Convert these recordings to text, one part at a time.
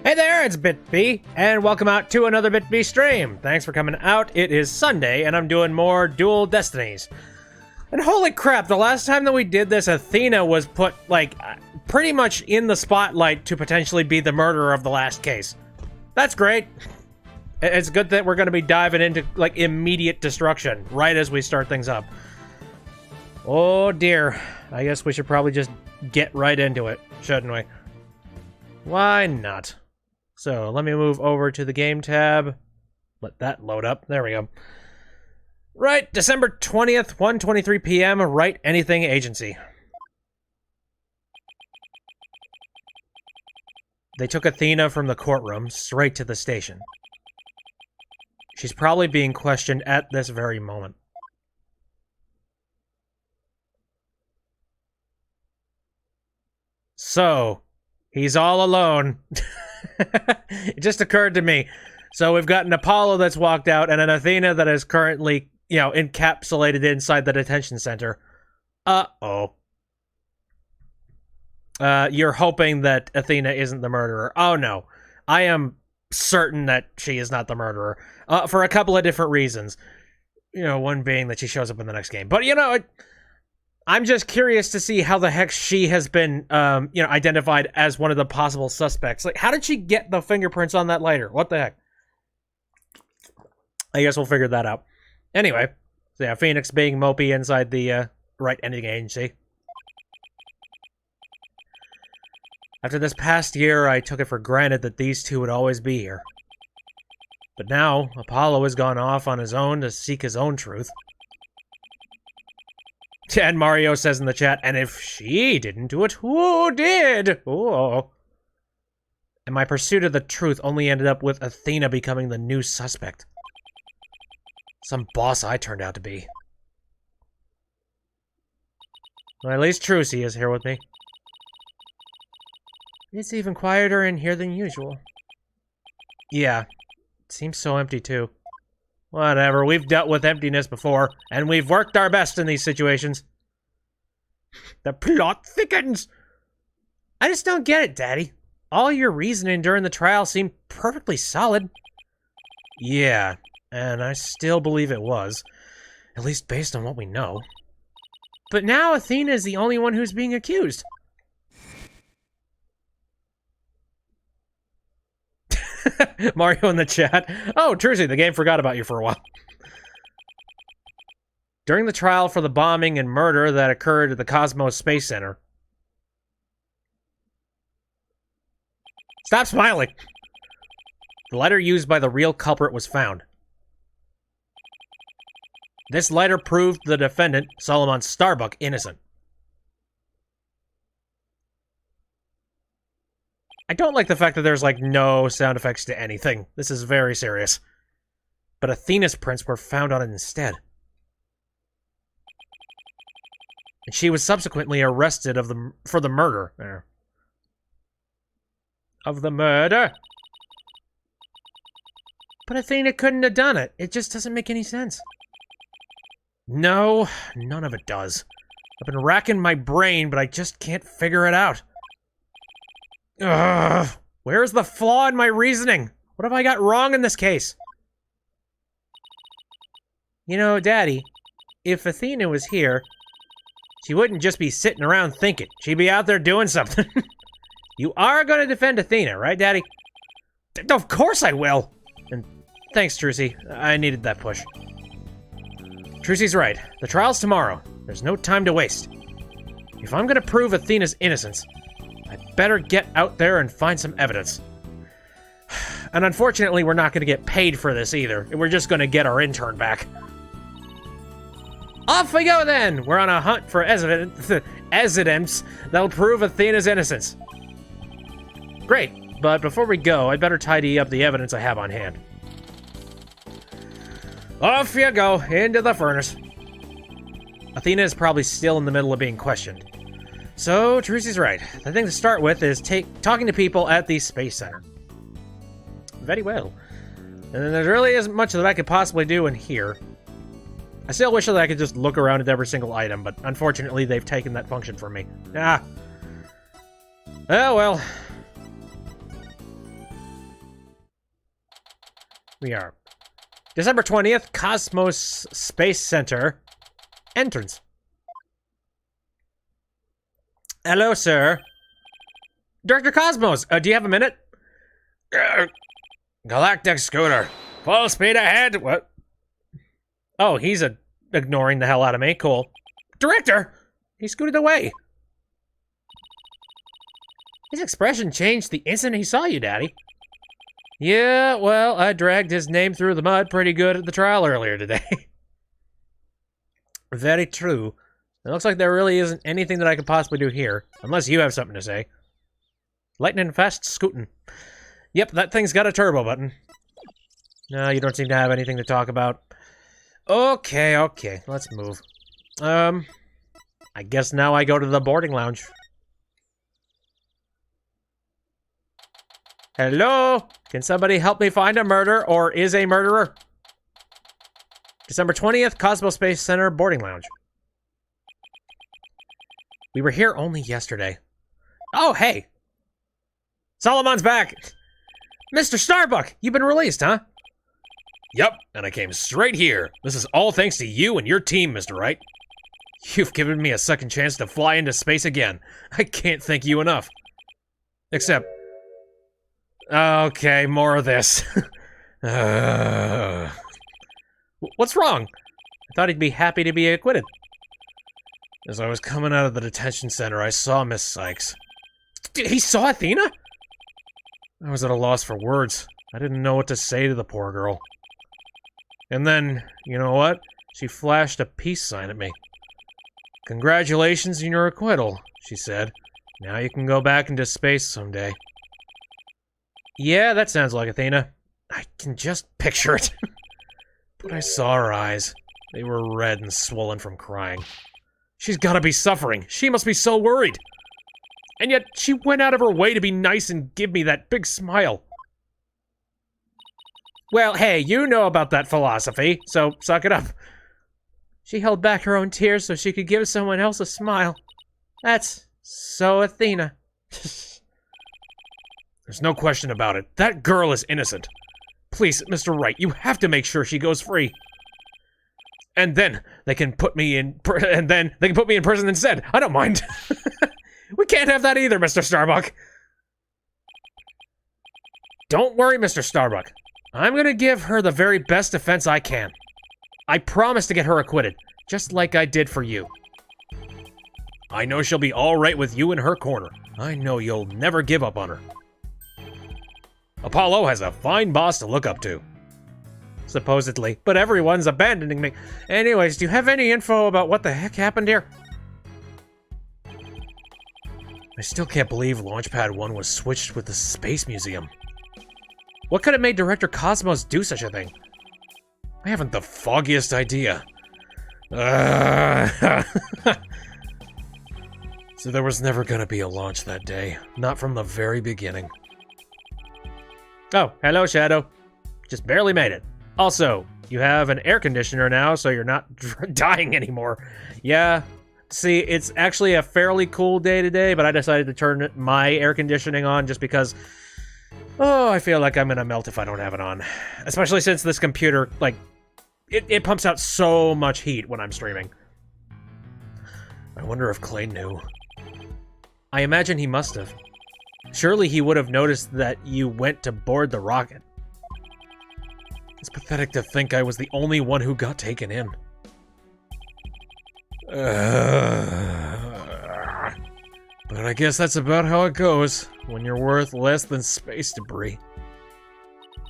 Hey there, it's BitB, and welcome out to another BitB stream. Thanks for coming out. It is Sunday, and I'm doing more dual Destinies. And holy crap, the last time that we did this, Athena was put, like, pretty much in the spotlight to potentially be the murderer of the last case. That's great. It's good that we're going to be diving into, like, immediate destruction right as we start things up. Oh dear. I guess we should probably just get right into it, shouldn't we? Why not? So, let me move over to the game tab. Let that load up. There we go. Right, December 20th, 1:23 p.m., Wright Anything Agency. They took Athena from the courtroom straight to the station. She's probably being questioned at this very moment. So, he's all alone. It just occurred to me. So we've got an Apollo that's walked out and an Athena that is currently, encapsulated inside the detention center. Uh-oh. You're hoping that Athena isn't the murderer. Oh, no. I am certain that she is not the murderer. For a couple of different reasons. One being that she shows up in the next game. But, I'm just curious to see how the heck she has been, identified as one of the possible suspects. Like, how did she get the fingerprints on that lighter? What the heck? I guess we'll figure that out. Anyway, so yeah, Phoenix being mopey inside the, Wright Anything Agency. After this past year, I took it for granted that these two would always be here. But now, Apollo has gone off on his own to seek his own truth. And Mario says in the chat, and if she didn't do it, who did? Oh. And my pursuit of the truth only ended up with Athena becoming the new suspect. Some boss I turned out to be. Well, at least Trucy is here with me. It's even quieter in here than usual. Yeah, it seems so empty too. Whatever, we've dealt with emptiness before, and we've worked our best in these situations. The plot thickens! I just don't get it, Daddy. All your reasoning during the trial seemed perfectly solid. Yeah, and I still believe it was. At least based on what we know. But now Athena is the only one who's being accused. Mario in the chat. Oh, Trucy, the game forgot about you for a while. During the trial for the bombing and murder that occurred at the Cosmos Space Center. Stop smiling! The lighter used by the real culprit was found. This lighter proved the defendant, Solomon Starbuck, innocent. I don't like the fact that there's, no sound effects to anything. This is very serious. But Athena's prints were found on it instead. And she was subsequently arrested for the murder. There. Of the murder? But Athena couldn't have done it. It just doesn't make any sense. No, none of it does. I've been racking my brain, but I just can't figure it out. Ugh, where's the flaw in my reasoning? What have I got wrong in this case? Daddy, if Athena was here, she wouldn't just be sitting around thinking. She'd be out there doing something. You are going to defend Athena, right, Daddy? Of course I will! And thanks, Trucy. I needed that push. Trucy's right. The trial's tomorrow. There's no time to waste. If I'm going to prove Athena's innocence, I better get out there and find some evidence. And unfortunately, we're not going to get paid for this either. We're just going to get our intern back. Off we go then! We're on a hunt for evidence that'll prove Athena's innocence. Great, but before we go, I'd better tidy up the evidence I have on hand. Off you go, into the furnace. Athena is probably still in the middle of being questioned. So, Trucy's right. The thing to start with is talking to people at the Space Center. Very well. And there really isn't much that I could possibly do in here. I still wish that I could just look around at every single item, but unfortunately they've taken that function from me. Ah. Oh well. We are. December 20th, Cosmos Space Center. Entrance. Hello, sir. Director Cosmos, do you have a minute? Galactic scooter. Full speed ahead. What? Oh, he's ignoring the hell out of me. Cool. Director! He scooted away. His expression changed the instant he saw you, Daddy. Yeah, well, I dragged his name through the mud pretty good at the trial earlier today. Very true. It looks like there really isn't anything that I could possibly do here, unless you have something to say. Lightning fast scootin'. Yep, that thing's got a turbo button. No, you don't seem to have anything to talk about. Okay, let's move. I guess now I go to the boarding lounge. Hello? Can somebody help me find a murderer or is a murderer? December 20th, Cosmos Space Center boarding lounge. We were here only yesterday. Oh, hey! Solomon's back! Mr. Starbuck, you've been released, huh? Yep, and I came straight here. This is all thanks to you and your team, Mr. Wright. You've given me a second chance to fly into space again. I can't thank you enough. Except... Okay, more of this. What's wrong? I thought he'd be happy to be acquitted. As I was coming out of the detention center, I saw Miss Sykes. He saw Athena? I was at a loss for words. I didn't know what to say to the poor girl. And then, you know what? She flashed a peace sign at me. Congratulations on your acquittal, she said. Now you can go back into space someday. Yeah, that sounds like Athena. I can just picture it. But I saw her eyes. They were red and swollen from crying. She's gotta be suffering. She must be so worried. And yet, she went out of her way to be nice and give me that big smile. Well, hey, you know about that philosophy, so suck it up. She held back her own tears so she could give someone else a smile. That's so Athena. There's no question about it. That girl is innocent. Please, Mr. Wright, you have to make sure she goes free. And then they can put me in prison instead. I don't mind. We can't have that either, Mr. Starbuck. Don't worry, Mr. Starbuck. I'm gonna give her the very best defense I can. I promise to get her acquitted, just like I did for you. I know she'll be all right with you in her corner. I know you'll never give up on her. Apollo has a fine boss to look up to. Supposedly, but everyone's abandoning me. Anyways, do you have any info about what the heck happened here? I still can't believe Launchpad 1 was switched with the Space Museum. What could have made Director Cosmos do such a thing? I haven't the foggiest idea. So there was never gonna be a launch that day. Not from the very beginning. Oh, hello, Shadow. Just barely made it. Also, you have an air conditioner now, so you're not dying anymore. Yeah, see, it's actually a fairly cool day today, but I decided to turn my air conditioning on just because... Oh, I feel like I'm gonna melt if I don't have it on. Especially since this computer, like, it pumps out so much heat when I'm streaming. I wonder if Clay knew. I imagine he must have. Surely he would have noticed that you went to board the rocket. It's pathetic to think I was the only one who got taken in. But I guess that's about how it goes when you're worth less than space debris.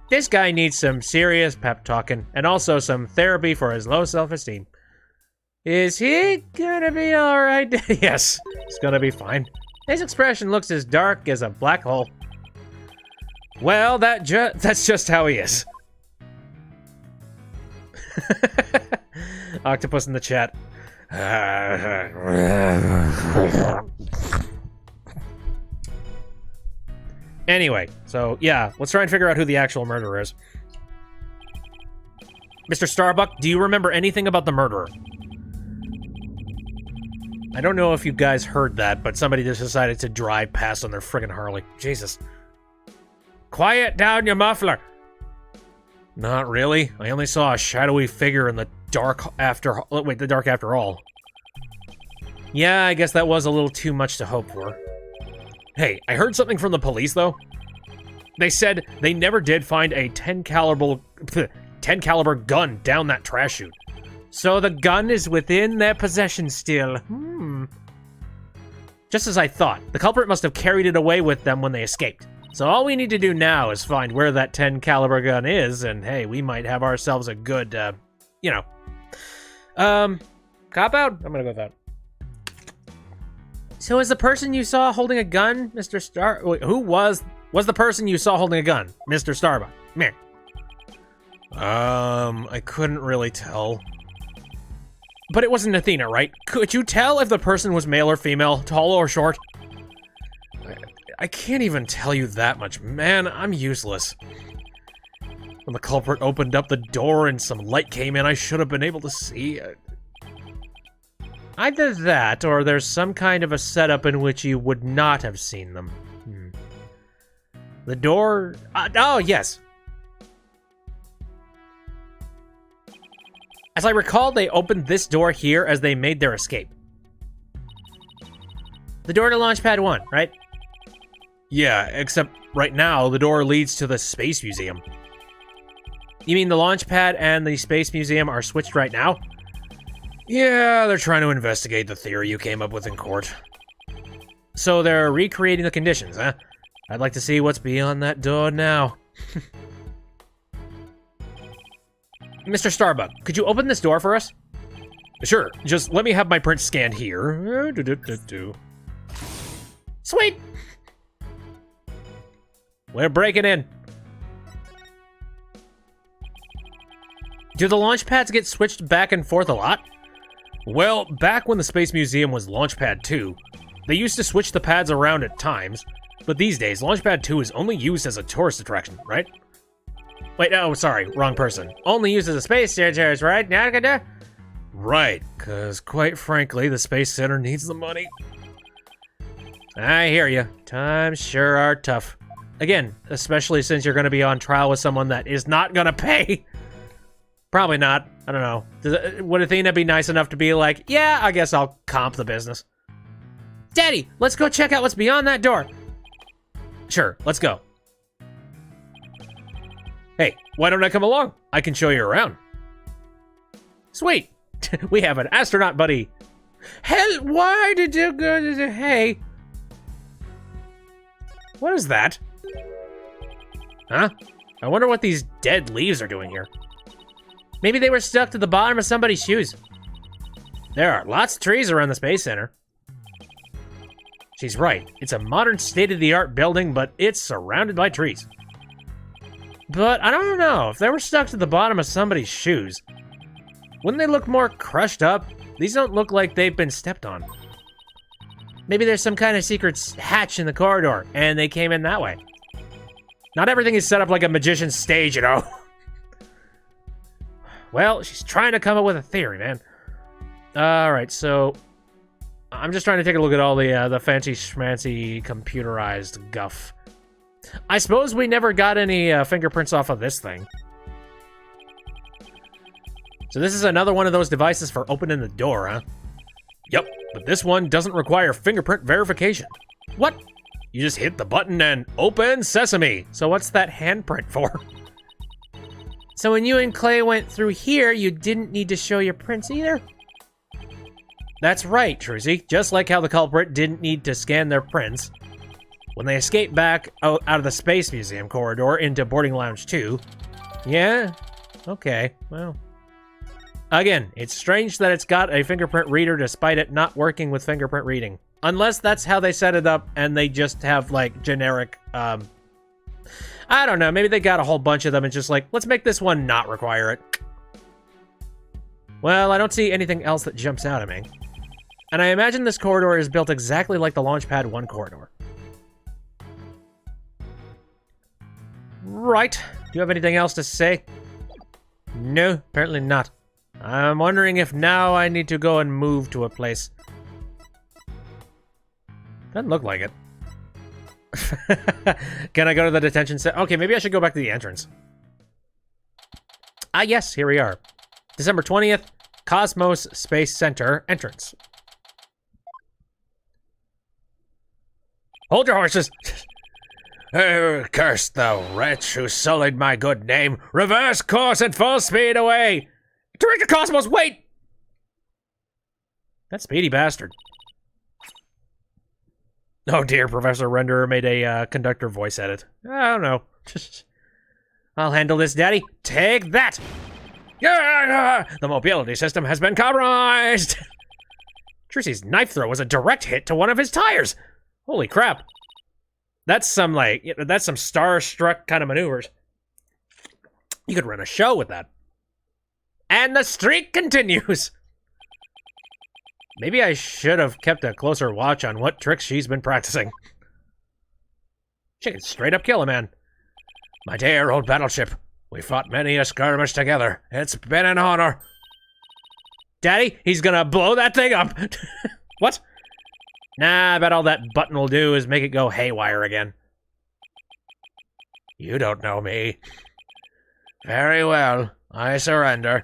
This guy needs some serious pep talking and also some therapy for his low self-esteem. Is he gonna be alright? Yes, he's gonna be fine. His expression looks as dark as a black hole. Well, that's just how he is. Octopus in the chat. Anyway, so yeah, let's try and figure out who the actual murderer is. Mr. Starbuck, do you remember anything about the murderer? I don't know if you guys heard that, but somebody just decided to drive past on their friggin' Harley. Jesus. Quiet down your muffler. Not really. I only saw a shadowy figure in the dark after... Wait, the dark after all. Yeah, I guess that was a little too much to hope for. Hey, I heard something from the police, though. They said they never did find a 10 caliber gun down that trash chute. So the gun is within their possession still. Just as I thought, the culprit must have carried it away with them when they escaped. So all we need to do now is find where that 10 caliber gun is, and hey, we might have ourselves a good, cop out? I'm gonna go with that. So is the person you saw holding a gun, Mr. Star... Wait, who was the person you saw holding a gun? Mr. Starbuck. Meh. I couldn't really tell. But it wasn't Athena, right? Could you tell if the person was male or female, tall or short? I can't even tell you that much. Man, I'm useless. When the culprit opened up the door and some light came in, I should have been able to see. Either that, or there's some kind of a setup in which you would not have seen them. The door... oh, yes. As I recall, they opened this door here as they made their escape. The door to Launchpad 1, right? Yeah, except right now, the door leads to the Space Museum. You mean the Launchpad and the Space Museum are switched right now? Yeah, they're trying to investigate the theory you came up with in court. So they're recreating the conditions, huh? I'd like to see what's beyond that door now. Mr. Starbuck, could you open this door for us? Sure, just let me have my print scanned here. Sweet! We're breaking in. Do the launch pads get switched back and forth a lot? Well, back when the Space Museum was Launchpad 2, they used to switch the pads around at times, but these days, Launchpad 2 is only used as a tourist attraction, right? Wait, oh, sorry, wrong person. Only used as a space center, right? Right, because quite frankly, the Space Center needs the money. I hear you. Times sure are tough. Again, especially since you're going to be on trial with someone that is not going to pay. Probably not. I don't know. Would Athena be nice enough to be like, yeah, I guess I'll comp the business. Daddy, let's go check out what's beyond that door. Sure, let's go. Hey, why don't I come along? I can show you around. Sweet. We have an astronaut buddy. Hell, why did you go to the... Hey. What is that? Huh? I wonder what these dead leaves are doing here. Maybe they were stuck to the bottom of somebody's shoes. There are lots of trees around the Space Center. She's right. It's a modern state-of-the-art building, but it's surrounded by trees. But I don't know. If they were stuck to the bottom of somebody's shoes, wouldn't they look more crushed up? These don't look like they've been stepped on. Maybe there's some kind of secret hatch in the corridor, and they came in that way. Not everything is set up like a magician's stage, you know? Well, she's trying to come up with a theory, man. Alright, so... I'm just trying to take a look at all the fancy schmancy computerized guff. I suppose we never got any fingerprints off of this thing. So this is another one of those devices for opening the door, huh? Yep, but this one doesn't require fingerprint verification. What? You just hit the button and open sesame. So what's that handprint for? So when you and Clay went through here, you didn't need to show your prints either? That's right, Trucy. Just like how the culprit didn't need to scan their prints. When they escaped back out of the Space Museum corridor into Boarding Lounge 2. Yeah? Okay, well. Again, it's strange that it's got a fingerprint reader despite it not working with fingerprint reading. Unless that's how they set it up and they just have, like, generic, I don't know, maybe they got a whole bunch of them and just like, let's make this one not require it. Well, I don't see anything else that jumps out at me. And I imagine this corridor is built exactly like the Launchpad 1 corridor. Right. Do you have anything else to say? No, apparently not. I'm wondering if now I need to go and move to a place. Doesn't look like it. Can I go to the detention center? Okay, maybe I should go back to the entrance. Ah, yes, here we are. December 20th, Cosmos Space Center entrance. Hold your horses! Oh, curse the wretch who sullied my good name. Reverse course at full speed away! Director Cosmos, wait! That speedy bastard. Oh dear, Professor Renderer made a conductor voice edit. I don't know. I'll handle this, Daddy. Take that! Yeah, the mobility system has been compromised! Tricey's knife throw was a direct hit to one of his tires! Holy crap. That's some, like, that's some starstruck kind of maneuvers. You could run a show with that. And the streak continues! Maybe I should have kept a closer watch on what tricks she's been practicing. She can straight up kill a man. My dear old battleship, we fought many a skirmish together. It's been an honor. Daddy, he's gonna blow that thing up. What? Nah, I bet all that button will do is make it go haywire again. You don't know me. Very well, I surrender.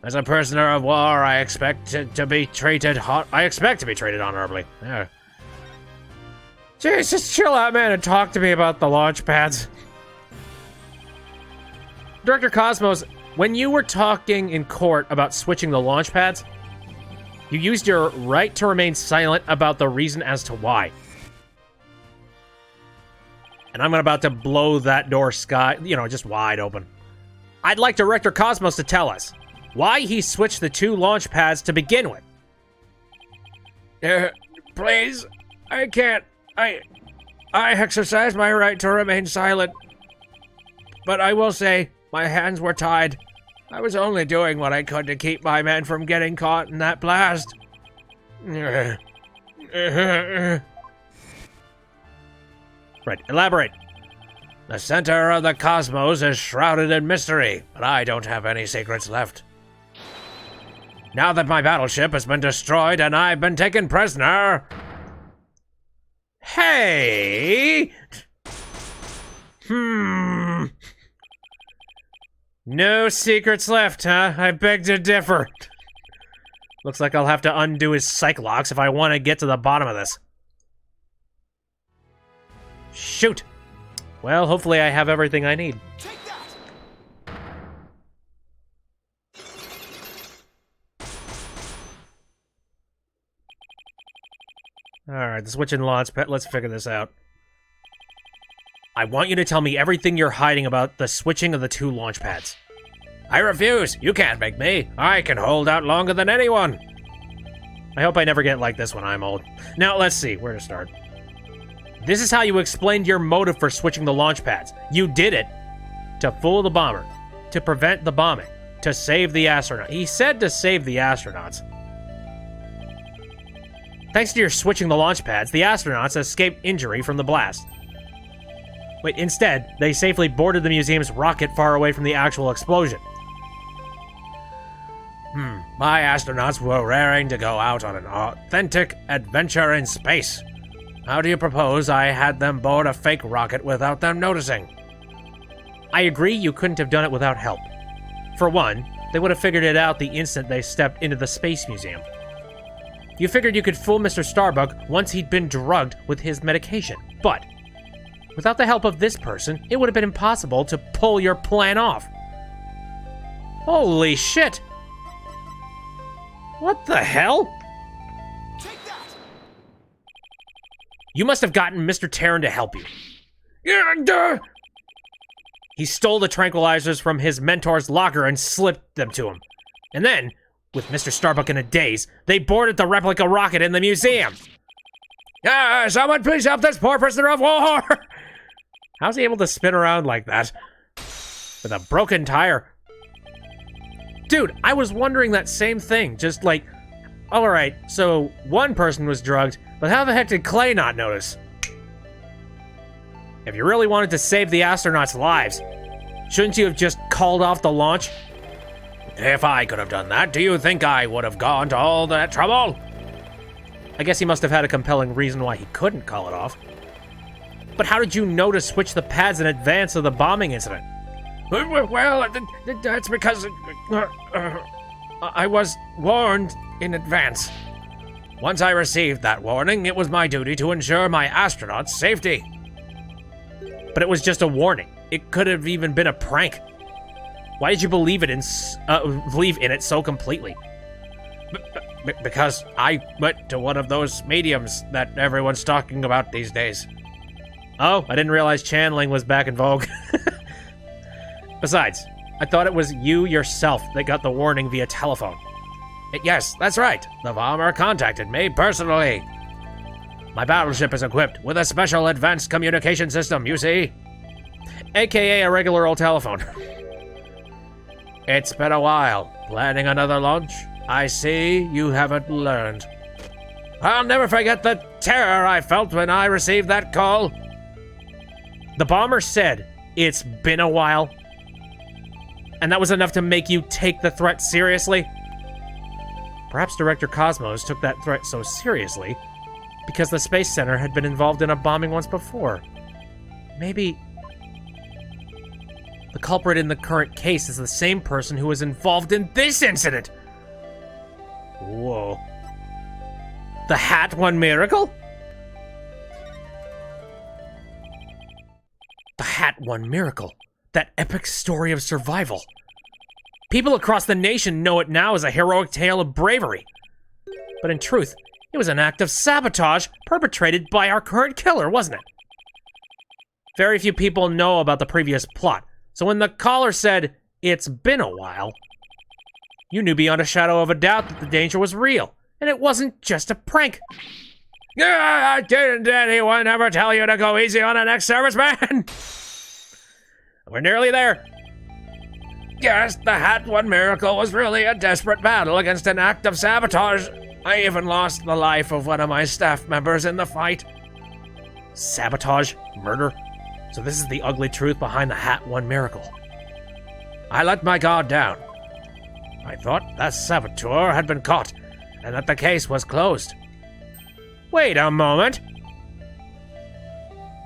As a prisoner of war, I expect to be treated honorably. Yeah. Jeez, just chill out, man, and talk to me about the launch pads. Director Cosmos, when you were talking in court about switching the launch pads, you used your right to remain silent about the reason as to why. And I'm about to blow that door just wide open. I'd like Director Cosmos to tell us why he switched the two launch pads to begin with. Please, I can't. I exercise my right to remain silent. But I will say, my hands were tied. I was only doing what I could to keep my men from getting caught in that blast. Right, elaborate. The center of the cosmos is shrouded in mystery, but I don't have any secrets left. Now that my battleship has been destroyed and I've been taken prisoner... Hey! No secrets left, huh? I beg to differ. Looks like I'll have to undo his psych locks if I want to get to the bottom of this. Shoot! Well, hopefully I have everything I need. Take that! Alright, the switch and launch pad. Let's figure this out. I want you to tell me everything you're hiding about the switching of the two launch pads. I refuse. You can't make me. I can hold out longer than anyone. I hope I never get like this when I'm old. Now, let's see where to start. This is how you explained your motive for switching the launch pads. You did it to fool the bomber, to prevent the bombing, to save the astronaut. He said to save the astronauts. Thanks to your switching the launch pads, the astronauts escaped injury from the blast. Wait, instead, they safely boarded the museum's rocket far away from the actual explosion. My astronauts were raring to go out on an authentic adventure in space. How do you propose I had them board a fake rocket without them noticing? I agree you couldn't have done it without help. For one, they would have figured it out the instant they stepped into the Space Museum. You figured you could fool Mr. Starbuck once he'd been drugged with his medication, but without the help of this person, it would have been impossible to pull your plan off. Holy shit! What the hell? Take that! You must have gotten Mr. Terran to help you. He stole the tranquilizers from his mentor's locker and slipped them to him. And then, with Mr. Starbuck in a daze, they boarded the replica rocket in the museum. Someone please help this poor prisoner of war! How's he able to spin around like that? With a broken tire? Dude, I was wondering that same thing. Just like, alright, so one person was drugged, but how the heck did Clay not notice? If you really wanted to save the astronauts' lives, shouldn't you have just called off the launch? If I could have done that, do you think I would have gone to all that trouble? I guess he must have had a compelling reason why he couldn't call it off. But how did you know to switch the pads in advance of the bombing incident? Well, that's because I was warned in advance. Once I received that warning, it was my duty to ensure my astronauts' safety. But it was just a warning. It could have even been a prank. Why did you believe in it so completely? Because I went to one of those mediums that everyone's talking about these days. Oh, I didn't realize channeling was back in vogue. Besides, I thought it was you yourself that got the warning via telephone. Yes, that's right. The bomber contacted me personally. My battleship is equipped with a special advanced communication system, you see? AKA a regular old telephone. It's been a while. Planning another launch? I see you haven't learned. I'll never forget the terror I felt when I received that call. The bomber said, "It's been a while." And that was enough to make you take the threat seriously? Perhaps Director Cosmos took that threat so seriously because the Space Center had been involved in a bombing once before. Maybe the culprit in the current case is the same person who was involved in this incident. Whoa. The hat one miracle? The hat one miracle. That epic story of survival. People across the nation know it now as a heroic tale of bravery. But in truth, it was an act of sabotage perpetrated by our current killer, wasn't it? Very few people know about the previous plot, so when the caller said, "It's been a while," you knew beyond a shadow of a doubt that the danger was real, and it wasn't just a prank. Didn't anyone ever tell you to go easy on an ex-serviceman? We're nearly there. Yes, the Hat One miracle was really a desperate battle against an act of sabotage. I even lost the life of one of my staff members in the fight. Sabotage? Murder? So this is the ugly truth behind the Hat One miracle. I let my guard down. I thought that saboteur had been caught, and that the case was closed. Wait a moment.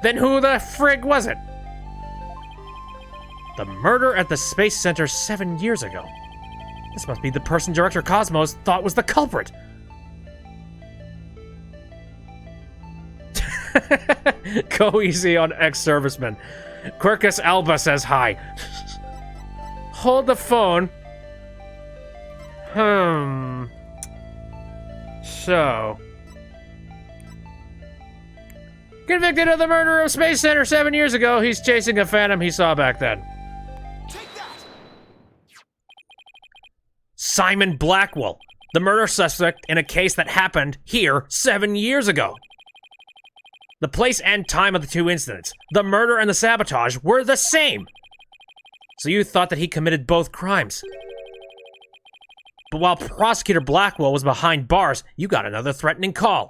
Then who the frig was it? The murder at the Space Center 7 years ago. This must be the person Director Cosmos thought was the culprit. Go easy on ex-servicemen. Quirkus Alba says hi. Hold the phone. So. Convicted of the murder of Space Center 7 years ago, he's chasing a phantom he saw back then. Take that! Simon Blackwell, the murder suspect in a case that happened here 7 years ago. The place and time of the two incidents, the murder and the sabotage, were the same. So you thought that he committed both crimes. But while Prosecutor Blackwell was behind bars, you got another threatening call.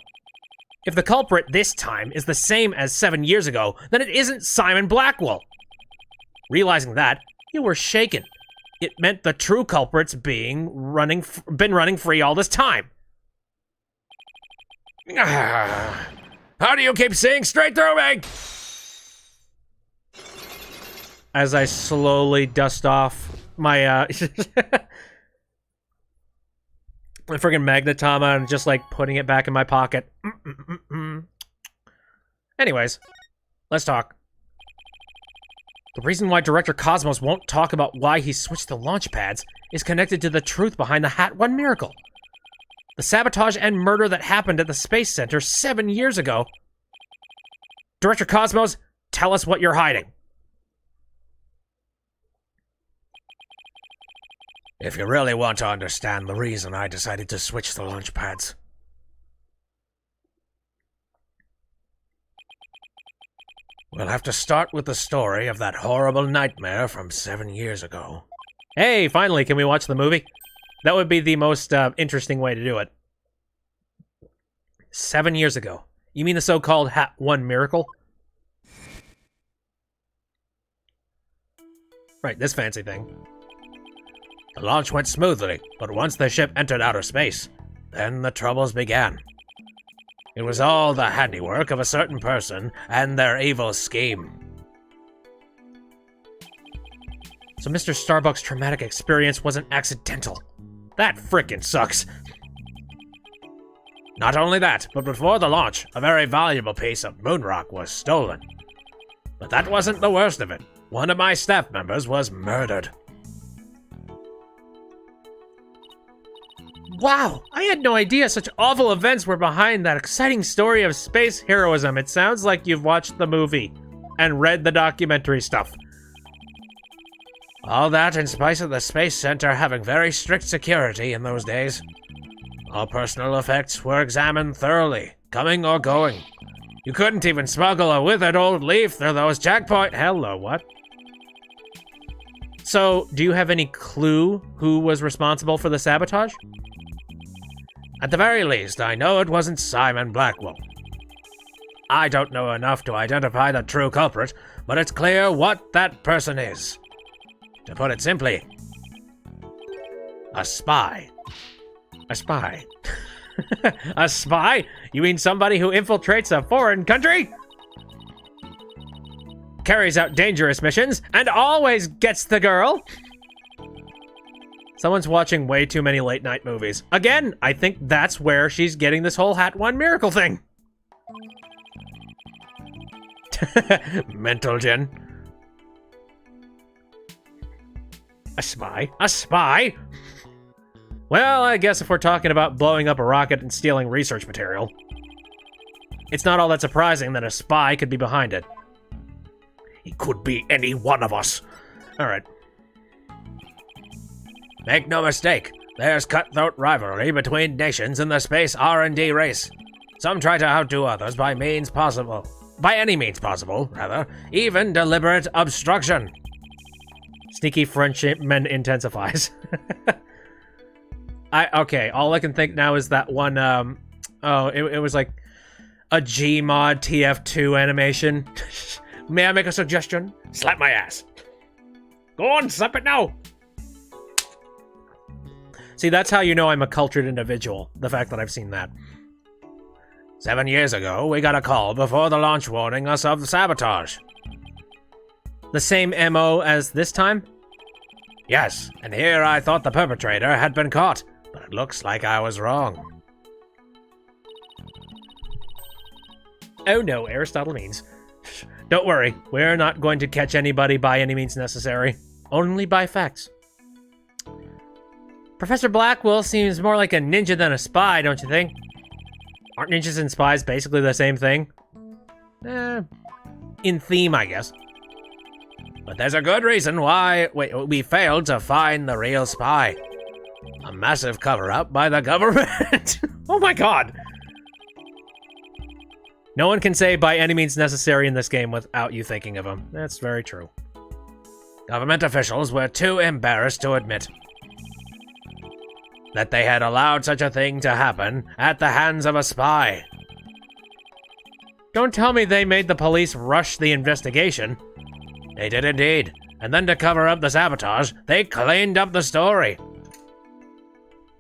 If the culprit this time is the same as 7 years ago, then it isn't Simon Blackwell. Realizing that, you were shaken. It meant the true culprit's been running free all this time. How do you keep seeing straight through me? As I slowly dust off my my friggin' magnetoma and just like putting it back in my pocket. Anyways, let's talk. The reason why Director Cosmos won't talk about why he switched the launch pads is connected to the truth behind the Hat One miracle. The sabotage and murder that happened at the Space Center 7 years ago. Director Cosmos, tell us what you're hiding. If you really want to understand the reason I decided to switch the launch pads. We'll have to start with the story of that horrible nightmare from 7 years ago. Hey, finally, can we watch the movie? That would be the most interesting way to do it. 7 years ago. You mean the so-called Hat One miracle? Right, this fancy thing. The launch went smoothly, but once the ship entered outer space, then the troubles began. It was all the handiwork of a certain person and their evil scheme. So Mr. Starbuck's traumatic experience wasn't accidental. That frickin' sucks. Not only that, but before the launch, a very valuable piece of moon rock was stolen. But that wasn't the worst of it. One of my staff members was murdered. Wow, I had no idea such awful events were behind that exciting story of space heroism. It sounds like you've watched the movie and read the documentary stuff. All that in spite of the Space Center having very strict security in those days. All personal effects were examined thoroughly, coming or going. You couldn't even smuggle a withered old leaf through those checkpoints. Hello, what? So, do you have any clue who was responsible for the sabotage? At the very least, I know it wasn't Simon Blackwell. I don't know enough to identify the true culprit, but it's clear what that person is. To put it simply, a spy. A spy? A spy? You mean somebody who infiltrates a foreign country? Carries out dangerous missions and always gets the girl? Someone's watching way too many late night movies. Again, I think that's where she's getting this whole Hat One Miracle thing. Mental Gen. A spy? A spy? Well, I guess if we're talking about blowing up a rocket and stealing research material, it's not all that surprising that a spy could be behind it. He could be any one of us. All right. Make no mistake, there's cutthroat rivalry between nations in the space R&D race. Some try to outdo others by any means possible, even deliberate obstruction. Sneaky friendship intensifies. Okay, all I can think now is that one, it was like a Gmod TF2 animation. May I make a suggestion? Slap my ass. Go on, slap it now. See, that's how you know I'm a cultured individual, the fact that I've seen that. 7 years ago, we got a call before the launch warning us of sabotage. The same MO as this time? Yes, and here I thought the perpetrator had been caught, but it looks like I was wrong. Oh no, Aristotle means. Don't worry, we're not going to catch anybody by any means necessary. Only by facts. Professor Blackwell seems more like a ninja than a spy, don't you think? Aren't ninjas and spies basically the same thing? In theme, I guess. But there's a good reason why we failed to find the real spy. A massive cover-up by the government. Oh my god! No one can say by any means necessary in this game without you thinking of them. That's very true. Government officials were too embarrassed to admit that they had allowed such a thing to happen at the hands of a spy. Don't tell me they made the police rush the investigation. They did indeed, and then to cover up the sabotage, they cleaned up the story.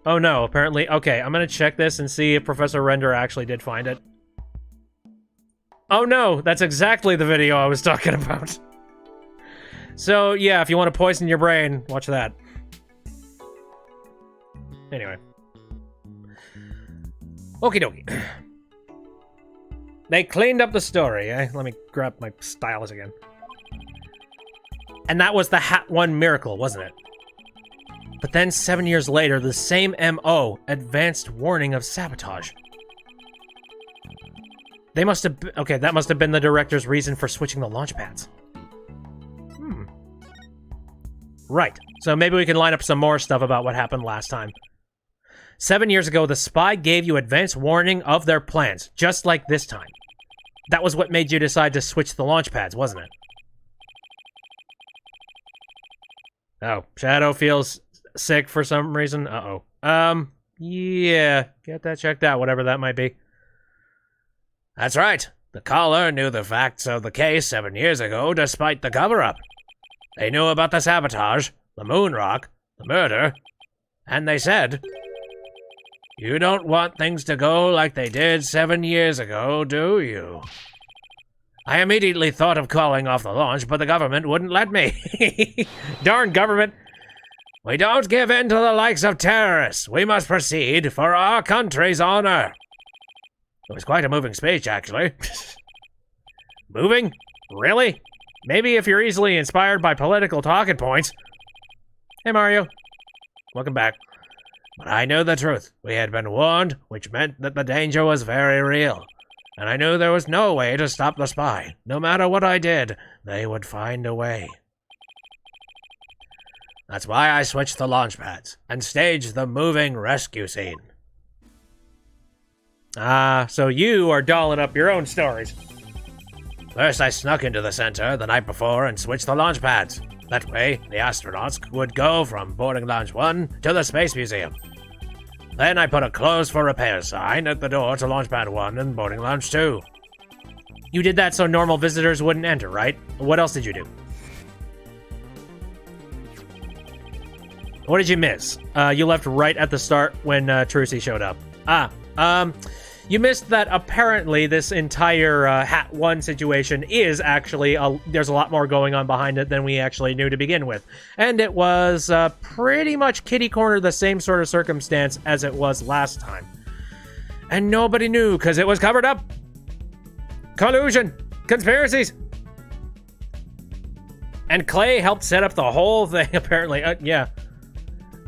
Oh no, apparently. Okay, I'm gonna check this and see if Professor Render actually did find it. Oh no, that's exactly the video I was talking about. So yeah, if you want to poison your brain, watch that. Anyway. Okie dokie. They cleaned up the story, eh? Let me grab my stylus again. And that was the Hat One Miracle, wasn't it? But then 7 years later, the same MO, advanced warning of sabotage. They must have... Okay, that must have been the director's reason for switching the launch pads. Right. So maybe we can line up some more stuff about what happened last time. 7 years ago, the spy gave you advance warning of their plans, just like this time. That was what made you decide to switch the launch pads, wasn't it? Oh, Shadow feels sick for some reason. Uh-oh. Yeah, get that checked out, whatever that might be. That's right. The caller knew the facts of the case 7 years ago, despite the cover-up. They knew about the sabotage, the moon rock, the murder, and they said, "You don't want things to go like they did 7 years ago, do you?" I immediately thought of calling off the launch, but the government wouldn't let me. Darn government. We don't give in to the likes of terrorists. We must proceed for our country's honor. It was quite a moving speech, actually. Moving? Really? Maybe if you're easily inspired by political talking points. Hey, Mario. Welcome back. But I knew the truth. We had been warned, which meant that the danger was very real. And I knew there was no way to stop the spy. No matter what I did, they would find a way. That's why I switched the launch pads and staged the moving rescue scene. Ah, so you are dolling up your own stories. First, I snuck into the center the night before and switched the launch pads. That way, the astronauts would go from boarding lounge 1 to the Space Museum. Then I put a closed for repair sign at the door to launch pad 1 and boarding lounge 2. You did that so normal visitors wouldn't enter, right? What else did you do? What did you miss? You left right at the start when Trucy showed up. You missed that apparently this entire Hat 1 situation is actually, there's a lot more going on behind it than we actually knew to begin with. And it was pretty much kitty-corner the same sort of circumstance as it was last time. And nobody knew because it was covered up. Collusion. Conspiracies. And Clay helped set up the whole thing, apparently. Yeah.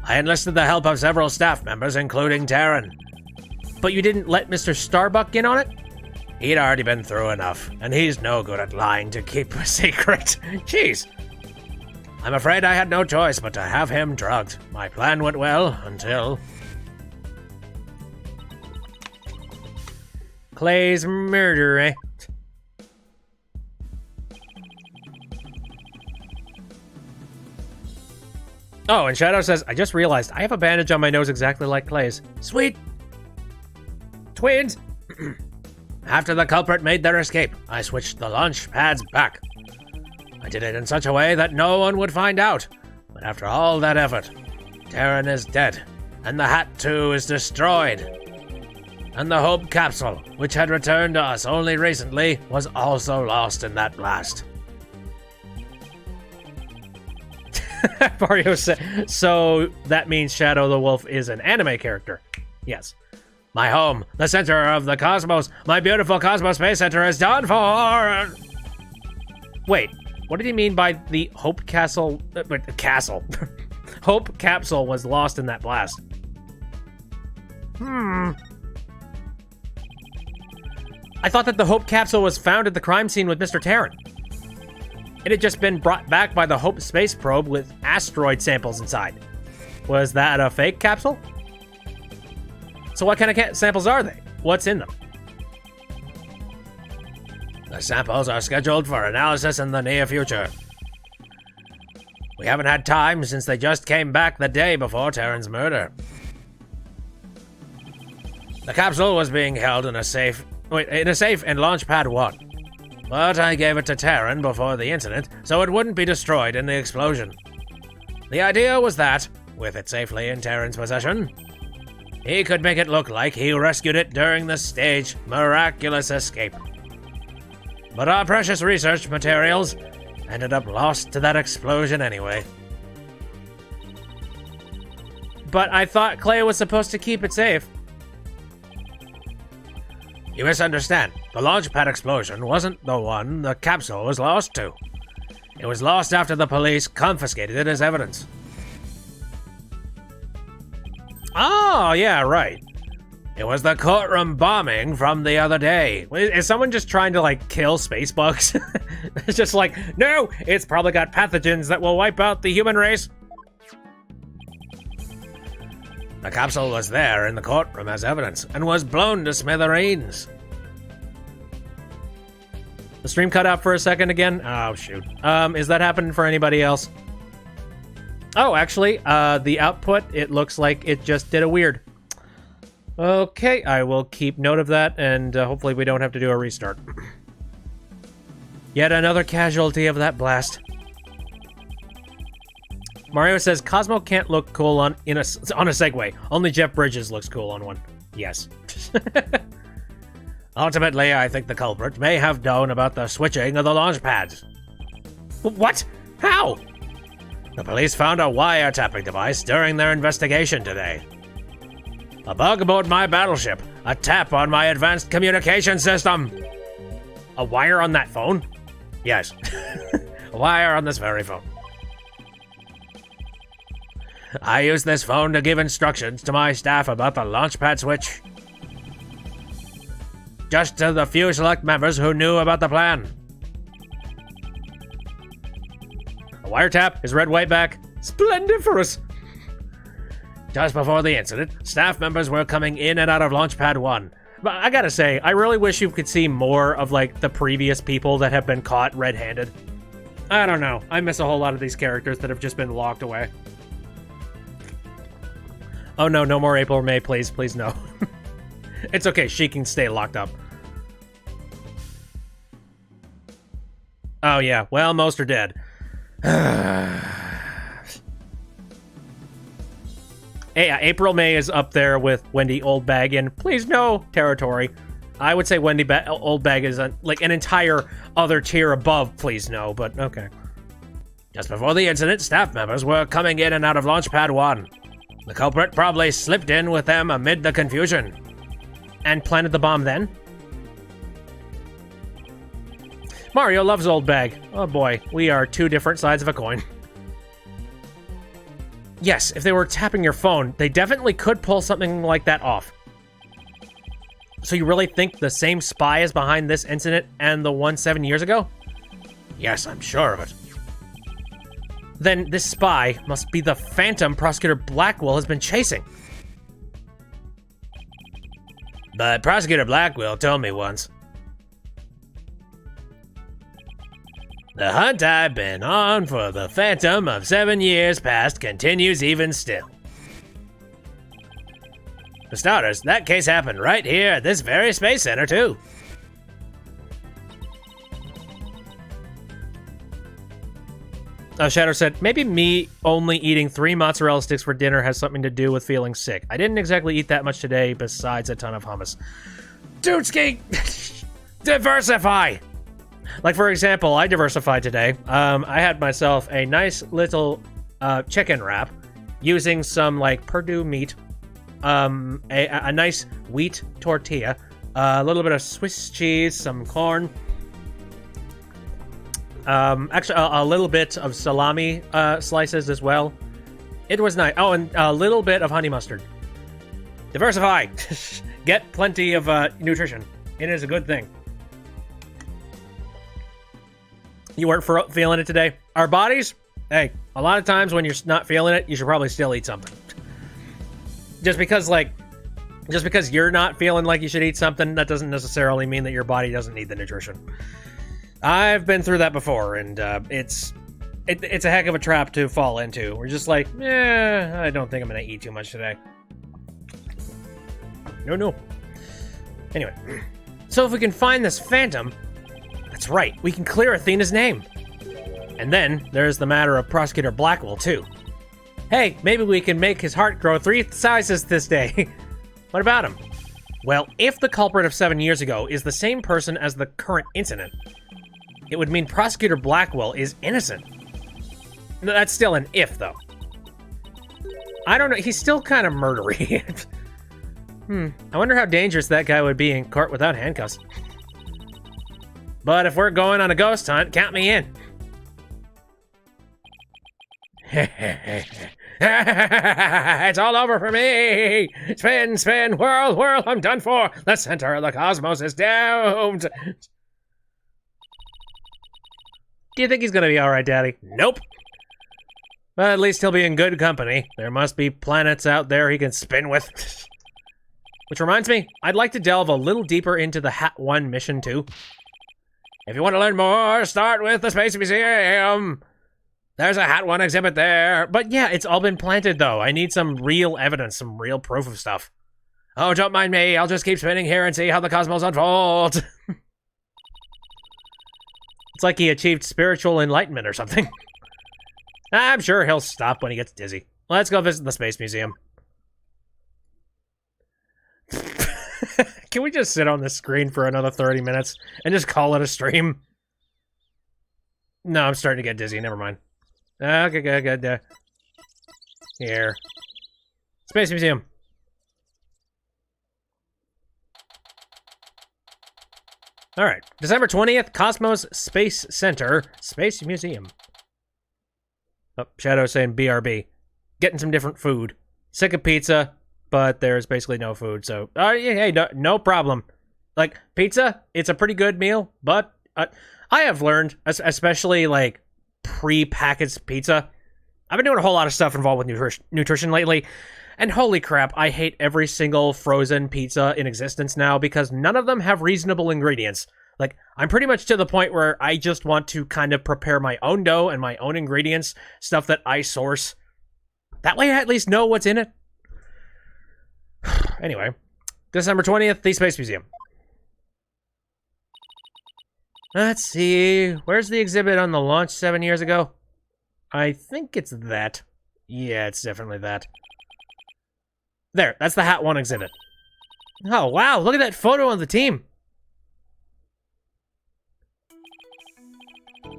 I enlisted the help of several staff members, including Taryn. But you didn't let Mr. Starbuck in on it? He'd already been through enough, and he's no good at lying to keep a secret. Jeez. I'm afraid I had no choice but to have him drugged. My plan went well until... Clay's murder, eh? Oh, and Shadow says, I just realized I have a bandage on my nose exactly like Clay's. Sweet! Twins! After the culprit made their escape, I switched the launch pads back. I did it in such a way that no one would find out. But after all that effort, Taryn is dead, and the Hat 2 is destroyed. And the Hope capsule, which had returned to us only recently, was also lost in that blast. Mario said, so that means Shadow the Wolf is an anime character. Yes. My home, the center of the cosmos, my beautiful Cosmos Space Center is done for! Wait, what did he mean by the Hope Castle? Castle. Hope capsule was lost in that blast. I thought that the Hope capsule was found at the crime scene with Mr. Taryn. It had just been brought back by the Hope space probe with asteroid samples inside. Was that a fake capsule? So what kind of samples are they? What's in them? The samples are scheduled for analysis in the near future. We haven't had time since they just came back the day before Taryn's murder. The capsule was being held in a safe in launch pad 1. But I gave it to Taryn before the incident, so it wouldn't be destroyed in the explosion. The idea was that, with it safely in Taryn's possession, he could make it look like he rescued it during the staged miraculous escape. But our precious research materials ended up lost to that explosion anyway. But I thought Clay was supposed to keep it safe. You misunderstand. The launch pad explosion wasn't the one the capsule was lost to. It was lost after the police confiscated it as evidence. Oh, yeah, right. It was the courtroom bombing from the other day. Is someone just trying to, like, kill space bugs? It's just like, no, it's probably got pathogens that will wipe out the human race. The capsule was there in the courtroom as evidence and was blown to smithereens. The stream cut out for a second again? Oh, shoot. Is that happening for anybody else? Oh, actually, the output, it looks like it just did a weird. Okay, I will keep note of that, and hopefully we don't have to do a restart. Yet another casualty of that blast. Mario says Cosmo can't look cool on a Segway. Only Jeff Bridges looks cool on one. Yes. Ultimately, I think the culprit may have known about the switching of the launch pads. What? How? The police found a wiretapping device during their investigation today. A bug aboard my battleship, a tap on my advanced communication system. A wire on that phone? Yes, a wire on this very phone. I used this phone to give instructions to my staff about the launchpad switch. Just to the few select members who knew about the plan. A wiretap is read way back. Splendiferous! Just before the incident, staff members were coming in and out of Launchpad 1. But I gotta say, I really wish you could see more of, like, the previous people that have been caught red-handed. I don't know. I miss a whole lot of these characters that have just been locked away. Oh no, no more April or May, please. Please, no. It's okay, she can stay locked up. Oh yeah, well, most are dead. Hey, April May is up there with Wendy Oldbag in please no territory. I would say Wendy Oldbag is like an entire other tier above please no, but okay. Just before the incident, staff members were coming in and out of Launchpad 1. The culprit probably slipped in with them amid the confusion. And planted the bomb then? Mario loves Oldbag. Oh boy, we are two different sides of a coin. Yes, if they were tapping your phone, they definitely could pull something like that off. So you really think the same spy is behind this incident and the one 7 years ago? Yes, I'm sure of it. Then this spy must be the phantom Prosecutor Blackwell has been chasing. But Prosecutor Blackwell told me once. The hunt I've been on for the phantom of 7 years past continues even still. For starters, that case happened right here at this very Space Center, too. Shadow said, maybe me only eating 3 mozzarella sticks for dinner has something to do with feeling sick. I didn't exactly eat that much today besides a ton of hummus. Dudeski! Diversify! Like, for example, I diversified today. I had myself a nice little chicken wrap using some, like, Purdue meat, a nice wheat tortilla, a little bit of Swiss cheese, some corn, actually, a little bit of salami slices as well. It was nice. Oh, and a little bit of honey mustard. Diversify! Get plenty of nutrition. It is a good thing. You weren't feeling it today? Our bodies? Hey, a lot of times when you're not feeling it, you should probably still eat something. Just because you're not feeling like you should eat something, that doesn't necessarily mean that your body doesn't need the nutrition. I've been through that before, and it's a heck of a trap to fall into. We're just like, I don't think I'm gonna eat too much today. No. Anyway, so if we can find this phantom, that's right, we can clear Athena's name. And then there's the matter of Prosecutor Blackwell, too. Hey, maybe we can make his heart grow 3 sizes this day. What about him? Well, if the culprit of 7 years ago is the same person as the current incident, it would mean Prosecutor Blackwell is innocent. That's still an if, though. I don't know, he's still kind of murdery. I wonder how dangerous that guy would be in court without handcuffs. But if we're going on a ghost hunt, count me in. It's all over for me. Spin, spin, whirl, whirl, I'm done for. The center of the cosmos is doomed. Do you think he's gonna be alright, Daddy? Nope. But at least he'll be in good company. There must be planets out there he can spin with. Which reminds me, I'd like to delve a little deeper into the Hat 1 mission, too. If you want to learn more, start with the Space Museum. There's a Hat 1 exhibit there. But yeah, it's all been planted, though. I need some real evidence, some real proof of stuff. Oh, don't mind me. I'll just keep spinning here and see how the cosmos unfolds. It's like he achieved spiritual enlightenment or something. I'm sure he'll stop when he gets dizzy. Let's go visit the Space Museum. Can we just sit on the screen for another 30 minutes and just call it a stream? No, I'm starting to get dizzy. Never mind. Okay, good. Here. Space Museum. All right. December 20th, Cosmos Space Center, Space Museum. Oh, Shadow saying BRB. Getting some different food. Sick of pizza, but there's basically no food, so... hey, no problem. Like, pizza, it's a pretty good meal, but I have learned, especially, like, pre-packaged pizza. I've been doing a whole lot of stuff involved with nutrition lately, and holy crap, I hate every single frozen pizza in existence now because none of them have reasonable ingredients. Like, I'm pretty much to the point where I just want to kind of prepare my own dough and my own ingredients, stuff that I source. That way I at least know what's in it. Anyway, December 20th, the Space Museum. Let's see, where's the exhibit on the launch 7 years ago? I think it's that. Yeah, it's definitely that. There, that's the Hat 1 exhibit. Oh, wow, look at that photo of the team.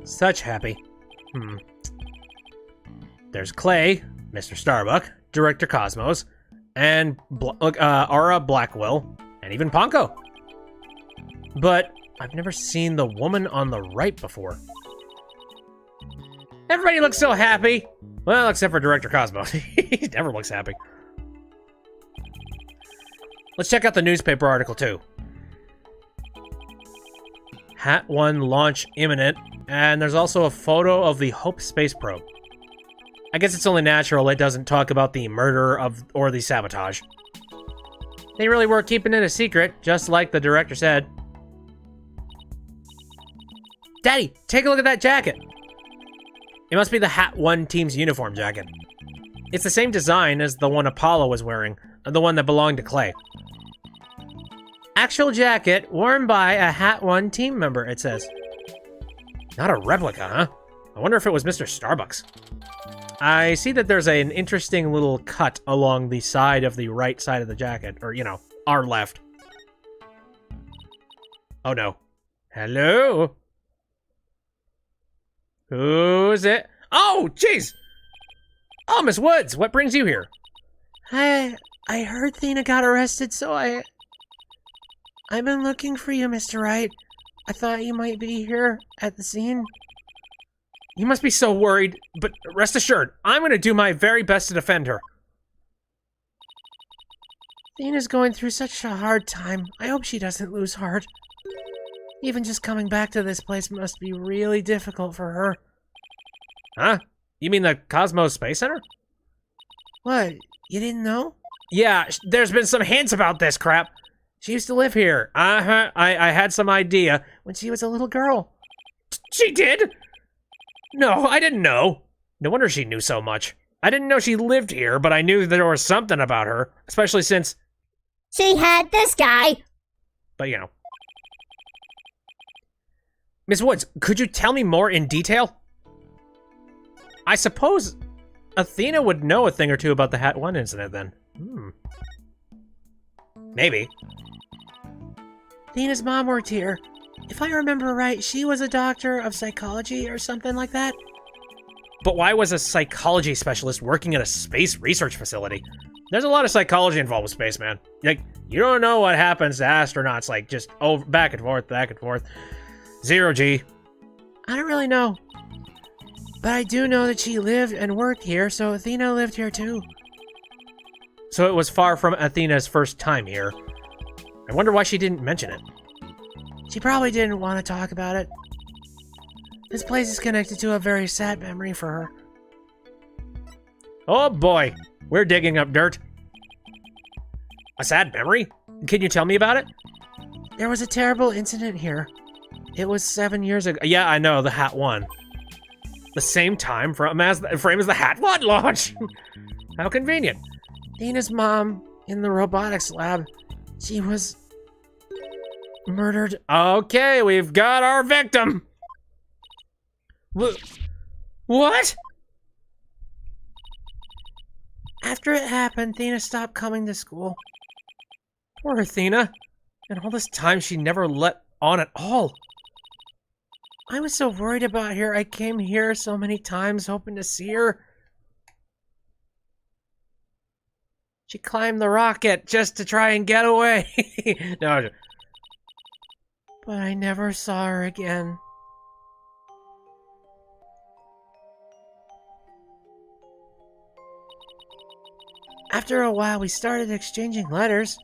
Such happy. There's Clay, Mr. Starbuck, Director Cosmos, and Aura Blackwell, and even Ponko. But I've never seen the woman on the right before. Everybody looks so happy. Well, except for Director Cosmos. He never looks happy. Let's check out the newspaper article, too. Hat 1 launch imminent, and there's also a photo of the Hope space probe. I guess it's only natural it doesn't talk about the murder or the sabotage. They really were keeping it a secret, just like the director said. Daddy, take a look at that jacket. It must be the Hat 1 team's uniform jacket. It's the same design as the one Apollo was wearing, the one that belonged to Clay. Actual jacket worn by a Hat 1 team member, it says. Not a replica, huh? I wonder if it was Mr. Starbucks. I see that there's an interesting little cut along the side of the right side of the jacket, or, you know, our left. Oh no. Hello? Who's it? Oh, jeez! Oh, Miss Woods, what brings you here? I heard Thena got arrested, so I've been looking for you, Mr. Wright. I thought you might be here at the scene. You must be so worried, but rest assured, I'm going to do my very best to defend her. Thena's going through such a hard time. I hope she doesn't lose heart. Even just coming back to this place must be really difficult for her. Huh? You mean the Cosmos Space Center? What? You didn't know? Yeah, there's been some hints about this crap. She used to live here. Uh-huh. I had some idea. When she was a little girl. She did? No, I didn't know. No wonder she knew so much. I didn't know she lived here, but I knew there was something about her, especially since... She had this guy. But, you know. Miss Woods, could you tell me more in detail? I suppose Athena would know a thing or two about the Hat 1 incident, then. Maybe. Thena's mom worked here. If I remember right, she was a doctor of psychology or something like that. But why was a psychology specialist working at a space research facility? There's a lot of psychology involved with space, man. Like, you don't know what happens to astronauts, like, just over, back and forth. Zero G. I don't really know. But I do know that she lived and worked here, so Athena lived here too. So it was far from Athena's first time here. I wonder why she didn't mention it. She probably didn't want to talk about it. This place is connected to a very sad memory for her. Oh boy, we're digging up dirt. A sad memory? Can you tell me about it? There was a terrible incident here. It was 7 years ago. Yeah, I know, the Hat 1. The same time frame as the Hat 1 launch! How convenient. Dina's mom, in the robotics lab, she was murdered. Okay, we've got our victim! What? After it happened, Thena stopped coming to school. Poor Athena. And all this time, she never let on at all. I was so worried about her, I came here so many times hoping to see her. She climbed the rocket just to try and get away. No, But I never saw her again. After a while, we started exchanging letters.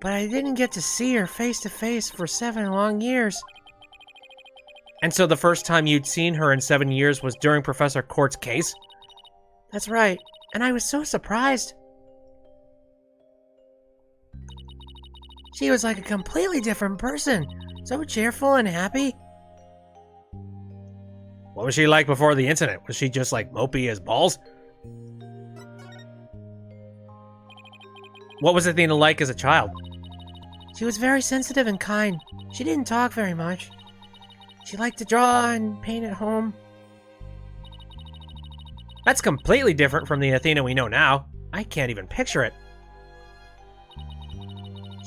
But I didn't get to see her face to face for 7 long years. And so the first time you'd seen her in 7 years was during Professor Court's case? That's right, and I was so surprised. She was like a completely different person, so cheerful and happy. What was she like before the incident? Was she just like mopey as balls? What was Athena like as a child? She was very sensitive and kind. She didn't talk very much. She liked to draw and paint at home. That's completely different from the Athena we know now. I can't even picture it.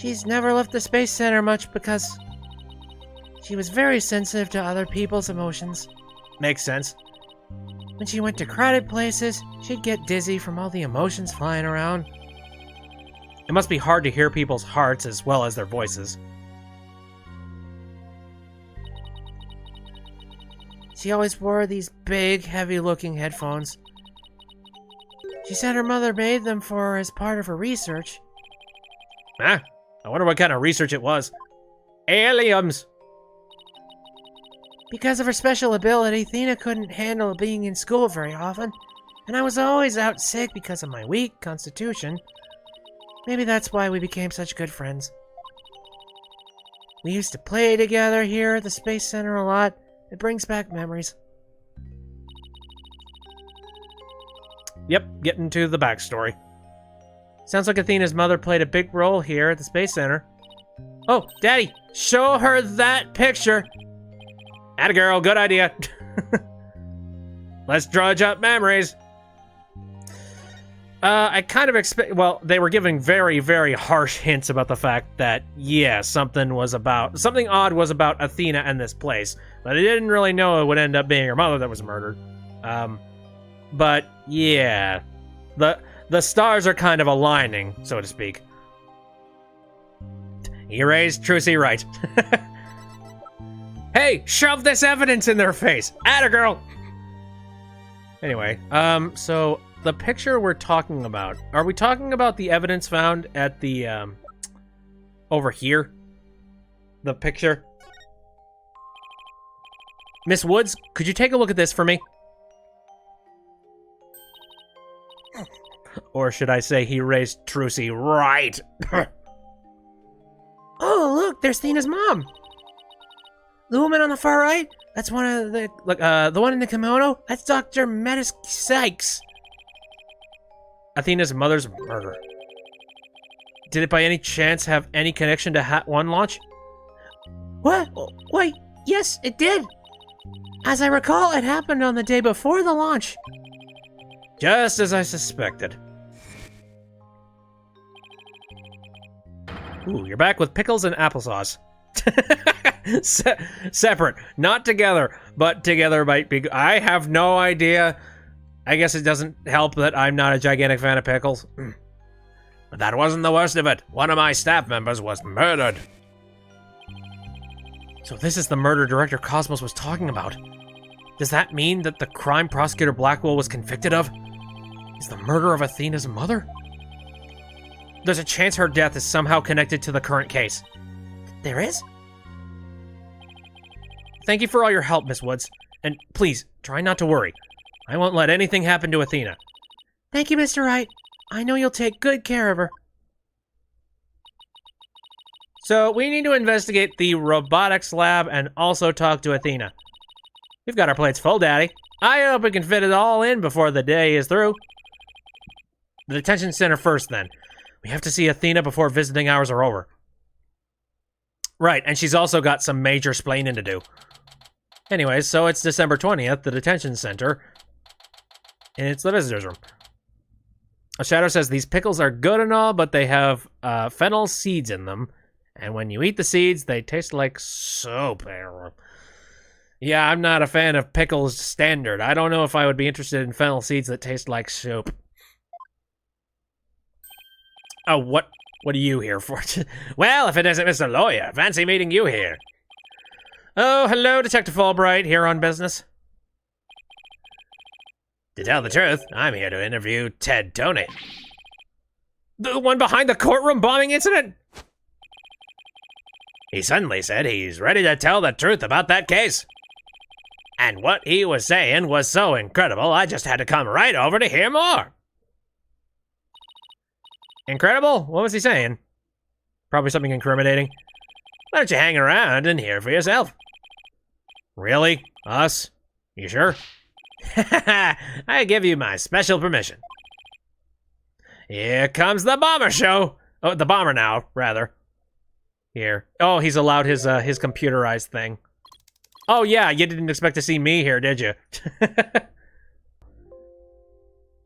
She's never left the Space Center much because she was very sensitive to other people's emotions. Makes sense. When she went to crowded places, she'd get dizzy from all the emotions flying around. It must be hard to hear people's hearts as well as their voices. She always wore these big, heavy-looking headphones. She said her mother made them for her as part of her research. Ah, I wonder what kind of research it was. Aliens! Because of her special ability, Athena couldn't handle being in school very often, and I was always out sick because of my weak constitution. Maybe that's why we became such good friends. We used to play together here at the Space Center a lot. It brings back memories. Yep, getting to the backstory. Sounds like Athena's mother played a big role here at the Space Center. Oh, Daddy, show her that picture. Atta girl, good idea. Let's drudge up memories. I kind of expect. Well, they were giving very, very harsh hints about the fact that, yeah, something odd was about Athena and this place, but I didn't really know it would end up being her mother that was murdered. But yeah, the stars are kind of aligning, so to speak. He raised Trucy right. Hey, shove this evidence in their face. Atta girl. Anyway, so the picture we're talking about, are we talking about the evidence found at the, over here? The picture? Miss Woods, could you take a look at this for me? Or should I say he raised Trucy right? Oh, look, there's Athena's mom. The woman on the far right? That's one of the, the one in the kimono? That's Dr. Metis Sykes. Athena's mother's murder. Did it by any chance have any connection to Hat 1 launch? What? Wait, yes, it did. As I recall, it happened on the day before the launch. Just as I suspected. Ooh, you're back with pickles and applesauce. Separate, not together, but together might be. I have no idea. I guess it doesn't help that I'm not a gigantic fan of pickles. But that wasn't the worst of it. One of my staff members was murdered. So this is the murder Director Cosmos was talking about. Does that mean that the crime Prosecutor Blackwell was convicted of is the murder of Athena's mother? There's a chance her death is somehow connected to the current case. There is? Thank you for all your help, Miss Woods. And please, try not to worry. I won't let anything happen to Athena. Thank you, Mr. Wright. I know you'll take good care of her. So, we need to investigate the robotics lab and also talk to Athena. We've got our plates full, Daddy. I hope we can fit it all in before the day is through. The detention center first, then. We have to see Athena before visiting hours are over. Right, and she's also got some major splaining to do. Anyways, so it's December 20th, the detention center. And it's the visitor's room. A shadow says, these pickles are good and all, but they have fennel seeds in them. And when you eat the seeds, they taste like soap. Yeah, I'm not a fan of pickles standard. I don't know if I would be interested in fennel seeds that taste like soup. Oh, what are you here for? Well, if it isn't Mr. Lawyer, fancy meeting you here. Oh, hello, Detective Fulbright, here on business. To tell the truth, I'm here to interview Ted Toney. The one behind the courtroom bombing incident? He suddenly said he's ready to tell the truth about that case. And what he was saying was so incredible, I just had to come right over to hear more. Incredible? What was he saying? Probably something incriminating. Why don't you hang around and hear for yourself? Really? Us? You sure? I give you my special permission. Here comes the bomber show. Oh, the bomber now, rather. Here. Oh, he's allowed his computerized thing. Oh yeah, you didn't expect to see me here, did you?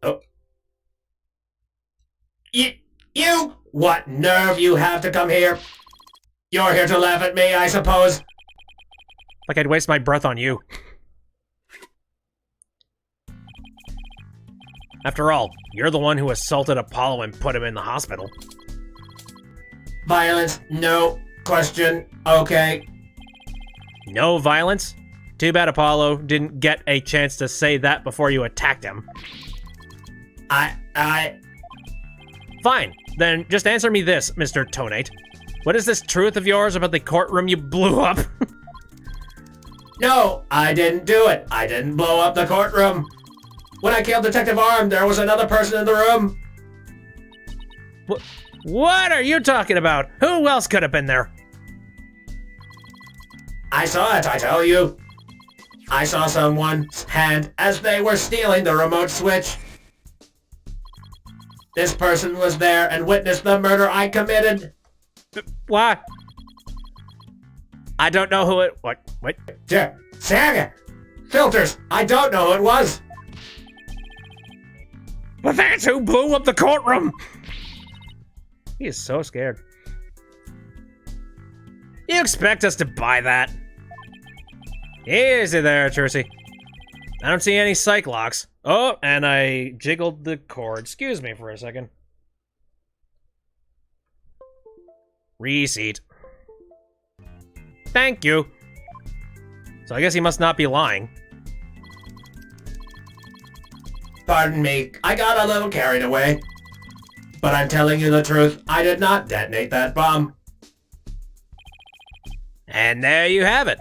Oh. You? What nerve you have to come here? You're here to laugh at me, I suppose. Like I'd waste my breath on you. After all, you're the one who assaulted Apollo and put him in the hospital. Violence? No. Question? Okay. No violence? Too bad Apollo didn't get a chance to say that before you attacked him. Fine, then just answer me this, Mr. Tonate. What is this truth of yours about the courtroom you blew up? No, I didn't do it. I didn't blow up the courtroom. When I killed Detective Arm, there was another person in the room. What are you talking about? Who else could have been there? I saw it, I tell you. I saw someone's hand as they were stealing the remote switch. This person was there and witnessed the murder I committed. What? I don't know who it... What? Saga! Filters! I don't know who it was! But that's who blew up the courtroom! He is so scared. You expect us to buy that? Easy there, Trucy. I don't see any psych locks. Oh, and I jiggled the cord. Excuse me for a second. Receipt. Thank you. So I guess he must not be lying. Pardon me, I got a little carried away. But I'm telling you the truth, I did not detonate that bomb. And there you have it.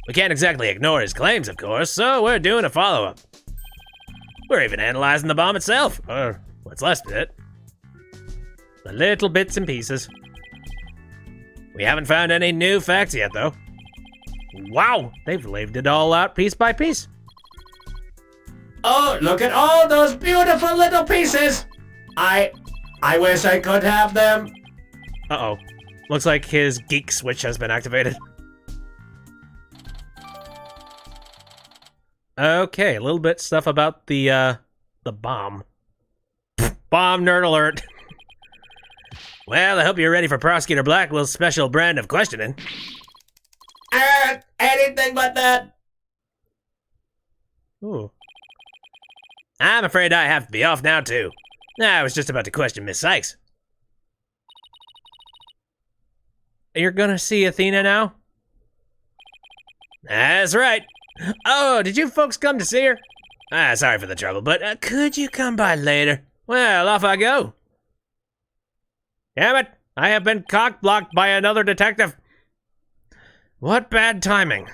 We can't exactly ignore his claims, of course, so we're doing a follow-up. We're even analyzing the bomb itself, or what's left of it. The little bits and pieces. We haven't found any new facts yet, though. Wow, they've laid it all out piece by piece. Oh, look at all those beautiful little pieces! I wish I could have them. Uh-oh. Looks like his geek switch has been activated. Okay, a little bit stuff about the bomb. Bomb nerd alert. Well, I hope you're ready for Prosecutor Blackwell's special brand of questioning. Anything but that. Ooh. I'm afraid I have to be off now, too. I was just about to question Miss Sykes. You're gonna see Athena now? That's right. Oh, did you folks come to see her? Sorry for the trouble, but could you come by later? Well, off I go. Damn it, I have been cock-blocked by another detective. What bad timing.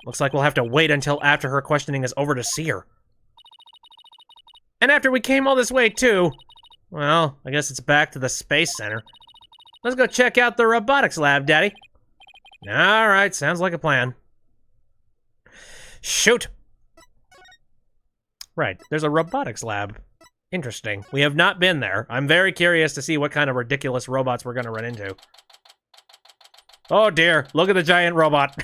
Looks like we'll have to wait until after her questioning is over to see her. And after we came all this way, too. Well, I guess it's back to the Space Center. Let's go check out the robotics lab, Daddy. Alright, sounds like a plan. Shoot! Right, there's a robotics lab. Interesting. We have not been there. I'm very curious to see what kind of ridiculous robots we're gonna run into. Oh dear, look at the giant robot.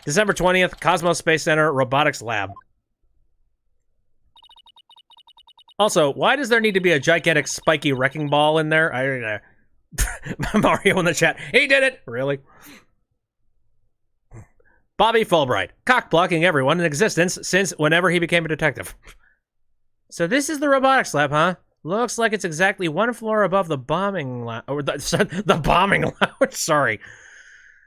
December 20th, Cosmos Space Center Robotics Lab. Also, why does there need to be a gigantic spiky wrecking ball in there? Mario in the chat. He did it! Really? Bobby Fulbright. Cock-blocking everyone in existence since whenever he became a detective. So this is the robotics lab, huh? Looks like it's exactly one floor above the bombing lounge. The bombing lounge, sorry.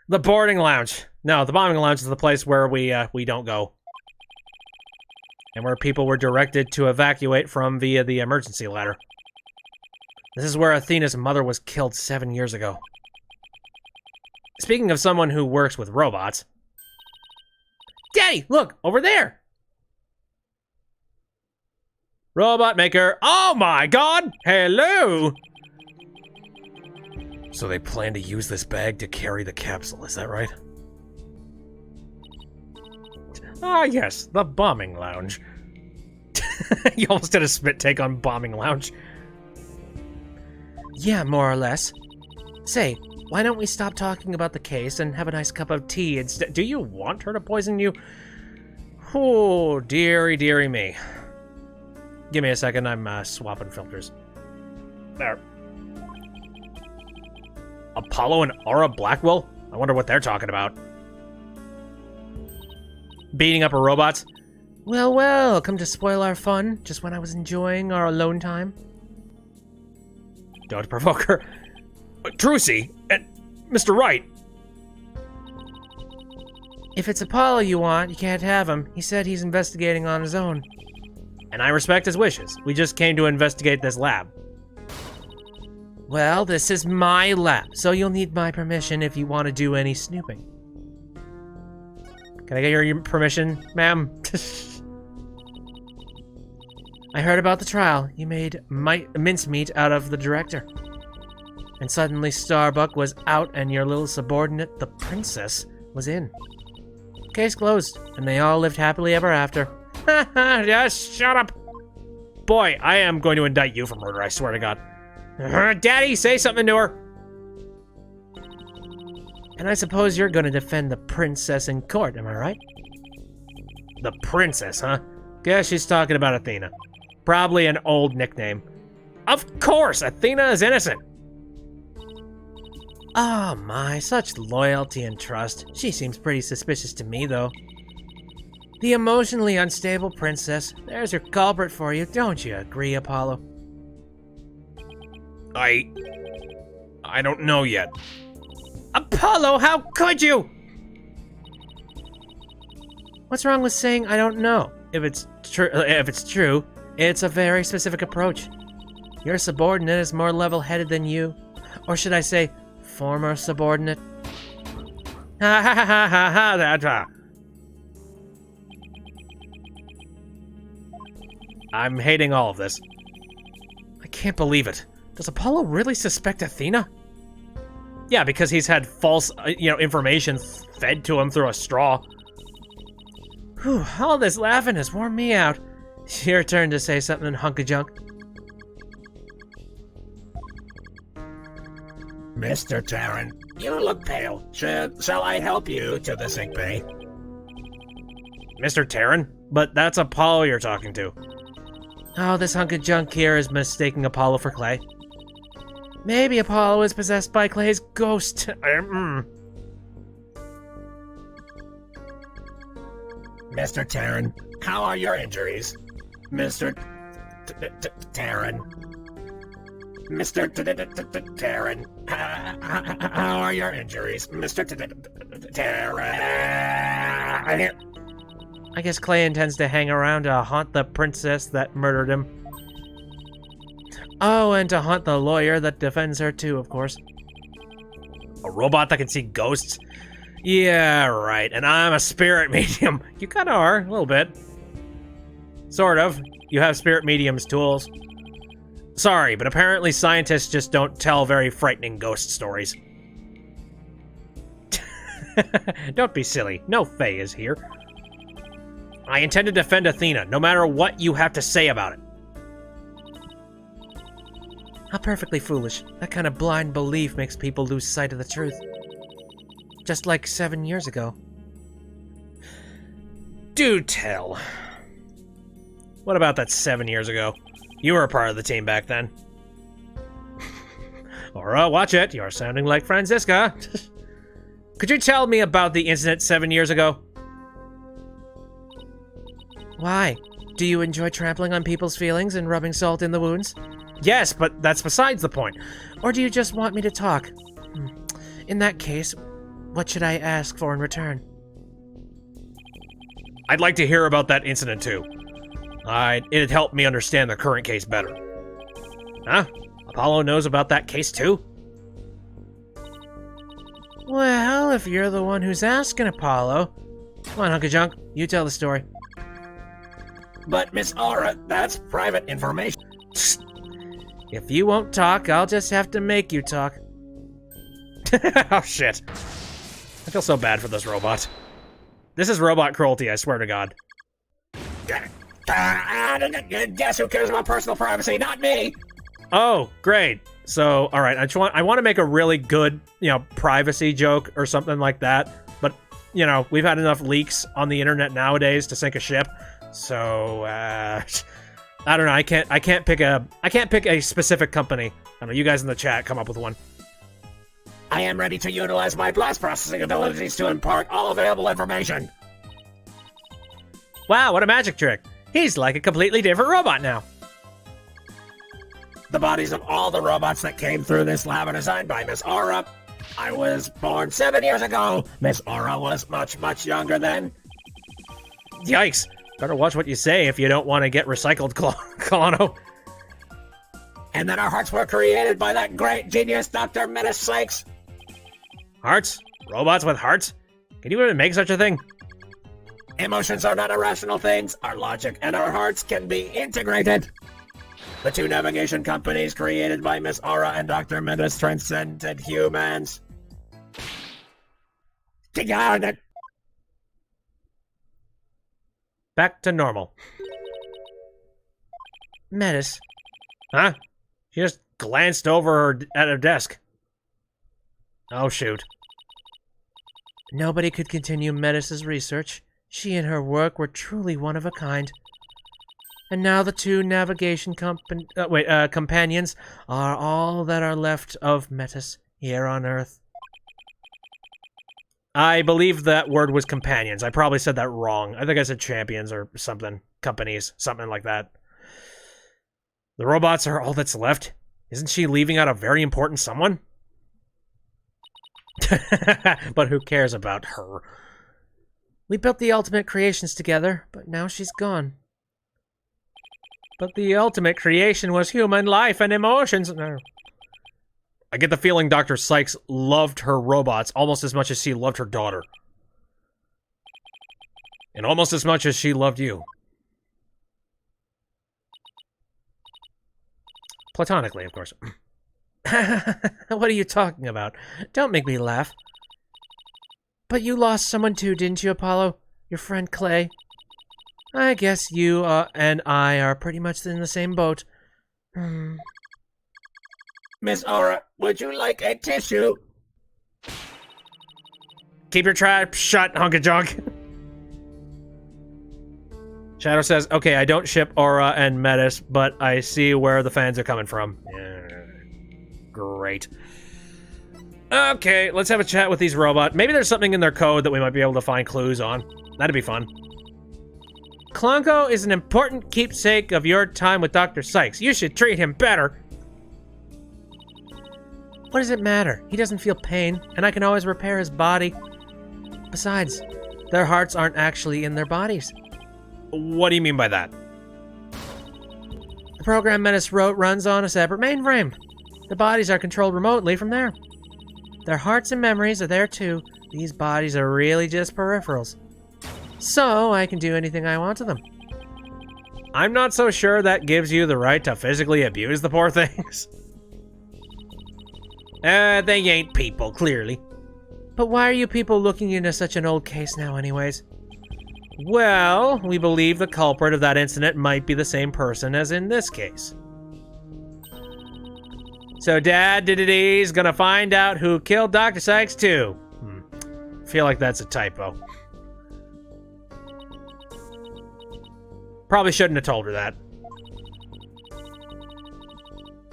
The boarding lounge. No, the bombing lounge is the place where we don't go. And where people were directed to evacuate from via the emergency ladder. This is where Athena's mother was killed 7 years ago. Speaking of someone who works with robots. Daddy, look, over there! Robot maker. Oh my god! Hello! So they plan to use this bag to carry the capsule, is that right? Ah, yes, the bombing lounge. You almost did a spit take on bombing lounge. Yeah, more or less. Say, why don't we stop talking about the case and have a nice cup of tea instead? Do you want her to poison you? Oh, dearie, dearie me. Give me a second, I'm swapping filters. There. Apollo and Aura Blackwell? I wonder what they're talking about. Beating up her robots? Well, well, come to spoil our fun, just when I was enjoying our alone time. Don't provoke her. Trucy and Mr. Wright. If it's Apollo you want, you can't have him. He said he's investigating on his own. And I respect his wishes. We just came to investigate this lab. Well, this is my lab, so you'll need my permission if you want to do any snooping. Can I get your permission, ma'am? I heard about the trial. You made mincemeat out of the director. And suddenly Starbuck was out and your little subordinate, the princess, was in. Case closed, and they all lived happily ever after. Just shut up. Boy, I am going to indict you for murder, I swear to God. Daddy, say something to her. And I suppose you're going to defend the princess in court, am I right? The princess, huh? Guess she's talking about Athena. Probably an old nickname. Of course, Athena is innocent. Oh my, such loyalty and trust. She seems pretty suspicious to me, though. The emotionally unstable princess. There's your culprit for you, don't you agree, Apollo? I don't know yet. Apollo, how could you? What's wrong with saying I don't know? If it's true, it's a very specific approach. Your subordinate is more level-headed than you. Or should I say, former subordinate? Ha ha ha ha ha, that's I'm hating all of this. I can't believe it. Does Apollo really suspect Athena? Yeah, because he's had false, information fed to him through a straw. Whew, all this laughing has worn me out. It's your turn to say something, hunk of junk. Mr. Tarrant, you look pale. Shall I help you to the sick bay? Mr. Terran? But that's Apollo you're talking to. Oh, this hunk of junk here is mistaking Apollo for Clay. Maybe Apollo is possessed by Clay's ghost. Mr. Tarrant, how are your injuries? Mr. Tarrant. Mr. Tarrant, how are your injuries? Mr. Tarrant. I guess Clay intends to hang around to haunt the princess that murdered him. Oh, and to haunt the lawyer that defends her too, of course. A robot that can see ghosts? Yeah, right. And I'm a spirit medium. You kinda are, a little bit. Sort of. You have spirit medium's tools. Sorry, but apparently scientists just don't tell very frightening ghost stories. Don't be silly. No Fae is here. I intend to defend Athena, no matter what you have to say about it. How perfectly foolish. That kind of blind belief makes people lose sight of the truth. Just like 7 years ago. Do tell. What about that 7 years ago? You were a part of the team back then. Aura, watch it. You're sounding like Franziska. Could you tell me about the incident 7 years ago? Why? Do you enjoy trampling on people's feelings and rubbing salt in the wounds? Yes, but that's besides the point. Or do you just want me to talk? In that case, what should I ask for in return? I'd like to hear about that incident too. It'd help me understand the current case better. Huh? Apollo knows about that case too? Well, if you're the one who's asking, Apollo. Come on, Hunk of Junk, you tell the story. But, Miss Aura, that's private information. If you won't talk, I'll just have to make you talk. Oh, shit. I feel so bad for this robot. This is robot cruelty, I swear to God. Guess who cares about personal privacy? Not me! Oh, great. So, all right, I want to make a really good, privacy joke or something like that. But, we've had enough leaks on the internet nowadays to sink a ship. So, I don't know. I can't pick a specific company. I don't know. You guys in the chat come up with one. I am ready to utilize my blast processing abilities to impart all available information. Wow, what a magic trick. He's like a completely different robot now. The bodies of all the robots that came through this lab are designed by Miss Aura. I was born 7 years ago. Miss Aura was much, much younger then. Yikes. Better watch what you say if you don't want to get recycled, Colano. And then our hearts were created by that great genius, Dr. Menace Sykes. Hearts? Robots with hearts? Can you even make such a thing? Emotions are not irrational things. Our logic and our hearts can be integrated. The two navigation companies created by Miss Aura and Dr. Menace transcended humans. Back to normal. Metis. Huh? She just glanced over at her desk. Oh, shoot. Nobody could continue Metis's research. She and her work were truly one of a kind. And now the two navigation companions are all that are left of Metis here on Earth. I believe that word was companions. I probably said that wrong. I think I said champions or something. Companies. Something like that. The robots are all that's left. Isn't she leaving out a very important someone? But who cares about her? We built the ultimate creations together, but now she's gone. But the ultimate creation was human life and emotions. I get the feeling Dr. Sykes loved her robots almost as much as she loved her daughter. And almost as much as she loved you. Platonically, of course. What are you talking about? Don't make me laugh. But you lost someone too, didn't you, Apollo? Your friend Clay? I guess you and I are pretty much in the same boat. Miss Aura, would you like a tissue? Keep your trap shut, hunk of junk. Shadow says, okay, I don't ship Aura and Metis, but I see where the fans are coming from. Great. Okay, let's have a chat with these robots. Maybe there's something in their code that we might be able to find clues on. That'd be fun. Klonko is an important keepsake of your time with Dr. Sykes. You should treat him better. What does it matter? He doesn't feel pain, and I can always repair his body. Besides, their hearts aren't actually in their bodies. What do you mean by that? The program Menace wrote runs on a separate mainframe. The bodies are controlled remotely from there. Their hearts and memories are there too. These bodies are really just peripherals. So I can do anything I want to them. I'm not so sure that gives you the right to physically abuse the poor things. They ain't people, clearly. But why are you people looking into such an old case now anyways? Well, we believe the culprit of that incident might be the same person as in this case. So Dad Diddy's gonna find out who killed Dr. Sykes too. Feel like that's a typo. Probably shouldn't have told her that.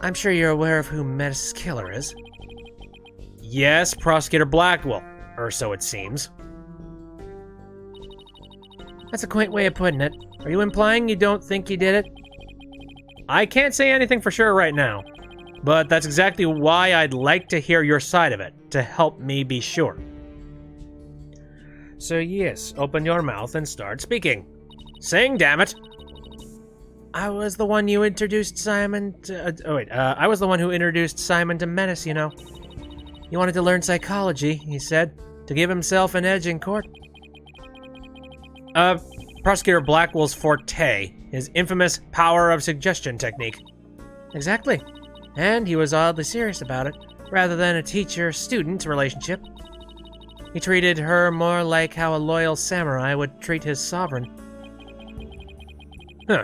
I'm sure you're aware of who Metis' killer is. Yes, Prosecutor Blackwell. Or so it seems. That's a quaint way of putting it. Are you implying you don't think he did it? I can't say anything for sure right now, but that's exactly why I'd like to hear your side of it, to help me be sure. So yes, open your mouth and start speaking. Sing, damn it! I was the one you introduced Simon to... I was the one who introduced Simon to Menace, you know. He wanted to learn psychology, he said, to give himself an edge in court. Prosecutor Blackwell's forte, his infamous power of suggestion technique. Exactly. And he was oddly serious about it, rather than a teacher-student relationship. He treated her more like how a loyal samurai would treat his sovereign. Huh.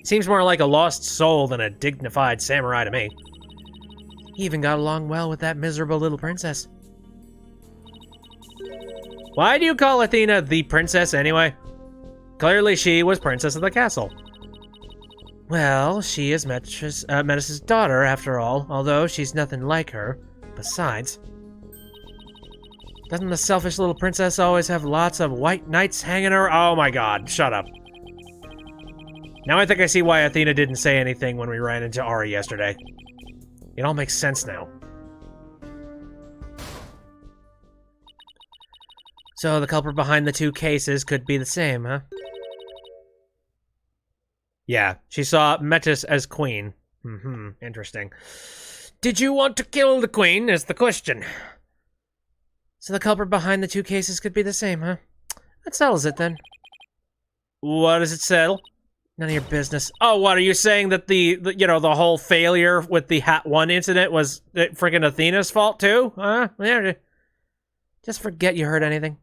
Seems more like a lost soul than a dignified samurai to me. He even got along well with that miserable little princess. Why do you call Athena the princess anyway? Clearly she was princess of the castle. Well, she is Metis' daughter, after all, although she's nothing like her. Besides, doesn't the selfish little princess always have lots of white knights hanging her? Oh my god, shut up. Now I think I see why Athena didn't say anything when we ran into Ari yesterday. It all makes sense now. So the culprit behind the two cases could be the same, huh? Yeah, she saw Metis as queen. Interesting. Did you want to kill the queen, is the question. So the culprit behind the two cases could be the same, huh? That settles it, then. What does it settle? None of your business. Oh, what, are you saying that the whole failure with the Hat 1 incident was freaking Athena's fault, too? Huh? Yeah. Just forget you heard anything.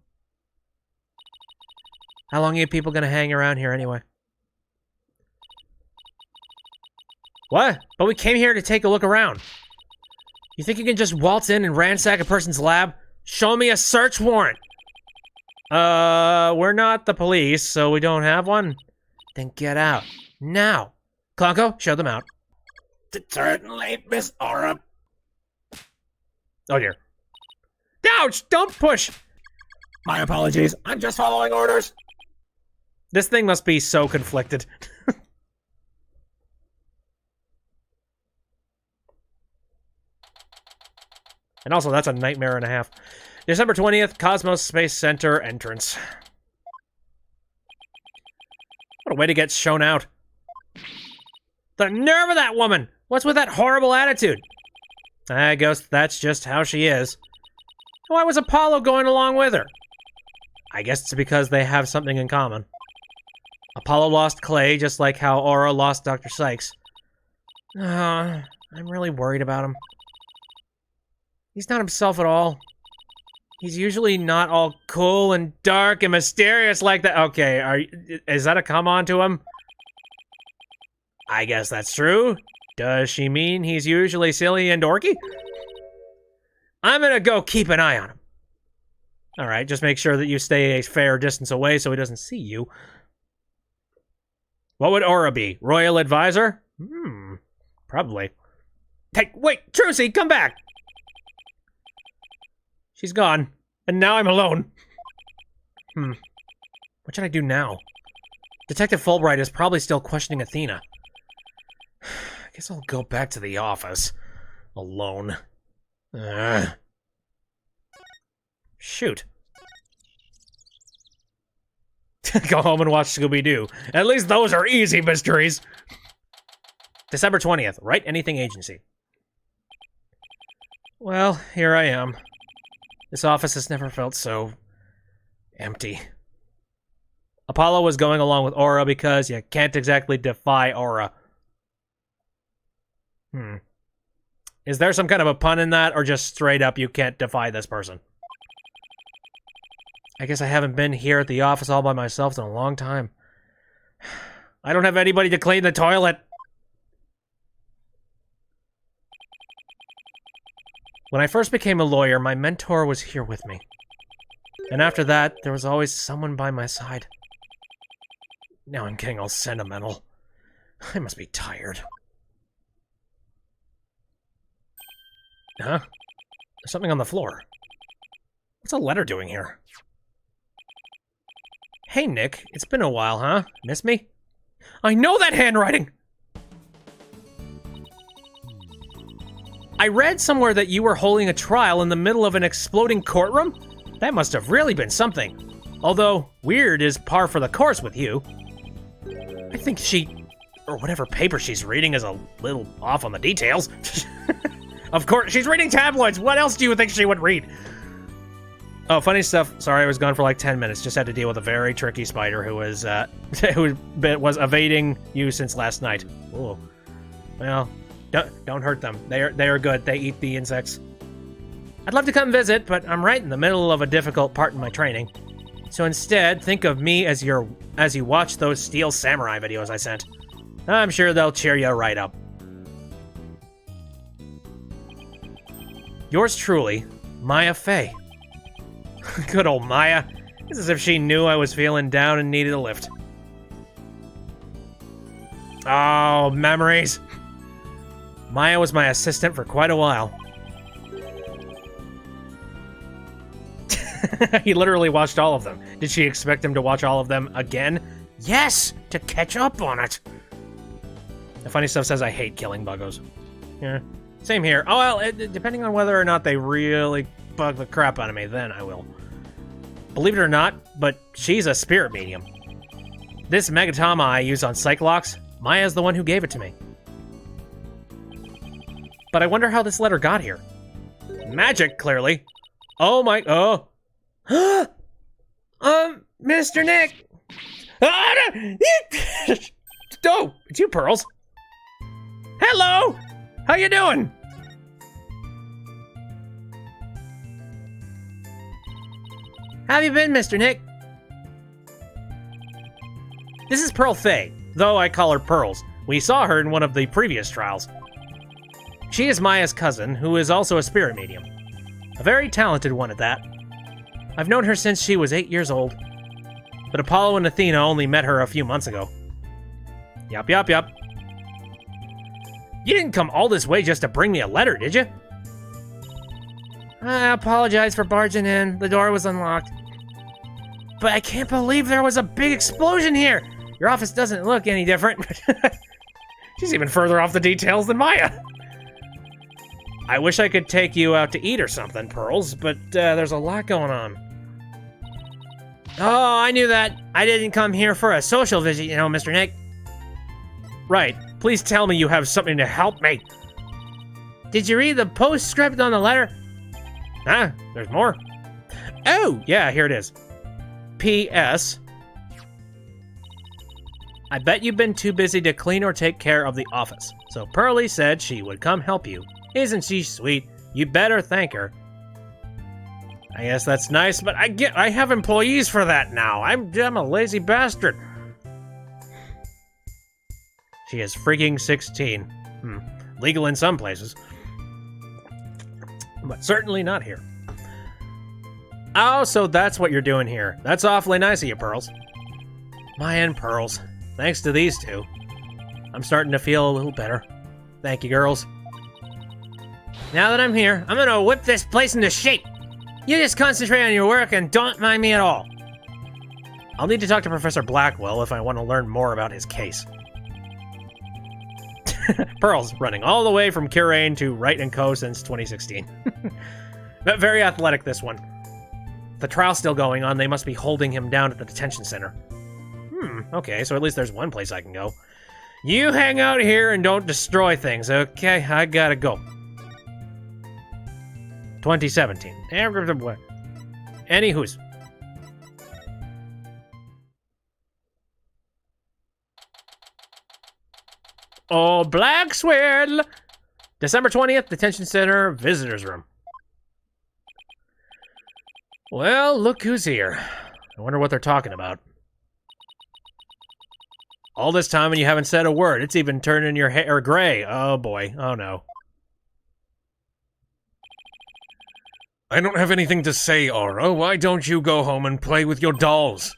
How long are you people gonna hang around here, anyway? What? But we came here to take a look around. You think you can just waltz in and ransack a person's lab? Show me a search warrant! We're not the police, so we don't have one. Then get out. Now! Clonko, show them out. Certainly, Miss Aura. Oh dear. Ouch! Don't push! My apologies. I'm just following orders. This thing must be so conflicted. And also, that's a nightmare and a half. December 20th, Cosmos Space Center entrance. What a way to get shown out. The nerve of that woman! What's with that horrible attitude? I guess that's just how she is. Why was Apollo going along with her? I guess it's because they have something in common. Apollo lost Clay, just like how Aura lost Dr. Sykes. I'm really worried about him. He's not himself at all. He's usually not all cool and dark and mysterious like that. Okay, is that a come on to him? I guess that's true. Does she mean he's usually silly and dorky? I'm gonna go keep an eye on him. Alright, just make sure that you stay a fair distance away so he doesn't see you. What would Aura be? Royal advisor? Probably. Hey, wait, Trucy, come back! She's gone, and now I'm alone. What should I do now? Detective Fulbright is probably still questioning Athena. I guess I'll go back to the office. Alone. Shoot. Go home and watch Scooby-Doo. At least those are easy mysteries. December 20th, Wright Anything Agency. Well, here I am. This office has never felt so empty. Apollo was going along with Aura because you can't exactly defy Aura. Is there some kind of a pun in that, or just straight up you can't defy this person? I guess I haven't been here at the office all by myself in a long time. I don't have anybody to clean the toilet. When I first became a lawyer, my mentor was here with me. And after that, there was always someone by my side. Now I'm getting all sentimental. I must be tired. huh? There's something on the floor. What's a letter doing here? Hey, Nick. It's been a while, huh? Miss me? I know that handwriting! I read somewhere that you were holding a trial in the middle of an exploding courtroom? That must have really been something. Although, weird is par for the course with you. I think she, or whatever paper she's reading, is a little off on the details. Of course, she's reading tabloids. What else do you think she would read? Oh, funny stuff. Sorry, I was gone for like 10 minutes. Just had to deal with a very tricky spider who was was evading you since last night. Ooh. Well, don't hurt them. They are good. They eat the insects. I'd love to come visit, but I'm right in the middle of a difficult part in my training. So instead, think of me as you watch those Steel Samurai videos I sent. I'm sure they'll cheer you right up. Yours truly, Maya Fey. Good old Maya. It's as if she knew I was feeling down and needed a lift. Oh, memories. Maya was my assistant for quite a while. He literally watched all of them. Did she expect him to watch all of them again? Yes, to catch up on it. The funny stuff says I hate killing buggos. Yeah, same here. Oh, well, depending on whether or not they really bug the crap out of me, then I will. Believe it or not, but she's a spirit medium. This Megatama I use on Cyclops, Maya's the one who gave it to me. But I wonder how this letter got here. Magic, clearly. Oh my, oh. Mr. Nick! Oh, it's you, Pearls. Hello! How you doing? How have you been, Mr. Nick? This is Pearl Fey, though I call her Pearls. We saw her in one of the previous trials. She is Maya's cousin, who is also a spirit medium. A very talented one at that. I've known her since she was 8 years old. But Apollo and Athena only met her a few months ago. Yup. You didn't come all this way just to bring me a letter, did you? I apologize for barging in. The door was unlocked. But I can't believe there was a big explosion here. Your office doesn't look any different. She's even further off the details than Maya. I wish I could take you out to eat or something, Pearls, but there's a lot going on. Oh, I knew that. I didn't come here for a social visit, you know, Mr. Nick. Right. Please tell me you have something to help me. Did you read the postscript on the letter? Huh? There's more? Oh, yeah, here it is. P.S. I bet you've been too busy to clean or take care of the office, so Pearlie said she would come help you. Isn't she sweet? You better thank her. I guess that's nice, but I have employees for that now. I'm a lazy bastard. She is freaking 16. Legal in some places. But certainly not here. Oh, so that's what you're doing here. That's awfully nice of you, Pearls. Maya and Pearls. Thanks to these two. I'm starting to feel a little better. Thank you, girls. Now that I'm here, I'm gonna whip this place into shape. You just concentrate on your work and don't mind me at all. I'll need to talk to Professor Blackwell if I want to learn more about his case. Pearls, running all the way from Curane to Wright & Co. since 2016. But very athletic, this one. The trial's still going on. They must be holding him down at the detention center. Okay, so at least there's one place I can go. You hang out here and don't destroy things, okay? I gotta go. 2017. Anywho's. Oh, Black Swirl! December 20th, Detention Center, Visitors Room. Well, look who's here. I wonder what they're talking about. All this time and you haven't said a word. It's even turning your hair gray. Oh boy. Oh no. I don't have anything to say, Aura. Why don't you go home and play with your dolls?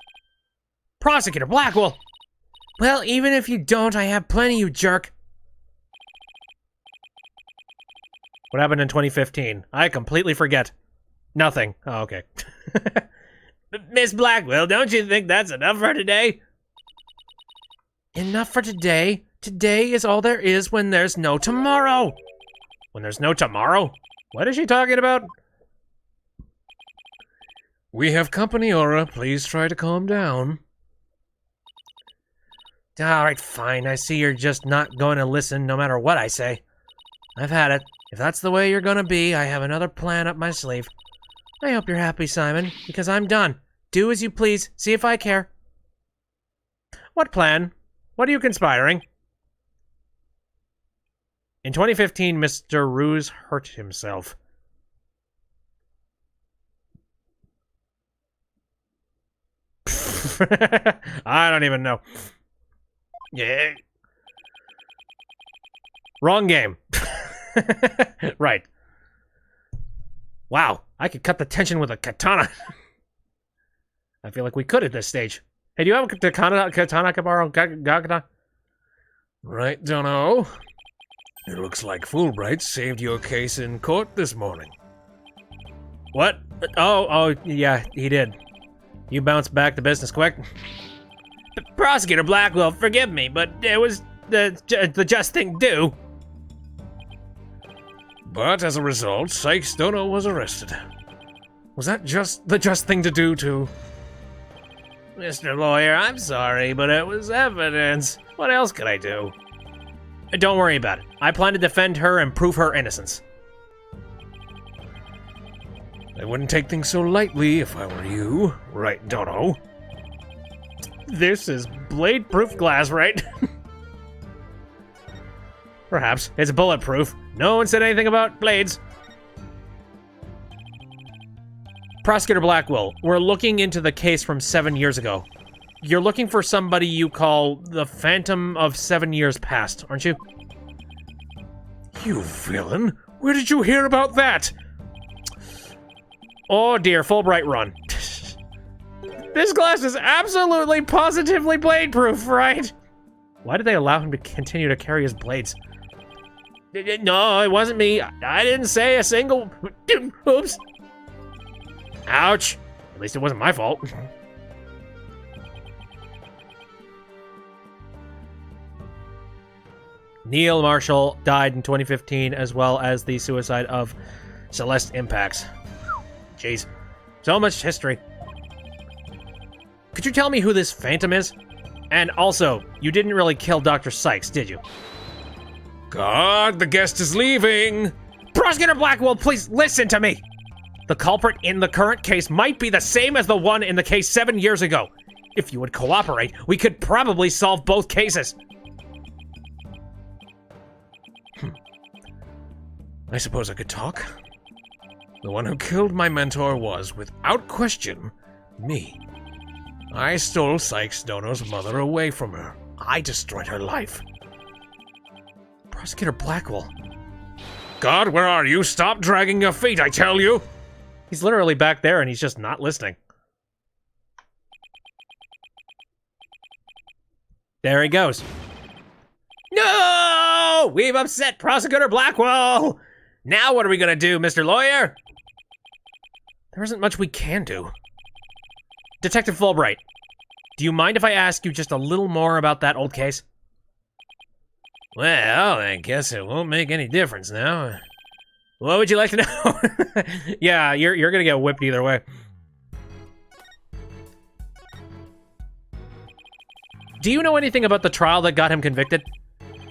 Prosecutor Blackwell! Well, even if you don't, I have plenty, you jerk. What happened in 2015? I completely forget. Nothing. Oh, okay. Miss Blackwell, don't you think that's enough for today? Enough for today? Today is all there is when there's no tomorrow. When there's no tomorrow? What is she talking about? We have company, Aura. Please try to calm down. Alright, fine. I see you're just not going to listen no matter what I say. I've had it. If that's the way you're gonna be, I have another plan up my sleeve. I hope you're happy, Simon, because I'm done. Do as you please. See if I care. What plan? What are you conspiring? In 2015, Mr. Ruse hurt himself. I don't even know. Yeah. Wrong game. Right. Wow, I could cut the tension with a katana. I feel like we could at this stage. Hey, do you have a katana to borrow? Katana? Right, dunno. It looks like Fulbright saved your case in court this morning. What? Oh, yeah, he did. You bounced back to business quick. Prosecutor Blackwell, forgive me, but it was the just thing to do. But as a result, Sykes Dono was arrested. Was that just the just thing to do, too? Mr. Lawyer, I'm sorry, but it was evidence. What else could I do? Don't worry about it. I plan to defend her and prove her innocence. I wouldn't take things so lightly if I were you, right, Dono? This is blade-proof glass, right? Perhaps. It's bulletproof. No one said anything about blades. Prosecutor Blackwell, we're looking into the case from 7 years ago. You're looking for somebody you call the Phantom of 7 Years Past, aren't you? You villain! Where did you hear about that? Oh dear, Fulbright run. This glass is absolutely, positively blade-proof, right? Why did they allow him to continue to carry his blades? No, it wasn't me. I didn't say a single... Oops. Ouch. At least it wasn't my fault. Neil Marshall died in 2015, as well as the suicide of Celeste Impacts. Jeez. So much history. Could you tell me who this Phantom is? And also, you didn't really kill Dr. Sykes, did you? God, the guest is leaving! Prosecutor Blackwell, please listen to me! The culprit in the current case might be the same as the one in the case 7 years ago. If you would cooperate, we could probably solve both cases. I suppose I could talk. The one who killed my mentor was, without question, me. I stole Sykes Dono's mother away from her. I destroyed her life. Prosecutor Blackwell. God, where are you? Stop dragging your feet, I tell you! He's literally back there and he's just not listening. There he goes. No! We've upset Prosecutor Blackwell! Now what are we gonna do, Mr. Lawyer? There isn't much we can do. Detective Fulbright, do you mind if I ask you just a little more about that old case? Well, I guess it won't make any difference now. What would you like to know? Yeah, you're gonna get whipped either way. Do you know anything about the trial that got him convicted?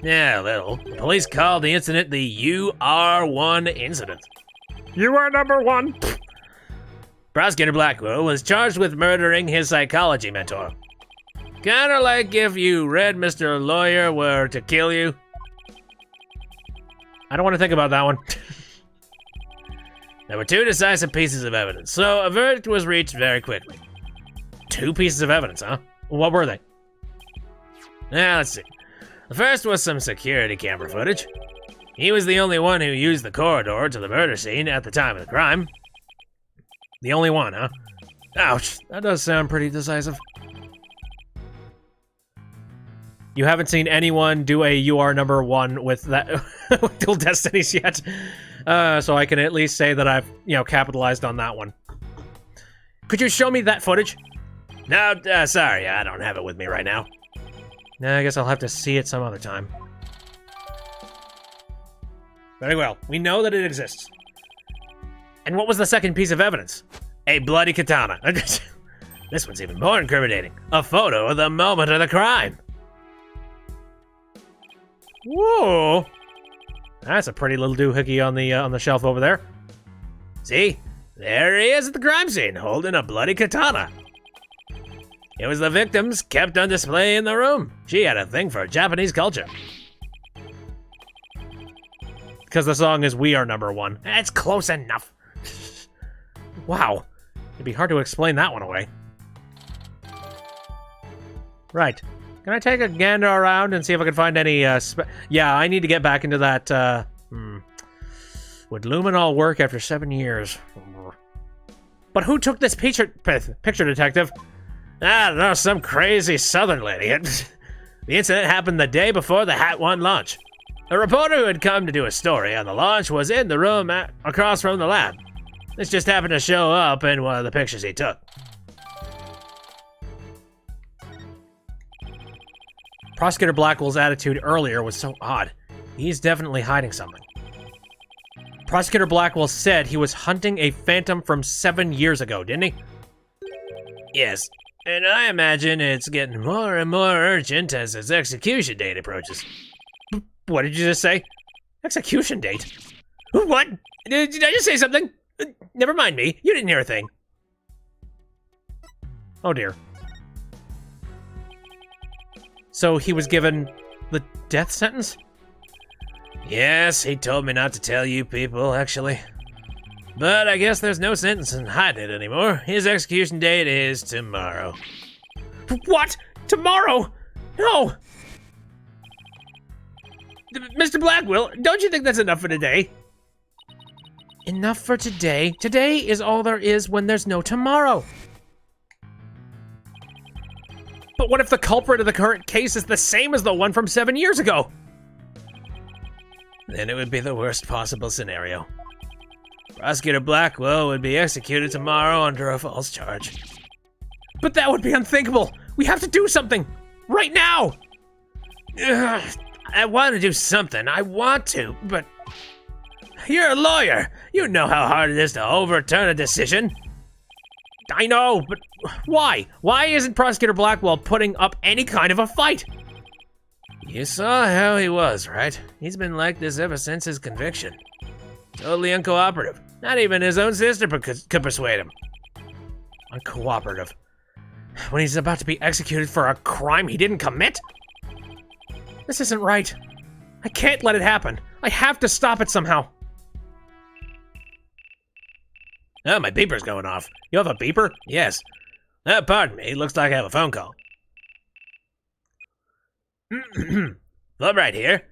Yeah, a little. The police called the incident the UR1 incident. You are number one! Prosecutor Blackwell was charged with murdering his psychology mentor. Kinda like if you read Mr. Lawyer were to kill you. I don't want to think about that one. There were two decisive pieces of evidence, so a verdict was reached very quickly. 2 pieces of evidence, huh? What were they? Now, let's see. The first was some security camera footage. He was the only one who used the corridor to the murder scene at the time of the crime. The only one, huh? Ouch, that does sound pretty decisive. You haven't seen anyone do a UR number 1 with that with Dual Destinies yet? So I can at least say that I've, capitalized on that one. Could you show me that footage? No, sorry, I don't have it with me right now. I guess I'll have to see it some other time. Very well. We know that it exists. And what was the second piece of evidence? A bloody katana. This one's even more incriminating. A photo of the moment of the crime. Whoa! That's a pretty little doohickey on the shelf over there. See? There he is at the crime scene, holding a bloody katana. It was the victim's kept on display in the room. She had a thing for Japanese culture. Because the song is We Are Number One. That's close enough. Wow. It'd be hard to explain that one away. Right. Can I take a gander around and see if I can find any, yeah, I need to get back into that, Would luminol work after 7 years? But who took this picture, detective? I don't know, some crazy southern lady. The incident happened the day before the Hat 1 launch. A reporter who had come to do a story on the launch was in the room across from the lab. This just happened to show up in one of the pictures he took. Prosecutor Blackwell's attitude earlier was so odd. He's definitely hiding something. Prosecutor Blackwell said he was hunting a phantom from 7 years ago, didn't he? Yes, and I imagine it's getting more and more urgent as his execution date approaches. What did you just say? Execution date? What? Did I just say something? Never mind me. You didn't hear a thing. Oh dear. So he was given the death sentence? Yes, he told me not to tell you people, actually. But I guess there's no sense in hiding it anymore. His execution date is tomorrow. What? Tomorrow? No! Mr. Blackwell, don't you think that's enough for today? Enough for today? Today is all there is when there's no tomorrow. But what if the culprit of the current case is the same as the one from 7 years ago? Then it would be the worst possible scenario. Prosecutor Blackwell would be executed tomorrow under a false charge. But that would be unthinkable. We have to do something. Right now. Ugh, I want to do something. I want to, but... You're a lawyer. You know how hard it is to overturn a decision. I know, but why? Why isn't Prosecutor Blackwell putting up any kind of a fight? You saw how he was, right? He's been like this ever since his conviction. Totally uncooperative. Not even his own sister could persuade him. Uncooperative? When he's about to be executed for a crime he didn't commit? This isn't right. I can't let it happen. I have to stop it somehow. Oh, my beeper's going off. You have a beeper? Yes. Pardon me, looks like I have a phone call. Right here.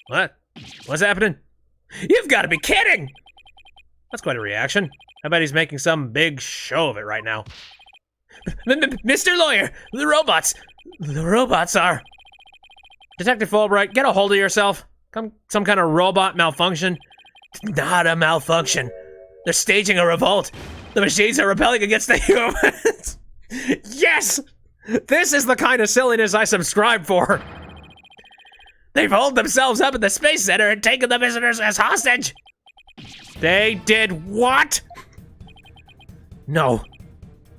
What? What's happening? You've got to be kidding! That's quite a reaction. I bet he's making some big show of it right now. Mr. Lawyer, the robots are... Detective Fulbright, get a hold of yourself. Some kind of robot malfunction. Not a malfunction. They're staging a revolt. The machines are rebelling against the humans. Yes! This is the kind of silliness I subscribe for. They've holed themselves up at the Space Center and taken the visitors as hostage. They did what? No.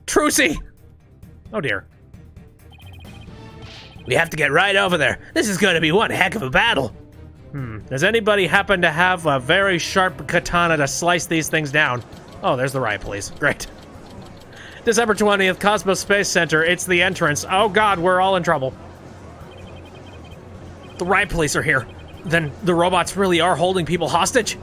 Trucy! Oh dear. We have to get right over there. This is going to be one heck of a battle. Does anybody happen to have a very sharp katana to slice these things down? Oh, there's the Wright police. Great. December 20th, Cosmos Space Center. It's the entrance. Oh god, we're all in trouble. The Wright police are here. Then the robots really are holding people hostage?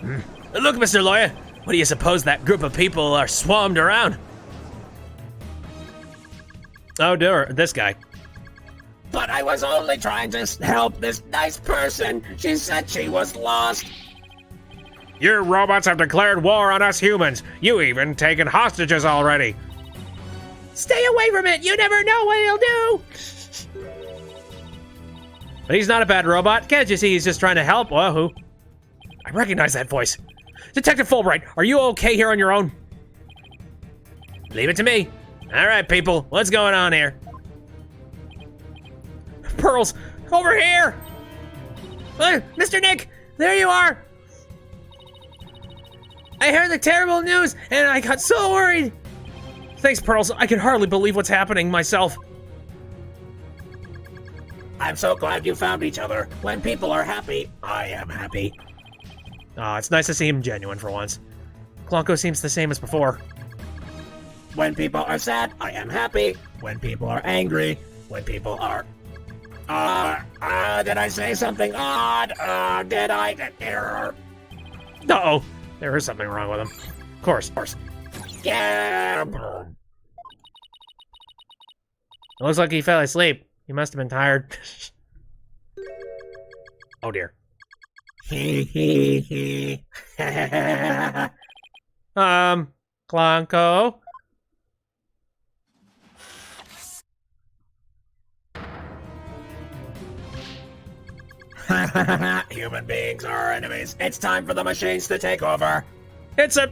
Look, Mr. Lawyer. What do you suppose that group of people are swarmed around? Oh dear, this guy. But I was only trying to help this nice person. She said she was lost. You robots have declared war on us humans. You even taken hostages already. Stay away from it. You never know what he'll do. But he's not a bad robot. Can't you see he's just trying to help? Wahoo. I recognize that voice. Detective Fulbright, are you okay here on your own? Leave it to me. All right, people, what's going on here? Pearls, over here! Mr. Nick, there you are! I heard the terrible news, and I got so worried! Thanks, Pearls. I can hardly believe what's happening myself. I'm so glad you found each other. When people are happy, I am happy. Aw, it's nice to see him genuine for once. Klonko seems the same as before. When people are sad, I am happy. When people are angry, when people are... did I say something odd? Did I... Uh-oh, there is something wrong with him. Of course. Yeah. It looks like he fell asleep. He must have been tired. Oh dear. Klonko? Human beings are our enemies. It's time for the machines to take over. It's some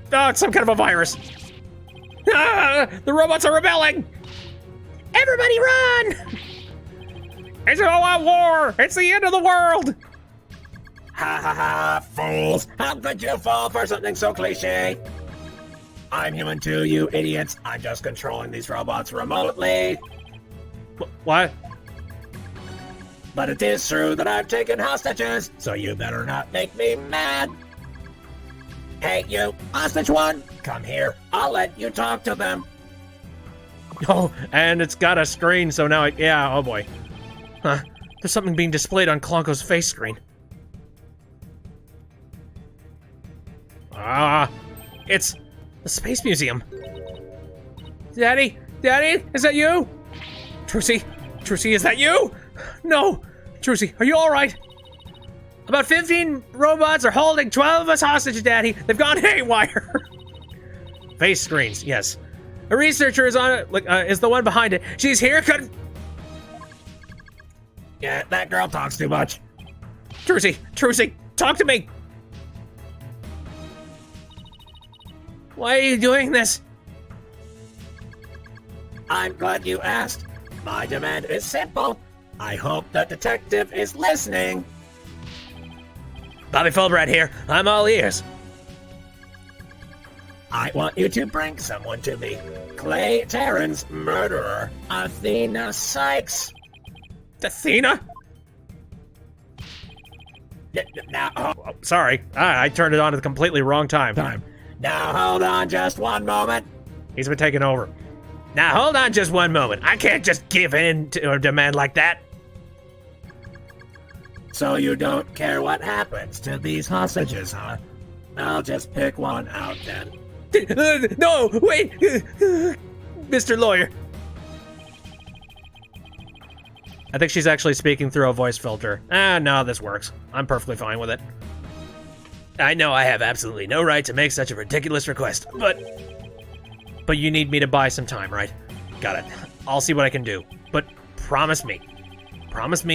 kind of a virus. The robots are rebelling! Everybody run! It's an all-out war! It's the end of the world! Ha ha ha, fools! How could you fall for something so cliche? I'm human too, you idiots. I'm just controlling these robots remotely. What? But it is true that I've taken hostages, so you better not make me mad. Hey, you, hostage one, come here. I'll let you talk to them. Oh, and it's got a screen, so now oh boy. Huh, there's something being displayed on Klonko's face screen. It's the Space Museum. Daddy? Daddy? Is that you? Trucy? Trucy, is that you? No! Trucy, are you alright? About 15 robots are holding 12 of us hostages, Daddy. They've gone haywire. Face screens, yes. A researcher is on it, is the one behind it. She's here, Yeah, that girl talks too much. Trucy, talk to me. Why are you doing this? I'm glad you asked. My demand is simple. I hope the detective is listening. Bobby Fulbright here. I'm all ears. I want you to bring someone to me. Clay Terran's murderer, Athena Sykes. Athena? Now, Oh, sorry, I turned it on at the completely wrong time. Now hold on just one moment. He's been taken over. Now hold on just one moment. I can't just give in to a demand like that. So you don't care what happens to these hostages, huh? I'll just pick one out then. No, wait! Mr. Lawyer. I think she's actually speaking through a voice filter. No, this works. I'm perfectly fine with it. I know I have absolutely no right to make such a ridiculous request, but you need me to buy some time, right? Got it. I'll see what I can do. But promise me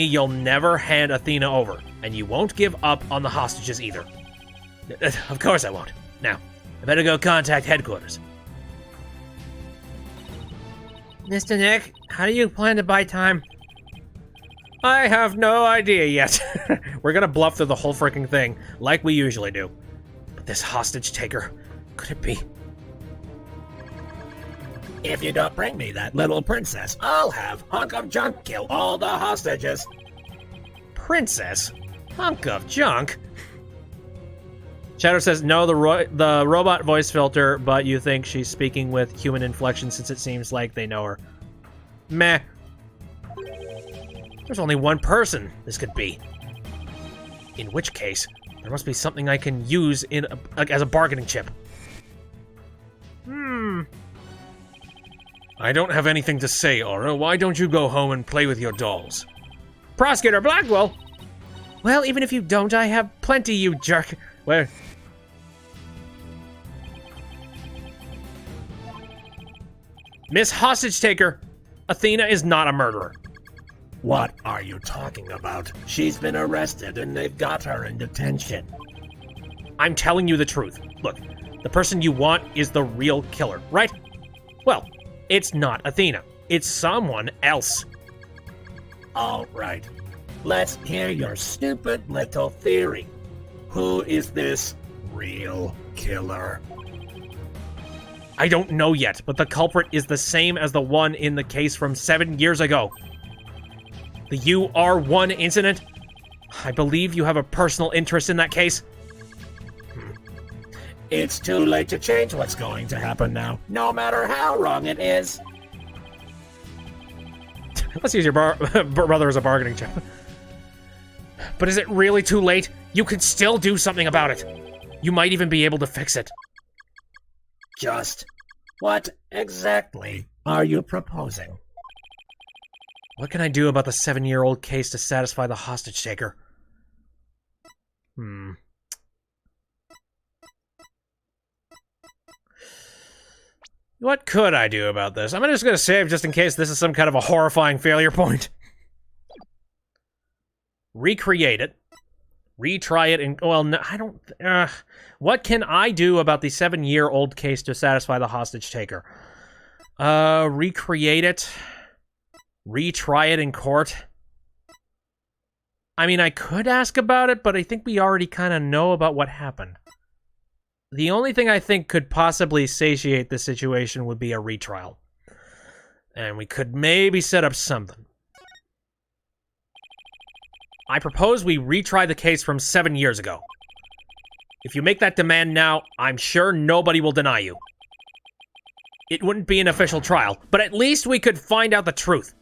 you'll never hand Athena over, and you won't give up on the hostages either. Of course I won't. Now, I better go contact headquarters. Mr. Nick, how do you plan to buy time? I have no idea yet. We're gonna bluff through the whole freaking thing, like we usually do. But this hostage taker, could it be? If you don't bring me that little princess, I'll have Hunk of Junk kill all the hostages. Princess? Hunk of junk? Shadow says no, the robot voice filter, but you think she's speaking with human inflection since it seems like they know her. Meh. There's only one person this could be. In which case, there must be something I can use as a bargaining chip. I don't have anything to say, Aura. Why don't you go home and play with your dolls? Prosecutor Blackwell! Well, even if you don't, I have plenty, you jerk. Where? Miss Hostage Taker, Athena is not a murderer. What are you talking about? She's been arrested and they've got her in detention. I'm telling you the truth. Look, the person you want is the real killer, right? Well, it's not Athena. It's someone else. All right. Let's hear your stupid little theory. Who is this real killer? I don't know yet, but the culprit is the same as the one in the case from 7 years ago. The UR1 incident? I believe you have a personal interest in that case. It's too late to change what's going to happen now, no matter how wrong it is. Let's use your brother as a bargaining chip. But is it really too late? You can still do something about it. You might even be able to fix it. Just what exactly are you proposing? What can I do about the 7-year-old case to satisfy the hostage taker? What could I do about this? I'm just gonna save just in case this is some kind of a horrifying failure point. Recreate it. Retry it and... Well, no, I don't... what can I do about the 7-year-old case to satisfy the hostage taker? Recreate it. Retry it in court. I mean, I could ask about it, but I think we already kind of know about what happened. The only thing I think could possibly satiate the situation would be a retrial. And we could maybe set up something. I propose we retry the case from 7 years ago. If you make that demand now, I'm sure nobody will deny you. It wouldn't be an official trial, but at least we could find out the truth.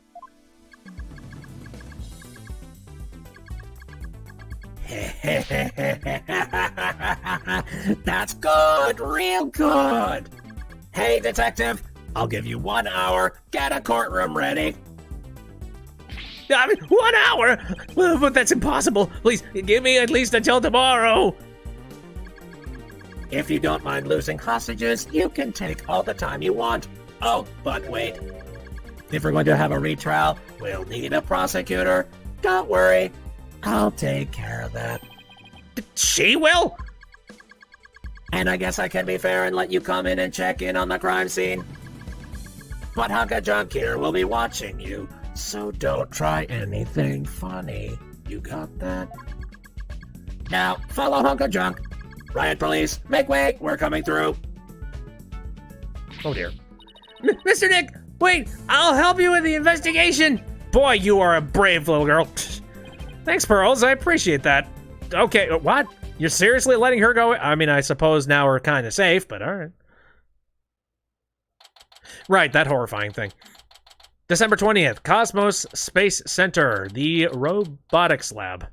That's good, real good. Hey, detective, I'll give you 1 hour. Get a courtroom ready. I mean, 1 hour? But that's impossible. Please, give me at least until tomorrow. If you don't mind losing hostages, you can take all the time you want. Oh, but wait. If we're going to have a retrial, we'll need a prosecutor. Don't worry, I'll take care of that. She will? And I guess I can be fair and let you come in and check in on the crime scene. But Hunka Junk here will be watching you, so don't try anything funny. You got that? Now, follow Hunka Junk. Riot police, make way, we're coming through. Oh dear. Mr. Nick, wait, I'll help you with the investigation. Boy, you are a brave little girl. Thanks, Pearls, I appreciate that. Okay, what? You're seriously letting her go? I mean, I suppose now we're kind of safe, but alright. Right, that horrifying thing. December 20th, Cosmos Space Center, the robotics lab.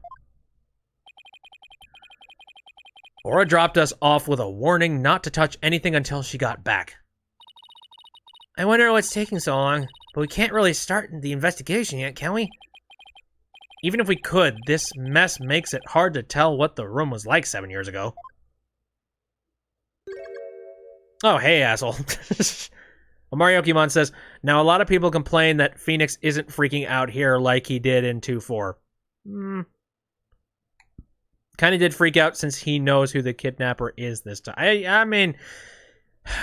Aura dropped us off with a warning not to touch anything until she got back. I wonder what's taking so long, but we can't really start the investigation yet, can we? Even if we could, this mess makes it hard to tell what the room was like 7 years ago. Oh, hey, asshole. Mariokumon says, now a lot of people complain that Phoenix isn't freaking out here like he did in 2-4. Kind of did freak out since he knows who the kidnapper is this time. I mean,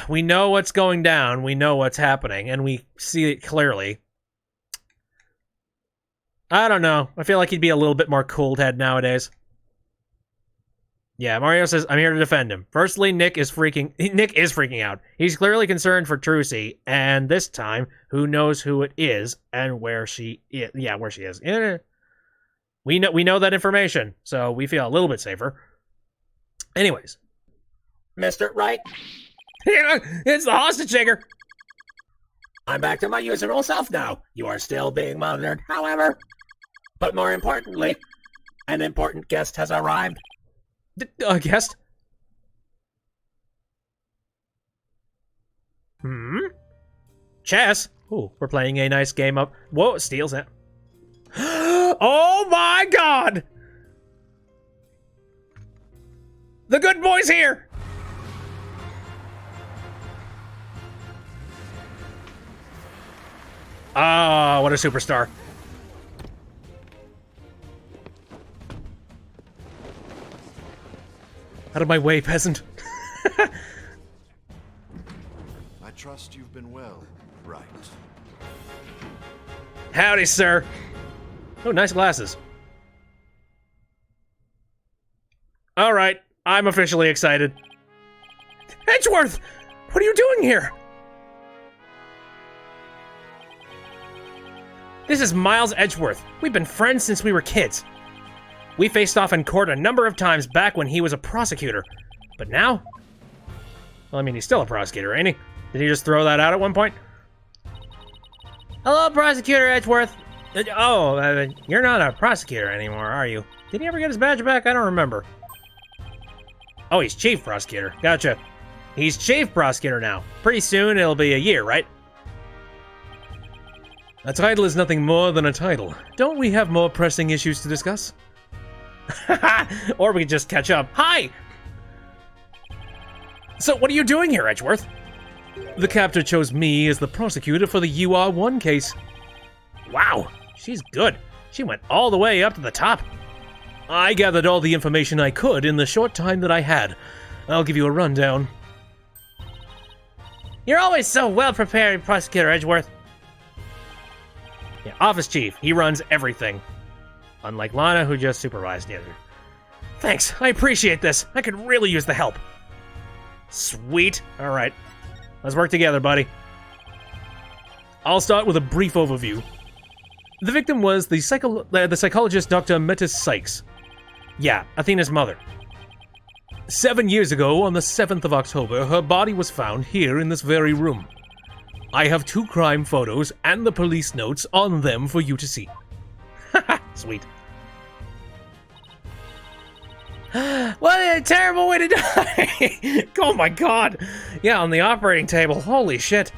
we know what's going down, we know what's happening, and we see it clearly. I don't know. I feel like he'd be a little bit more cool-head nowadays. Yeah, Mario says, I'm here to defend him. Firstly, Nick is freaking out. He's clearly concerned for Trucy, and this time, who knows who it is and where she is. Yeah, where she is. We know that information, so we feel a little bit safer. Anyways. Mr. Wright? It's the hostage taker! I'm back to my usual self now. You are still being monitored, however. But more importantly, an important guest has arrived. A guest? Chess? Ooh, we're playing a nice game of... Whoa, steals it. Oh my god! The good boy's here! Ah, what a superstar. Out of my way, peasant. I trust you've been well, Wright. Howdy, sir. Oh, nice glasses. All right, I'm officially excited. Edgeworth! What are you doing here? This is Miles Edgeworth. We've been friends since we were kids. We faced off in court a number of times back when he was a prosecutor. But now? Well, I mean, he's still a prosecutor, ain't he? Did he just throw that out at one point? Hello, Prosecutor Edgeworth. You're not a prosecutor anymore, are you? Did he ever get his badge back? I don't remember. Oh, he's chief prosecutor. Gotcha. He's chief prosecutor now. Pretty soon it'll be a year, right? A title is nothing more than a title. Don't we have more pressing issues to discuss? Or we could just catch up. Hi! So what are you doing here, Edgeworth? The captor chose me as the prosecutor for the UR1 case. Wow, she's good. She went all the way up to the top. I gathered all the information I could in the short time that I had. I'll give you a rundown. You're always so well prepared, Prosecutor Edgeworth. Yeah, office chief. He runs everything. Unlike Lana, who just supervised the editor. Thanks, I appreciate this. I could really use the help. Sweet. All right. Let's work together, buddy. I'll start with a brief overview. The victim was the psychologist Dr. Metis Sykes. Yeah, Athena's mother. 7 years ago, on the 7th of October, her body was found here in this very room. I have 2 crime photos and the police notes on them for you to see. Haha, sweet. What a terrible way to die! Oh my god! Yeah, on the operating table. Holy shit.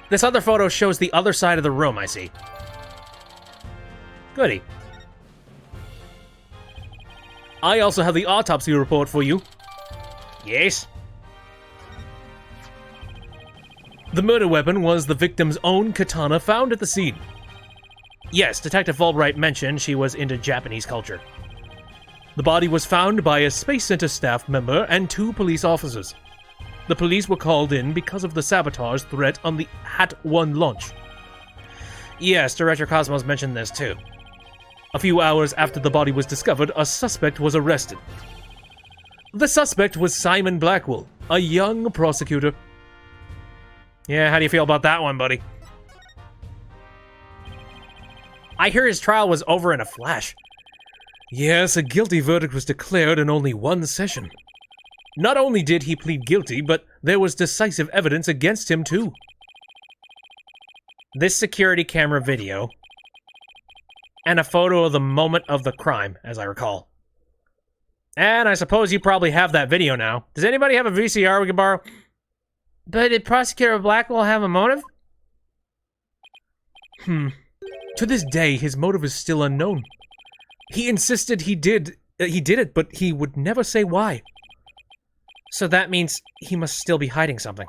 This other photo shows the other side of the room, I see. Goody. I also have the autopsy report for you. Yes? The murder weapon was the victim's own katana found at the scene. Yes, Detective Fulbright mentioned she was into Japanese culture. The body was found by a Space Center staff member and 2 police officers. The police were called in because of the sabotage threat on the Hat 1 launch. Yes, Director Cosmos mentioned this too. A few hours after the body was discovered, a suspect was arrested. The suspect was Simon Blackwell, a young prosecutor. Yeah, how do you feel about that one, buddy? I hear his trial was over in a flash. Yes, a guilty verdict was declared in only 1 session. Not only did he plead guilty, but there was decisive evidence against him too. This security camera video, and a photo of the moment of the crime, as I recall. And I suppose you probably have that video now. Does anybody have a VCR we can borrow? But did Prosecutor Blackwell have a motive? To this day, his motive is still unknown. He insisted he did it, but he would never say why. So that means he must still be hiding something.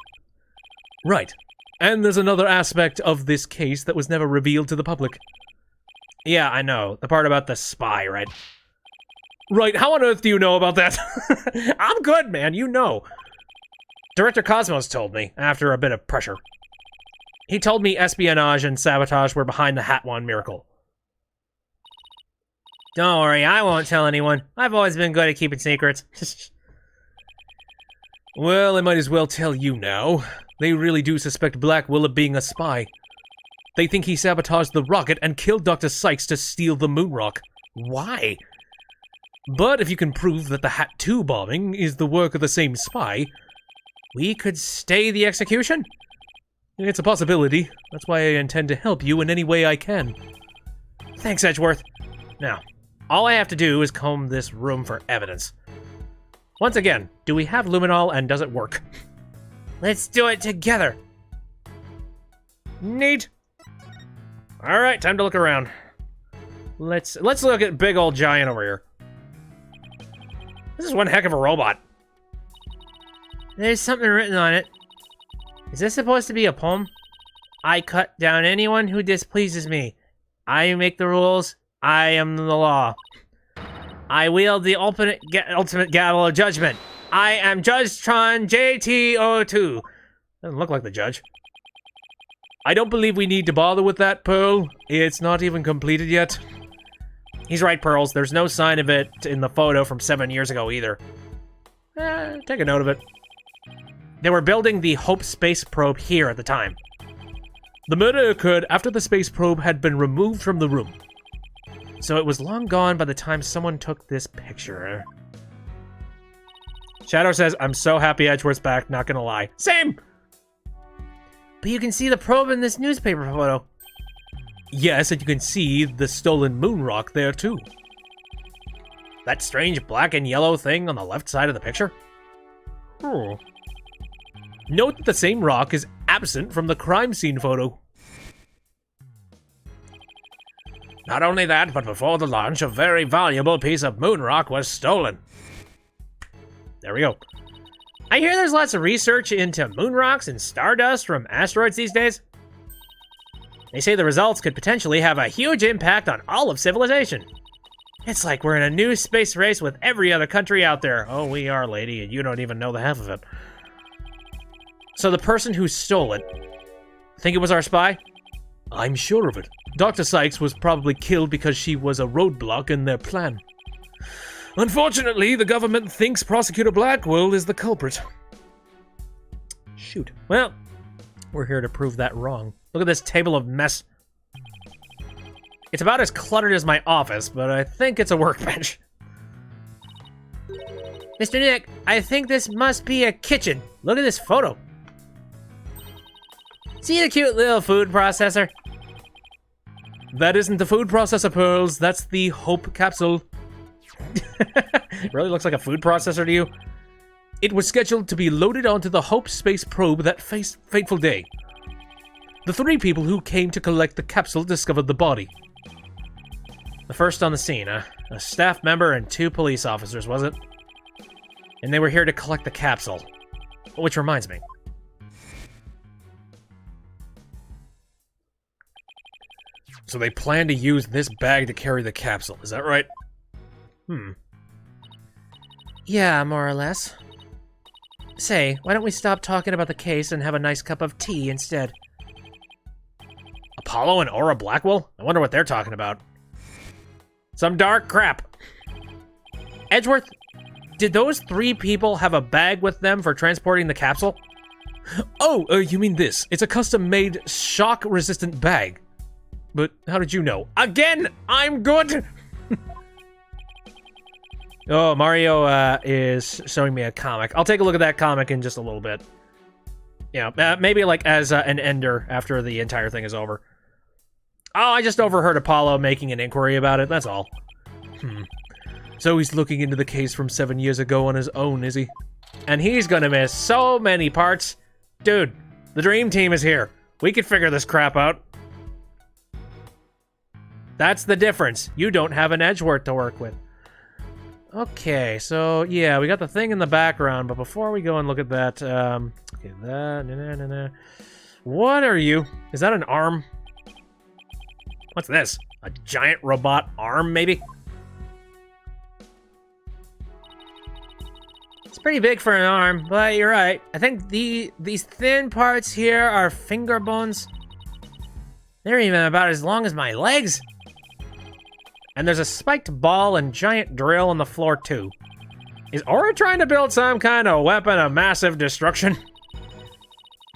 Right. And there's another aspect of this case that was never revealed to the public. Yeah, I know. The part about the spy, right? Right, how on earth do you know about that? I'm good, man, you know. Director Cosmos told me, after a bit of pressure. He told me espionage and sabotage were behind the Hat 1 miracle. Don't worry, I won't tell anyone. I've always been good at keeping secrets. Well, I might as well tell you now. They really do suspect Blackwell of being a spy. They think he sabotaged the rocket and killed Dr. Sykes to steal the moon rock. Why? But if you can prove that the Hat 2 bombing is the work of the same spy, we could stay the execution? It's a possibility. That's why I intend to help you in any way I can. Thanks, Edgeworth. Now, all I have to do is comb this room for evidence. Once again, do we have luminol and does it work? Let's do it together. Neat. All right, time to look around. Let's look at big old giant over here. This is one heck of a robot. There's something written on it. Is this supposed to be a poem? I cut down anyone who displeases me. I make the rules. I am the law. I wield the ultimate gavel of judgment. I am Judge Tron JT02. Doesn't look like the judge. I don't believe we need to bother with that, Pearl. It's not even completed yet. He's right, Pearls. There's no sign of it in the photo from 7 years ago either. Take a note of it. They were building the Hope space probe here at the time. The murder occurred after the space probe had been removed from the room. So it was long gone by the time someone took this picture. Shadow says, I'm so happy Edgeworth's back, not gonna lie. Same! But you can see the probe in this newspaper photo. Yes, and you can see the stolen moon rock there too. That strange black and yellow thing on the left side of the picture? Oh. Note that the same rock is absent from the crime scene photo. Not only that, but before the launch, a very valuable piece of moon rock was stolen. There we go. I hear there's lots of research into moon rocks and stardust from asteroids these days. They say the results could potentially have a huge impact on all of civilization. It's like we're in a new space race with every other country out there. Oh, we are, lady, and you don't even know the half of it. So the person who stole it, think it was our spy? I'm sure of it. Dr. Sykes was probably killed because she was a roadblock in their plan. Unfortunately, the government thinks Prosecutor Blackwell is the culprit. Shoot. Well, we're here to prove that wrong. Look at this table of mess. It's about as cluttered as my office, but I think it's a workbench. Mr. Nick, I think this must be a kitchen. Look at this photo. See the cute little food processor? That isn't the food processor, Pearls. That's the Hope capsule. Really looks like a food processor to you? It was scheduled to be loaded onto the Hope space probe that fateful day. The 3 people who came to collect the capsule discovered the body. The first on the scene, a staff member and 2 police officers, was it? And they were here to collect the capsule. Which reminds me. So they plan to use this bag to carry the capsule, is that right? Yeah, more or less. Say, why don't we stop talking about the case and have a nice cup of tea instead? Apollo and Aura Blackwell? I wonder what they're talking about. Some dark crap. Edgeworth, did those 3 people have a bag with them for transporting the capsule? Oh, you mean this. It's a custom-made, shock-resistant bag. But how did you know? Again, I'm good! Oh, Mario is showing me a comic. I'll take a look at that comic in just a little bit. Yeah, maybe like as an ender after the entire thing is over. Oh, I just overheard Apollo making an inquiry about it, that's all. So he's looking into the case from 7 years ago on his own, is he? And he's gonna miss so many parts. Dude, the dream team is here. We can figure this crap out. That's the difference. You don't have an Edgeworth to work with. Okay, so yeah, we got the thing in the background, but before we go and look at that, okay, that, what are you? Is that an arm? What's this? A giant robot arm, maybe? It's pretty big for an arm, but you're right. I think these thin parts here are finger bones. They're even about as long as my legs. And there's a spiked ball and giant drill on the floor, too. Is Aura trying to build some kind of weapon of massive destruction?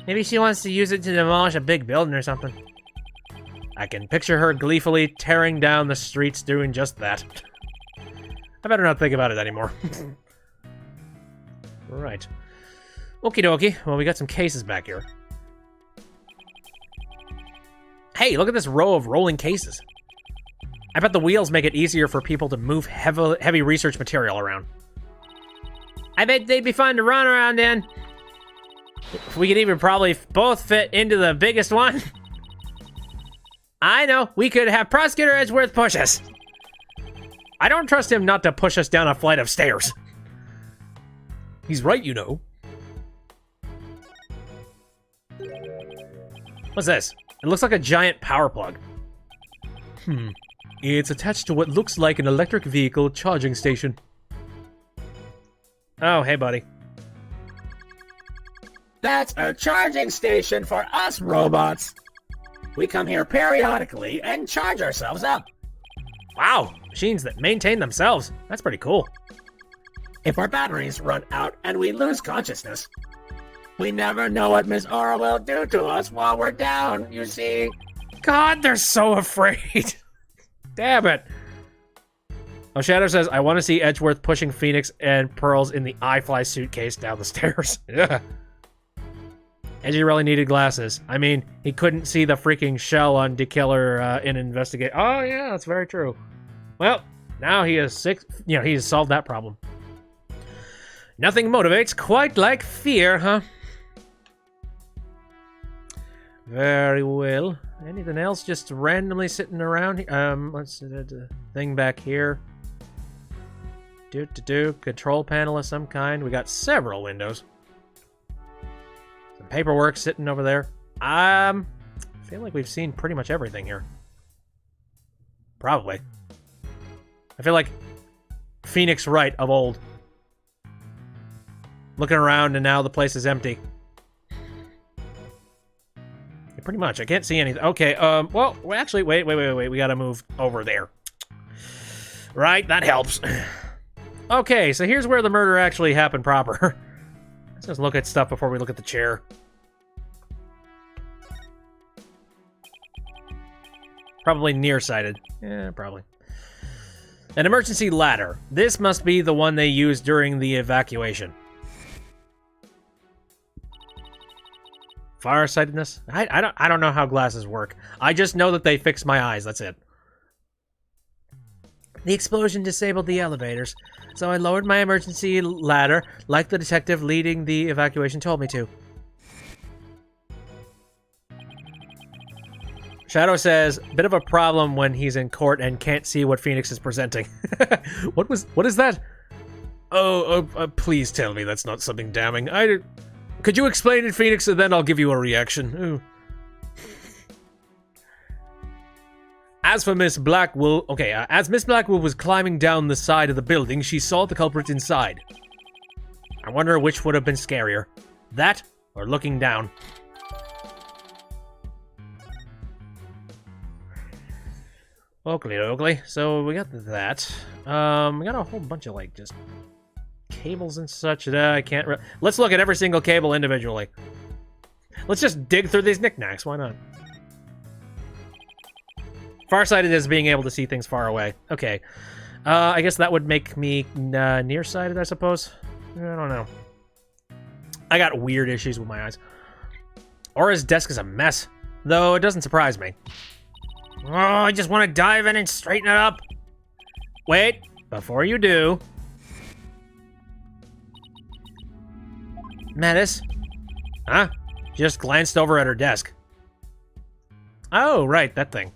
Maybe she wants to use it to demolish a big building or something. I can picture her gleefully tearing down the streets doing just that. I better not think about it anymore. Right. Okie dokie. Well, we got some cases back here. Hey, look at this row of rolling cases. I bet the wheels make it easier for people to move heavy research material around. I bet they'd be fun to run around in. We could even probably both fit into the biggest one. I know, we could have Prosecutor Edgeworth push us. I don't trust him not to push us down a flight of stairs. He's right, you know. What's this? It looks like a giant power plug. It's attached to what looks like an electric vehicle charging station. Oh, hey, buddy. That's a charging station for us robots. We come here periodically and charge ourselves up. Wow, machines that maintain themselves. That's pretty cool. If our batteries run out and we lose consciousness, we never know what Miss Aura will do to us while we're down, you see. God, they're so afraid. Damn it. Oh, Shadow says, I want to see Edgeworth pushing Phoenix and Pearls in the iFly suitcase down the stairs. Yeah. Edgy really needed glasses. I mean, he couldn't see the freaking shell on Dekiller in Investigate. Oh, yeah, that's very true. Well, now he is he's solved that problem. Nothing motivates quite like fear, huh? Very well. Anything else just randomly sitting around? Let's see the thing back here. Control panel of some kind. We got several windows. Some paperwork sitting over there. I feel like we've seen pretty much everything here. Probably. I feel like Phoenix Wright of old. Looking around and now the place is empty. Yeah, pretty much. I can't see anything. Okay, well, actually, wait. We gotta move over there. Right, that helps. Okay, so here's where the murder actually happened proper. Let's just look at stuff before we look at the chair. Probably nearsighted. Yeah, probably. An emergency ladder. This must be the one they used during the evacuation. Farsightedness? I don't know how glasses work. I just know that they fix my eyes, that's it. The explosion disabled the elevators, so I lowered my emergency ladder like the detective leading the evacuation told me to. Shadow says, bit of a problem when he's in court and can't see what Phoenix is presenting. What is that? Please tell me that's not something damning. Could you explain it, Phoenix, and then I'll give you a reaction. Ooh. As for Miss Blackwell, as Miss Blackwell was climbing down the side of the building, she saw the culprit inside. I wonder which would have been scarier, that or looking down. Oakley. So we got that. We got a whole bunch of just cables and such. I can't. Let's look at every single cable individually. Let's just dig through these knickknacks. Why not? Farsighted is being able to see things far away. Okay. I guess that would make me nearsighted, I suppose. I don't know. I got weird issues with my eyes. Aura's desk is a mess, though it doesn't surprise me. Oh, I just want to dive in and straighten it up. Wait, before you do. Metis? Huh? She just glanced over at her desk. Oh, right, that thing.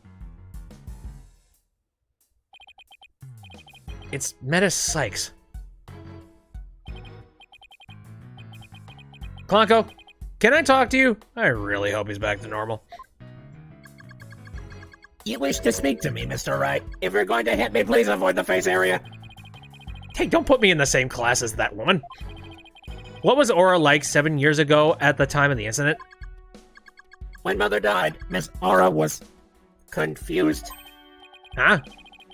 It's Metis Sykes. Clonko, can I talk to you? I really hope he's back to normal. You wish to speak to me, Mr. Wright. If you're going to hit me, please avoid the face area. Hey, don't put me in the same class as that woman. What was Aura like 7 years ago at the time of the incident? When Mother died, Miss Aura was confused. Huh?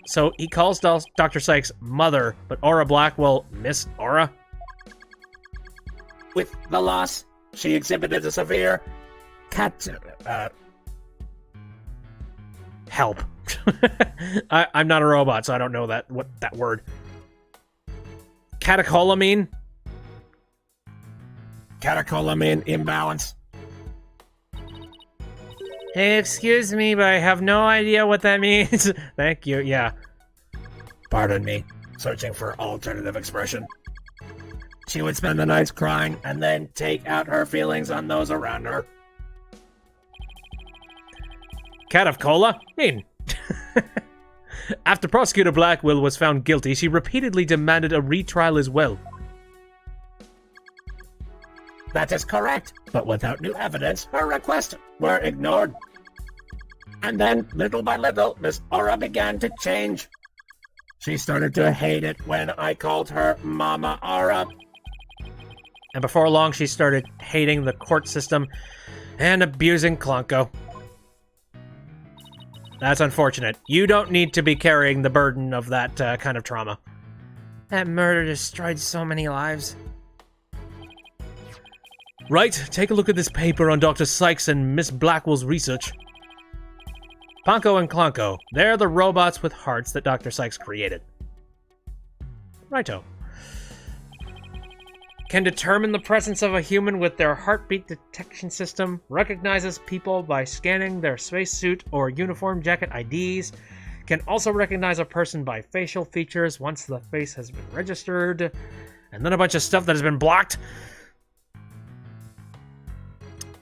So he calls Dr. Sykes Mother, but Aura Blackwell Miss Aura? With the loss, she exhibited a severe help. I'm not a robot, so I don't know that word. Catecholamine? Catecholamine imbalance. Hey, excuse me, but I have no idea what that means. Thank you, yeah. Pardon me, searching for alternative expression. She would spend the nights crying and then take out her feelings on those around her. Cat of cola? Mean. After Prosecutor Blackwell was found guilty, she repeatedly demanded a retrial as well. That is correct, but without new evidence, her requests were ignored. And then, little by little, Miss Aura began to change. She started to hate it when I called her Mama Aura. And before long, she started hating the court system and abusing Klonko. That's unfortunate. You don't need to be carrying the burden of that kind of trauma. That murder destroyed so many lives. Right, take a look at this paper on Dr. Sykes and Miss Blackwell's research. Ponko and Klonko, they're the robots with hearts that Dr. Sykes created. Righto. Can determine the presence of a human with their heartbeat detection system, recognizes people by scanning their spacesuit or uniform jacket IDs, can also recognize a person by facial features once the face has been registered, and then a bunch of stuff that has been blocked.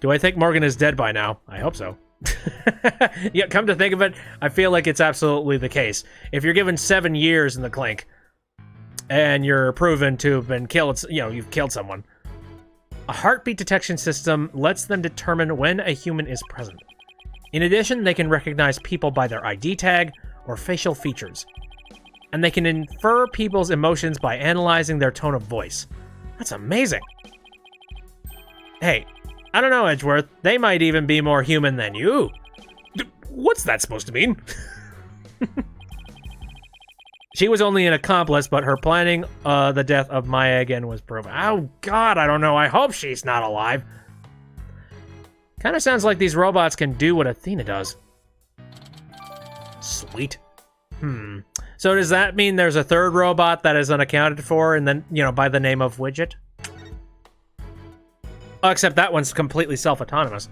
Do I think Morgan is dead by now? I hope so. Yeah, come to think of it, I feel like it's absolutely the case. If you're given 7 years in the clink, and you're proven to have been killed, you've killed someone, a heartbeat detection system lets them determine when a human is present. In addition, they can recognize people by their ID tag or facial features. And they can infer people's emotions by analyzing their tone of voice. That's amazing. Hey, I don't know, Edgeworth. They might even be more human than you. What's that supposed to mean? She was only an accomplice, but her planning the death of Maya again was proven. Oh, God, I don't know. I hope she's not alive. Kind of sounds like these robots can do what Athena does. Sweet. So does that mean there's a third robot that is unaccounted for and then, by the name of Widget? Oh, except that one's completely self-autonomous.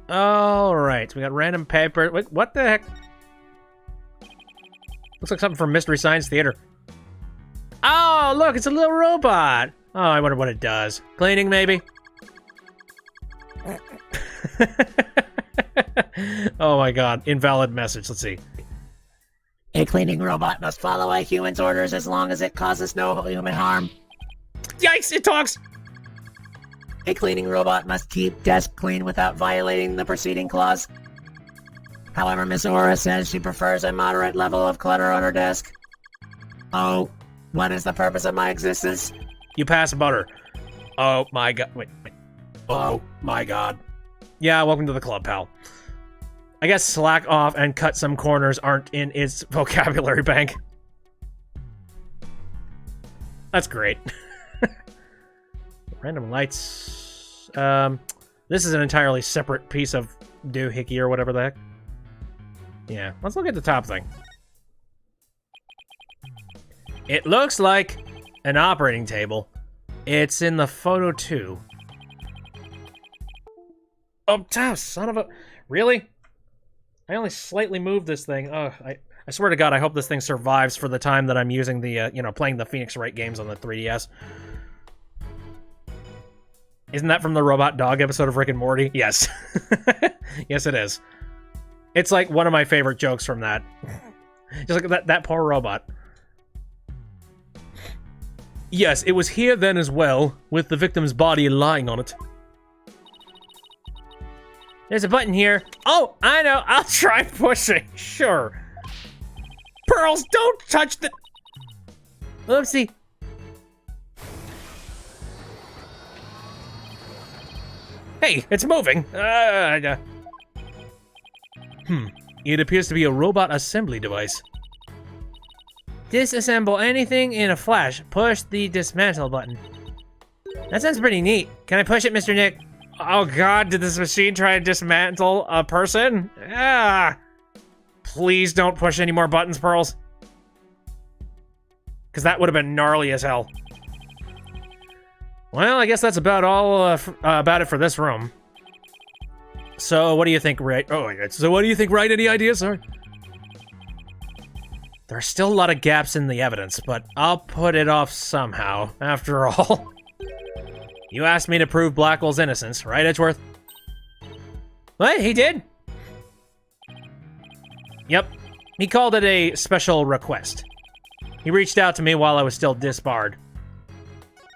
All right, we got random paper. Wait, what the heck? Looks like something from Mystery Science Theater. Oh, look, it's a little robot. Oh, I wonder what it does. Cleaning, maybe? Oh my God, invalid message. Let's see. A cleaning robot must follow a human's orders as long as it causes no human harm. Yikes, it talks! A cleaning robot must keep desk clean without violating the preceding clause. However, Miss Aura says she prefers a moderate level of clutter on her desk. Oh, what is the purpose of my existence? You pass butter. Oh my God, wait. Oh my God. Yeah, welcome to the club, pal. I guess slack off and cut some corners aren't in its vocabulary bank. That's great. Random lights. This is an entirely separate piece of doohickey or whatever the heck. Yeah, let's look at the top thing. It looks like an operating table. It's in the photo too. Oh, son of a... Really? I only slightly moved this thing. Oh, I swear to God, I hope this thing survives for the time that I'm using the, playing the Phoenix Wright games on the 3DS. Isn't that from the Robot Dog episode of Rick and Morty? Yes. Yes, it is. It's like one of my favorite jokes from that. Just like that poor robot. Yes, it was here then as well, with the victim's body lying on it. There's a button here. Oh, I know. I'll try pushing. Sure. Pearls, don't touch the... Oopsie. Hey, it's moving. It appears to be a robot assembly device. Disassemble anything in a flash. Push the dismantle button. That sounds pretty neat. Can I push it, Mr. Nick? Oh God, did this machine try to dismantle a person? Ah! Please don't push any more buttons, Pearls. Because that would have been gnarly as hell. Well, I guess that's about all about it for this room. So, what do you think, Wright? So what do you think, Wright? Any ideas, sir? There are still a lot of gaps in the evidence, but I'll put it off somehow, after all. You asked me to prove Blackwell's innocence, right, Edgeworth? What? He did? Yep. He called it a special request. He reached out to me while I was still disbarred.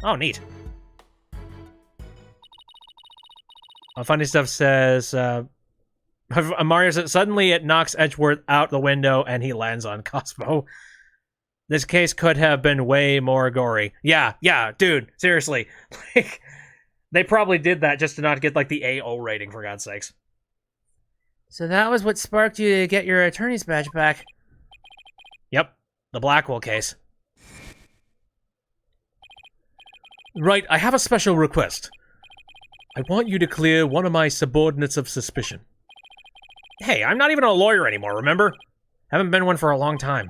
Oh, neat. Funny Stuff says, Mario says, suddenly it knocks Edgeworth out the window and he lands on Cosmo. This case could have been way more gory. Yeah, dude, seriously. Like, they probably did that just to not get, like, the AO rating, for God's sakes. So that was what sparked you to get your attorney's badge back. Yep, the Blackwell case. Right, I have a special request. I want you to clear one of my subordinates of suspicion. Hey, I'm not even a lawyer anymore, remember? Haven't been one for a long time.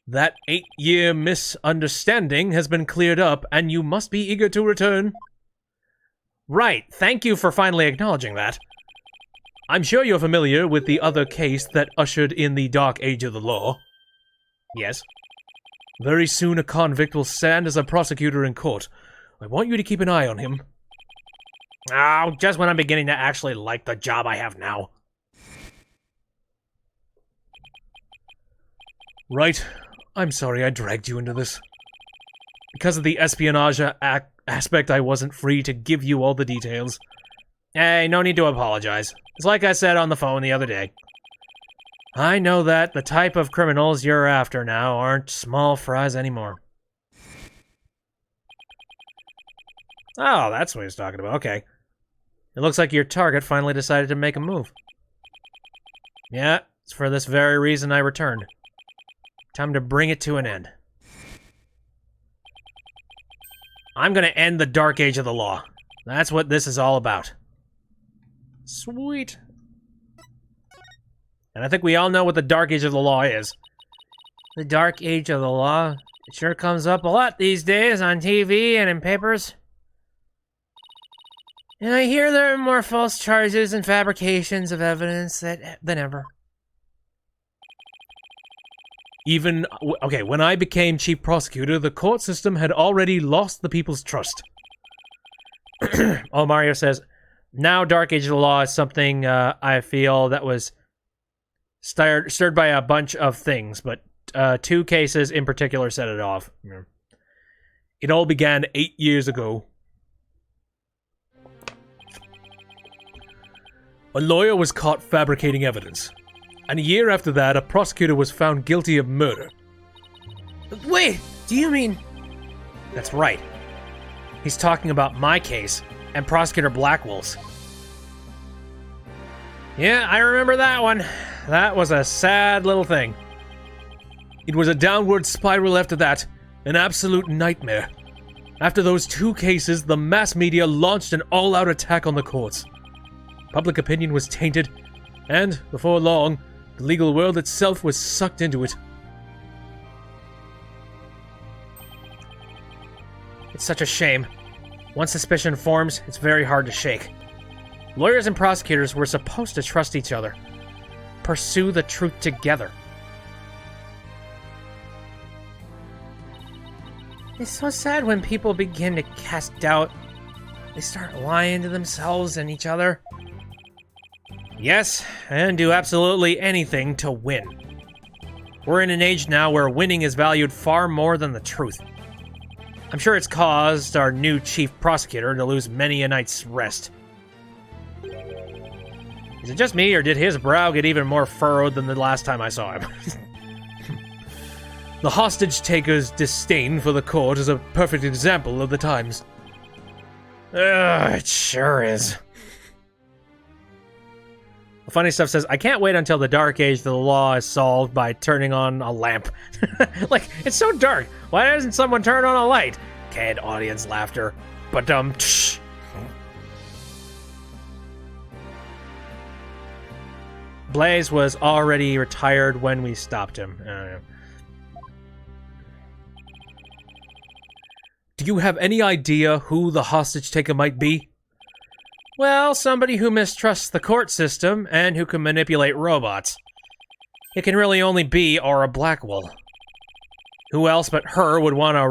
That 8-year misunderstanding has been cleared up, and you must be eager to return. Right, thank you for finally acknowledging that. I'm sure you're familiar with the other case that ushered in the dark age of the law. Yes. Very soon a convict will stand as a prosecutor in court. I want you to keep an eye on him. Oh, just when I'm beginning to actually like the job I have now. Right. I'm sorry I dragged you into this. Because of the espionage aspect, I wasn't free to give you all the details. Hey, no need to apologize. It's like I said on the phone the other day. I know that the type of criminals you're after now aren't small fries anymore. Oh, that's what he's talking about. Okay. It looks like your target finally decided to make a move. Yeah, it's for this very reason I returned. Time to bring it to an end. I'm gonna end the dark age of the law. That's what this is all about. Sweet. And I think we all know what the dark age of the law is. The dark age of the law? It sure comes up a lot these days on TV and in papers. And I hear there are more false charges and fabrications of evidence than ever. Okay, when I became chief prosecutor, the court system had already lost the people's trust. Oh, Mario says, now dark age of the law is something I feel that was stirred by a bunch of things, but 2 cases in particular set it off. Yeah. It all began 8 years ago. A lawyer was caught fabricating evidence. And a year after that, a prosecutor was found guilty of murder. Wait, do you mean... That's right. He's talking about my case and Prosecutor Blackwell's. Yeah, I remember that one. That was a sad little thing. It was a downward spiral after that, an absolute nightmare. After those 2 cases, the mass media launched an all-out attack on the courts. Public opinion was tainted, and, before long, the legal world itself was sucked into it. It's such a shame. Once suspicion forms, it's very hard to shake. Lawyers and prosecutors were supposed to trust each other. Pursue the truth together. It's so sad when people begin to cast doubt. They start lying to themselves and each other. Yes, and do absolutely anything to win. We're in an age now where winning is valued far more than the truth. I'm sure it's caused our new chief prosecutor to lose many a night's rest. Is it just me, or did his brow get even more furrowed than the last time I saw him? The hostage-taker's disdain for the court is a perfect example of the times. It sure is. The funny stuff says, I can't wait until the dark age of the law is solved by turning on a lamp. Like, it's so dark. Why doesn't someone turn on a light? Canned audience laughter. Tsh. Blaze was already retired when we stopped him. Do you have any idea who the hostage-taker might be? Well, somebody who mistrusts the court system and who can manipulate robots. It can really only be Aura Blackwell. Who else but her would want a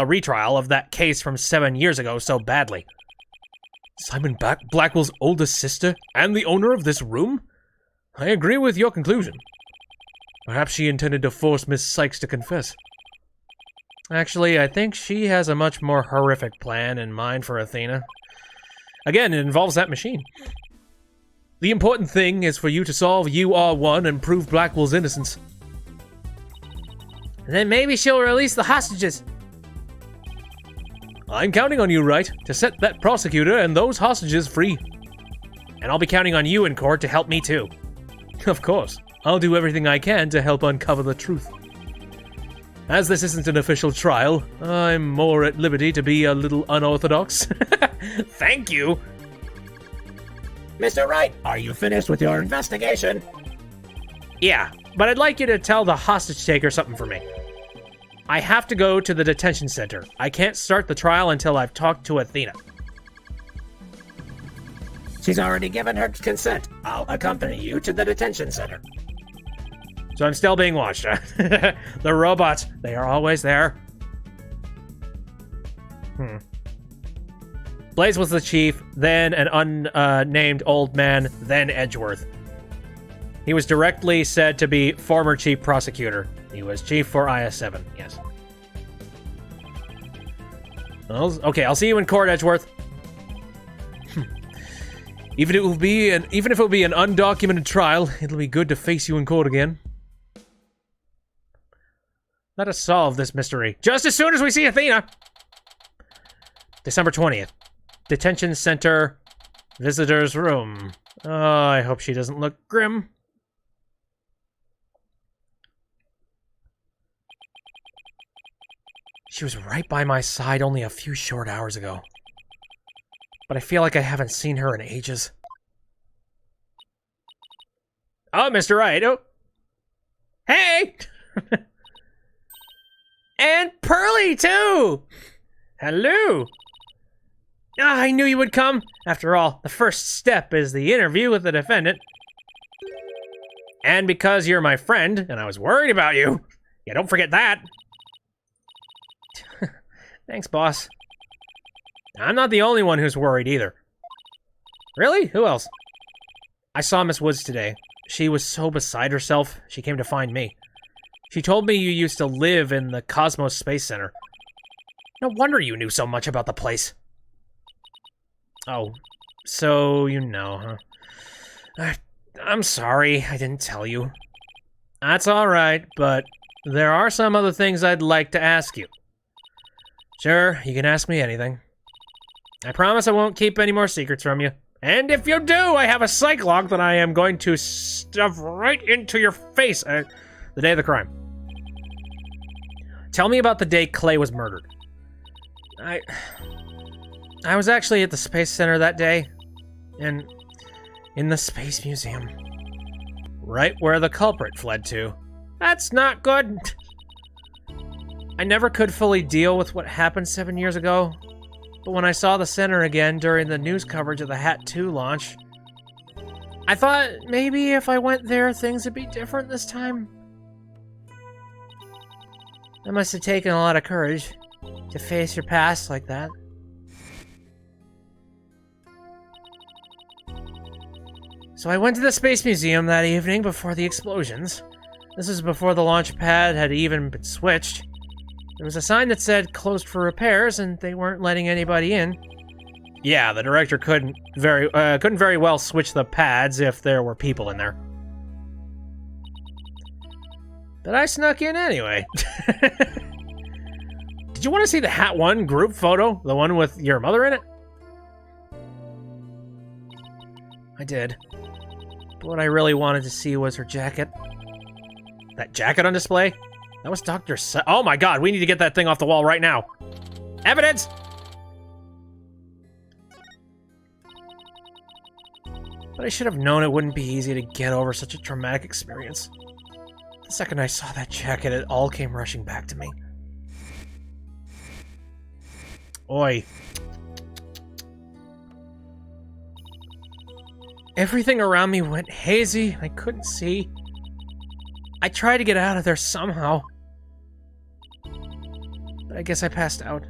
retrial of that case from 7 years ago so badly? Simon Blackwell's older sister and the owner of this room? I agree with your conclusion. Perhaps she intended to force Miss Sykes to confess. Actually, I think she has a much more horrific plan in mind for Athena. Again, it involves that machine. The important thing is for you to solve UR1 and prove Blackwell's innocence. And then maybe she'll release the hostages. I'm counting on you, Wright, to set that prosecutor and those hostages free. And I'll be counting on you in court to help me too. Of course. I'll do everything I can to help uncover the truth. As this isn't an official trial, I'm more at liberty to be a little unorthodox. Thank you. Mr. Wright, are you finished with your investigation? Yeah, but I'd like you to tell the hostage taker something for me. I have to go to the detention center. I can't start the trial until I've talked to Athena. She's already given her consent. I'll accompany you to the detention center. So I'm still being watched, huh? The robots, they are always there. Blaze was the chief, then an unnamed old man, then Edgeworth. He was directly said to be former chief prosecutor. He was chief for IS-7, yes. Well, okay, I'll see you in court, Edgeworth. Even if it will be an undocumented trial, it'll be good to face you in court again. Let us solve this mystery just as soon as we see Athena. December 20th. Detention center. Visitor's room. Oh, I hope she doesn't look grim. She was right by my side only a few short hours ago. But I feel like I haven't seen her in ages. Oh, Mr. Wright. Oh. Hey! And Pearly, too! Hello! Ah, I knew you would come. After all, the first step is the interview with the defendant. And because you're my friend, and I was worried about you, yeah, don't forget that. Thanks, boss. I'm not the only one who's worried either. Really? Who else? I saw Miss Woods today. She was so beside herself, she came to find me. She told me you used to live in the Cosmos Space Center. No wonder you knew so much about the place. Oh, so you know, huh? I'm sorry I didn't tell you. That's alright, but there are some other things I'd like to ask you. Sure, you can ask me anything. I promise I won't keep any more secrets from you. And if you do, I have a psych log that I am going to stuff right into your face the day of the crime. Tell me about the day Clay was murdered. I was actually at the Space Center that day, and in the Space Museum. Right where the culprit fled to. That's not good. I never could fully deal with what happened 7 years ago, but when I saw the center again during the news coverage of the Hat 2 launch, I thought maybe if I went there, things would be different this time. It must have taken a lot of courage to face your past like that. So I went to the Space Museum that evening before the explosions. This was before the launch pad had even been switched. There was a sign that said closed for repairs, and they weren't letting anybody in. Yeah, the director couldn't very well switch the pads if there were people in there. But I snuck in anyway. Did you want to see the Hat 1 group photo? The one with your mother in it? I did. But what I really wanted to see was her jacket. That jacket on display? That was Dr. Oh my god, we need to get that thing off the wall right now. Evidence! But I should have known it wouldn't be easy to get over such a traumatic experience. The second I saw that jacket, it all came rushing back to me. Oi. Everything around me went hazy. I couldn't see. I tried to get out of there somehow. But I guess I passed out.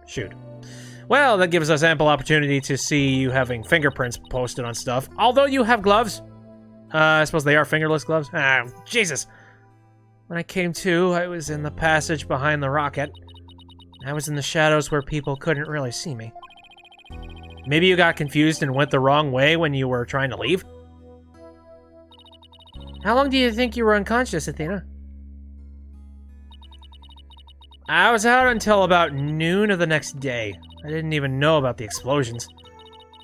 Shoot. Well, that gives us ample opportunity to see you having fingerprints posted on stuff. Although you have gloves. I suppose they are fingerless gloves. Ah, Jesus. When I came to, I was in the passage behind the rocket. I was in the shadows where people couldn't really see me. Maybe you got confused and went the wrong way when you were trying to leave? How long do you think you were unconscious, Athena? I was out until about noon of the next day. I didn't even know about the explosions.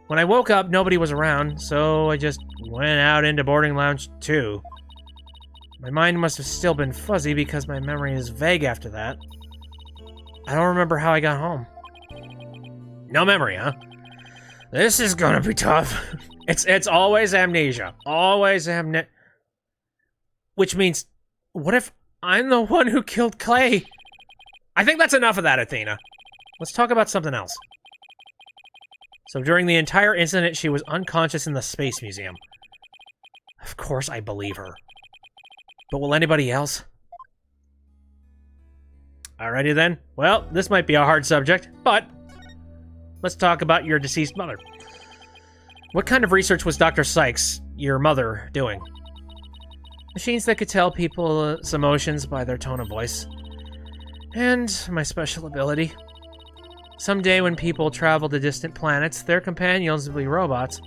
When I woke up, nobody was around, so I just went out into boarding lounge 2. My mind must have still been fuzzy because my memory is vague after that. I don't remember how I got home. No memory, huh? This is gonna be tough. It's always amnesia. Always amnesia. Which means, what if I'm the one who killed Clay? I think that's enough of that, Athena. Let's talk about something else. So during the entire incident, she was unconscious in the Space Museum. Of course I believe her. But will anybody else? Alrighty then. Well, this might be a hard subject, but let's talk about your deceased mother. What kind of research was Dr. Sykes, your mother, doing? Machines that could tell people's emotions by their tone of voice. And my special ability. Someday when people travel to distant planets, their companions will be robots.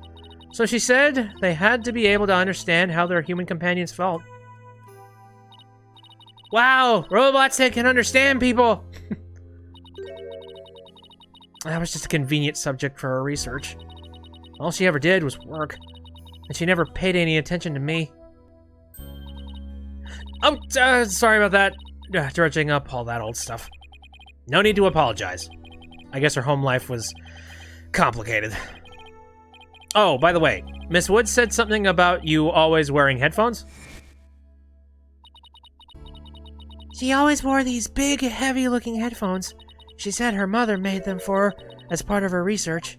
So she said they had to be able to understand how their human companions felt. Wow! Robots that can understand people! That was just a convenient subject for her research. All she ever did was work, and she never paid any attention to me. Oh, sorry about that. Dredging up all that old stuff. No need to apologize. I guess her home life was complicated. Oh, by the way, Miss Wood said something about you always wearing headphones? She always wore these big, heavy-looking headphones. She said her mother made them for her as part of her research.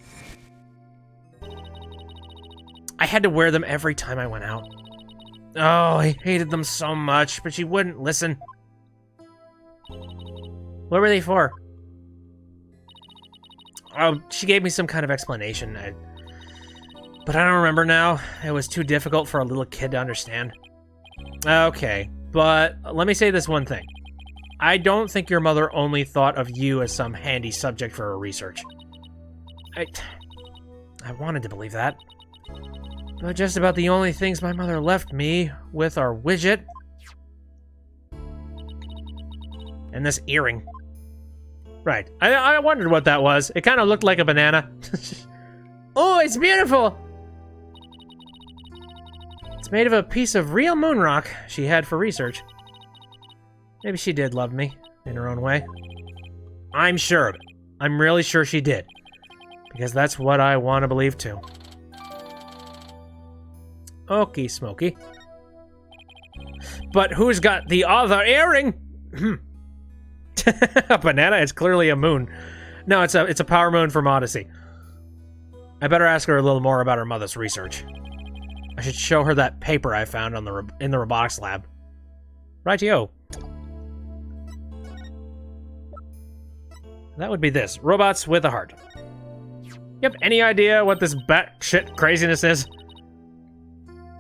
I had to wear them every time I went out. Oh, I hated them so much, but she wouldn't listen. What were they for? Oh, she gave me some kind of explanation, but I don't remember now. It was too difficult for a little kid to understand. Okay, but let me say this one thing. I don't think your mother only thought of you as some handy subject for her research. I wanted to believe that. But just about the only things my mother left me with are widget and this earring. Right. I wondered what that was. It kind of looked like a banana. Oh, it's beautiful! It's made of a piece of real moon rock she had for research. Maybe she did love me in her own way. I'm sure of it. I'm really sure she did. Because that's what I want to believe too. Okie smoky. But who's got the other earring? A banana? It's clearly a moon. No, it's a power moon from Odyssey. I better ask her a little more about her mother's research. I should show her that paper I found in the robotics lab. Rightio. That would be this. Robots with a heart. You have any idea what this batshit craziness is?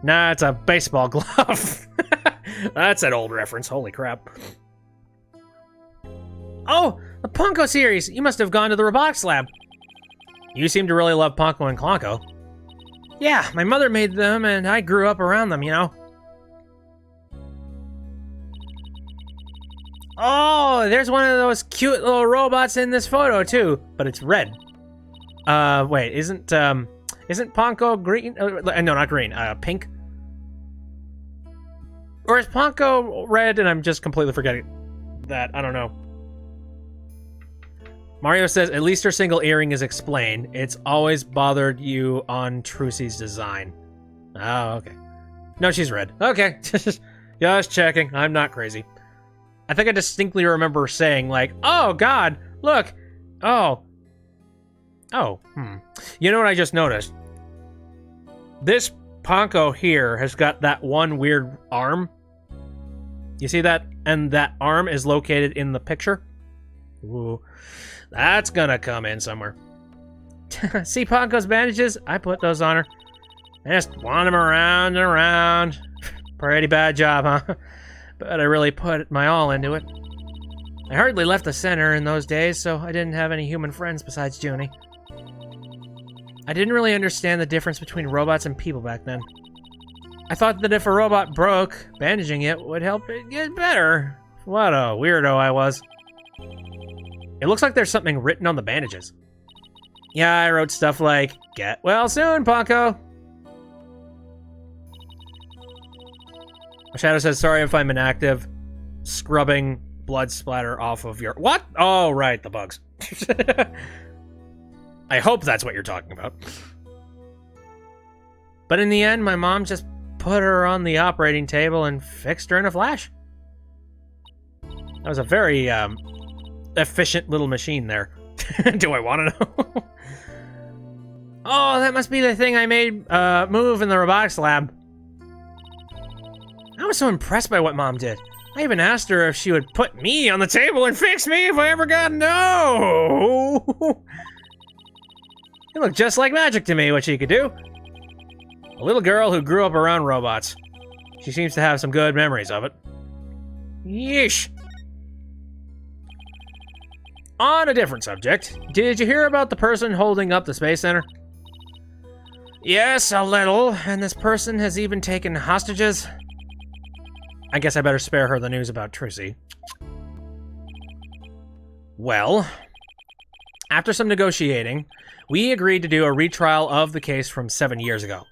Nah, it's a baseball glove. That's an old reference. Holy crap. Oh, the Ponko series. You must have gone to the robotics lab. You seem to really love Ponko and Clonko. Yeah, my mother made them, and I grew up around them, you know. Oh, there's one of those cute little robots in this photo, too. But it's red. Wait, isn't Ponko green? No, not green. Pink? Or is Ponko red and I'm just completely forgetting that? I don't know. Mario says, at least her single earring is explained. It's always bothered you on Trucy's design. Oh, okay. No, she's red. Okay. Just checking. I'm not crazy. I think I distinctly remember saying, like, oh, God, look. Oh. You know what I just noticed? This Ponko here has got that one weird arm. You see that? And that arm is located in the picture. Ooh. That's gonna come in somewhere. See Ponko's bandages? I put those on her. I just wand them around and around. Pretty bad job, huh? But I really put my all into it. I hardly left the center in those days, so I didn't have any human friends besides Junie. I didn't really understand the difference between robots and people back then. I thought that if a robot broke, bandaging it would help it get better. What a weirdo I was. It looks like there's something written on the bandages. Yeah, I wrote stuff like, "Get well soon, Paco." Shadow says, "Sorry if I'm inactive. Scrubbing blood splatter off of your..." What? Oh, right, the bugs. I hope that's what you're talking about. But in the end, my mom just put her on the operating table and fixed her in a flash. That was a very efficient little machine there. Do I want to know? Oh, that must be the thing I made move in the robotics lab. I was so impressed by what Mom did. I even asked her if she would put me on the table and fix me if I ever got no. It looked just like magic to me what she could do. A little girl who grew up around robots. She seems to have some good memories of it. Yeesh. On a different subject, did you hear about the person holding up the Space Center? Yes, a little, and this person has even taken hostages. I guess I better spare her the news about Trissy. Well, after some negotiating, we agreed to do a retrial of the case from 7 years ago.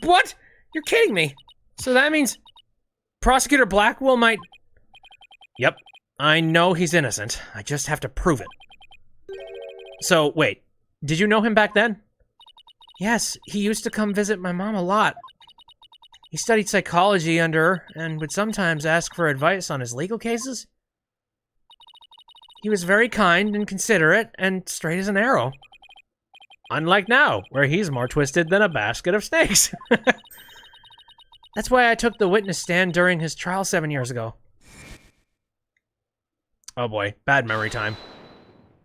What? You're kidding me. So that means Prosecutor Blackwell might... Yep, I know he's innocent. I just have to prove it. So, wait, did you know him back then? Yes, he used to come visit my mom a lot. He studied psychology under her and would sometimes ask for advice on his legal cases. He was very kind and considerate and straight as an arrow. Unlike now, where he's more twisted than a basket of snakes. That's why I took the witness stand during his trial 7 years ago. Oh boy, bad memory time.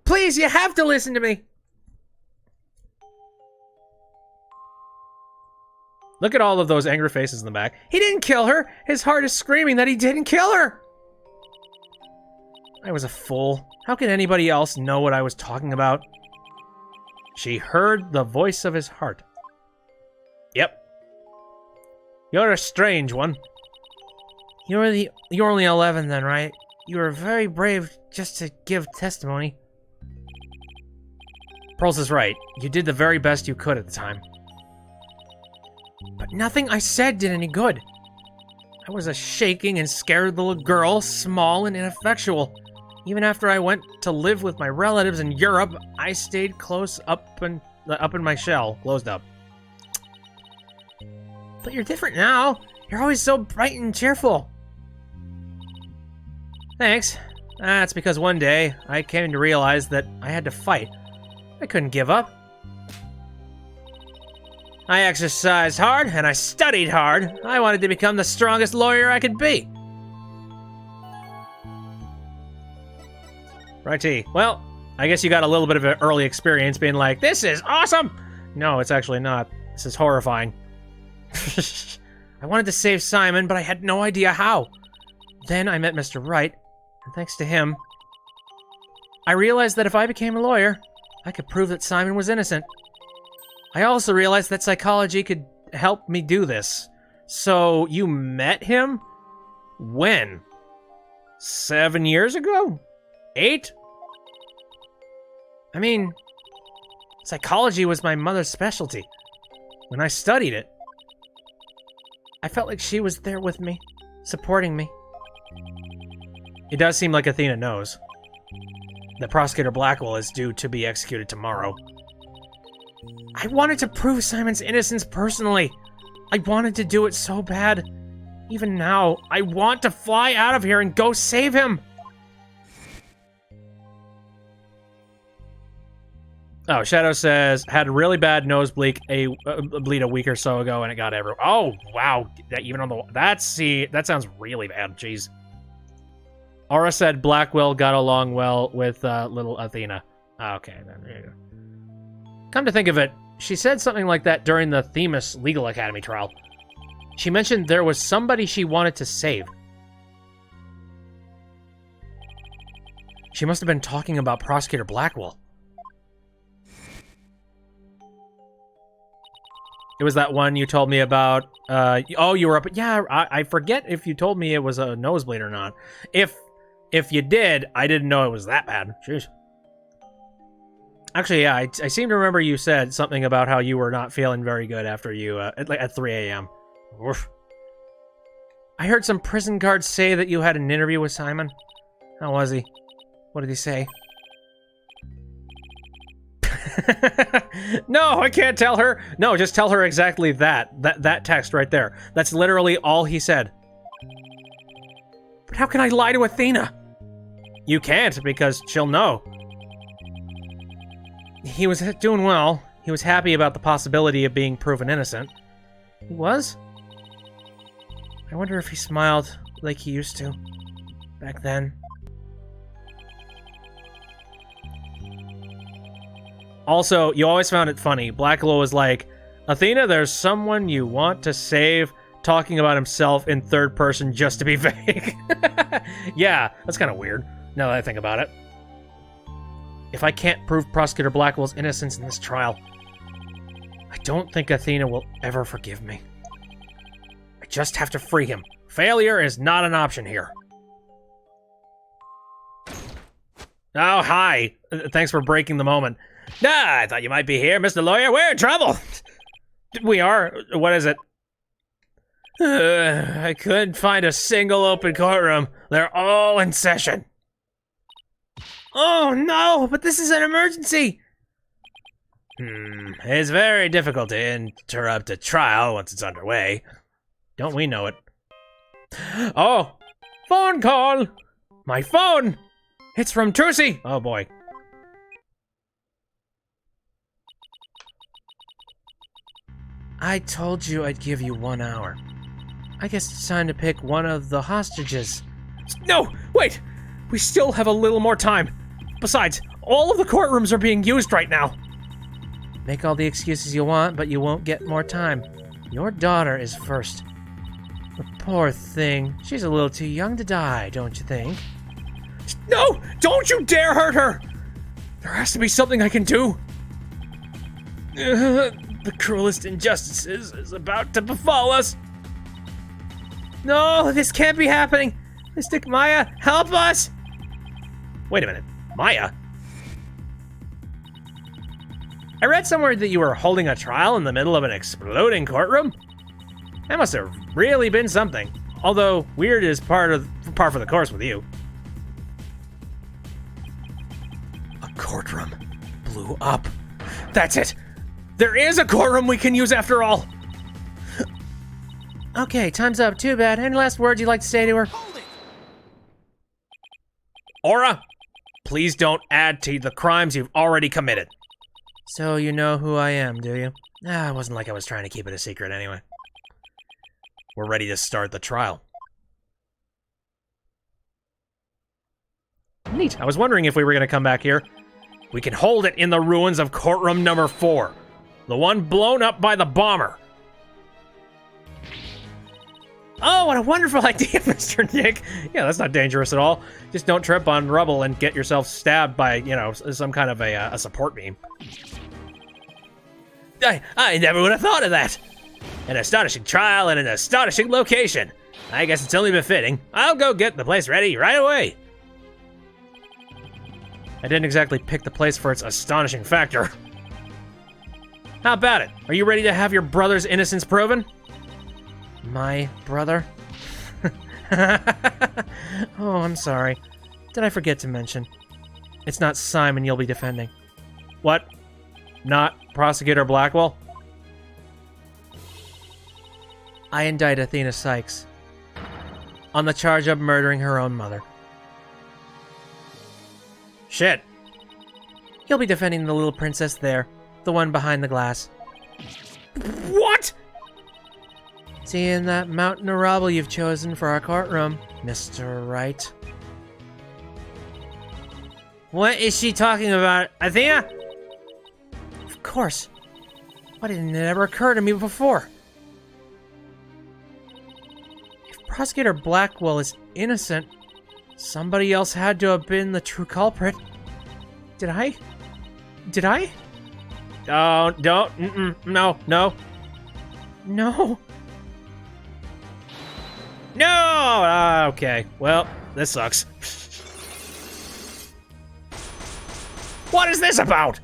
Please, you have to listen to me! Look at all of those angry faces in the back. He didn't kill her! His heart is screaming that he didn't kill her! I was a fool. How could anybody else know what I was talking about? She heard the voice of his heart. Yep. You're a strange one. You're only 11 then, right? You were very brave just to give testimony. Pearls is right. You did the very best you could at the time. But nothing I said did any good. I was a shaking and scared little girl, small and ineffectual. Even after I went to live with my relatives in Europe, I stayed close up in my shell, closed up. But you're different now. You're always so bright and cheerful. Thanks. That's because one day I came to realize that I had to fight. I couldn't give up. I exercised hard and I studied hard. I wanted to become the strongest lawyer I could be. Righty. Well, I guess you got a little bit of an early experience being like, this is awesome! No, it's actually not. This is horrifying. I wanted to save Simon, but I had no idea how. Then I met Mr. Wright, and thanks to him, I realized that if I became a lawyer, I could prove that Simon was innocent. I also realized that psychology could help me do this. So, you met him? When? 7 years ago? 8? I mean, psychology was my mother's specialty. When I studied it, I felt like she was there with me, supporting me. It does seem like Athena knows that Prosecutor Blackwell is due to be executed tomorrow. I wanted to prove Simon's innocence personally. I wanted to do it so bad. Even now, I want to fly out of here and go save him. Oh, Shadow says, had a really bad nosebleed bleed a week or so ago, and it got everywhere. Oh, wow. That even on the... that sounds really bad. Jeez. Aura said Blackwell got along well with little Athena. Okay, then there you go. Come to think of it, she said something like that during the Themis Legal Academy trial. She mentioned there was somebody she wanted to save. She must have been talking about Prosecutor Blackwell. It was that one you told me about. Oh, you were up. Yeah, I forget if you told me it was a nosebleed or not. If you did, I didn't know it was that bad. Jeez. Actually, yeah, I seem to remember you said something about how you were not feeling very good after you at 3 a.m. Oof. I heard some prison guards say that you had an interview with Simon. How was he? What did he say? No, I can't tell her. No, just tell her exactly that text right there. That's literally all he said. But how can I lie to Athena? You can't, because she'll know. He was doing well. He was happy about the possibility of being proven innocent. He was? I wonder if he smiled like he used to back then. Also, you always found it funny. Blackwell was like, Athena, there's someone you want to save, talking about himself in third person just to be vague. Yeah, that's kind of weird, now that I think about it. If I can't prove Prosecutor Blackwell's innocence in this trial, I don't think Athena will ever forgive me. I just have to free him. Failure is not an option here. Oh, hi. Thanks for breaking the moment. I thought you might be here, Mr. Lawyer. We're in trouble. We are? What is it? I couldn't find a single open courtroom. They're all in session. Oh, no, but this is an emergency. It's very difficult to interrupt a trial once it's underway. Don't we know it? Oh, phone call. My phone. It's from Trucy. Oh, boy. I told you I'd give you 1 hour. I guess it's time to pick one of the hostages. No, wait! We still have a little more time. Besides, all of the courtrooms are being used right now. Make all the excuses you want, but you won't get more time. Your daughter is first. The poor thing. She's a little too young to die, don't you think? No! Don't you dare hurt her! There has to be something I can do. The cruelest injustices is about to befall us. No, this can't be happening. Mystic Maya, help us! Wait a minute, Maya? I read somewhere that you were holding a trial in the middle of an exploding courtroom. That must have really been something. Although, weird is par for the course with you. A courtroom blew up. That's it! There is a courtroom we can use after all! Okay, time's up. Too bad. Any last words you'd like to say to her? Aura, please don't add to the crimes you've already committed. So you know who I am, do you? It wasn't like I was trying to keep it a secret anyway. We're ready to start the trial. Neat. I was wondering if we were going to come back here. We can hold it in the ruins of courtroom number 4. The one blown up by the bomber. Oh, what a wonderful idea, Mr. Nick. Yeah, that's not dangerous at all. Just don't trip on rubble and get yourself stabbed by, you know, some kind of a support beam. I never would have thought of that. An astonishing trial in an astonishing location. I guess it's only befitting. I'll go get the place ready right away. I didn't exactly pick the place for its astonishing factor. How about it? Are you ready to have your brother's innocence proven? My brother? Oh, I'm sorry. Did I forget to mention? It's not Simon you'll be defending. What? Not Prosecutor Blackwell? I indict Athena Sykes on the charge of murdering her own mother. Shit. You'll be defending the little princess there, the one behind the glass. What? Seeing that mountain of rubble you've chosen for our courtroom, Mr. Wright. What is she talking about, Athena? Of course. Why didn't it ever occur to me before? If Prosecutor Blackwell is innocent, somebody else had to have been the true culprit. Did I? No. No. No! Okay. Well, this sucks. What is this about?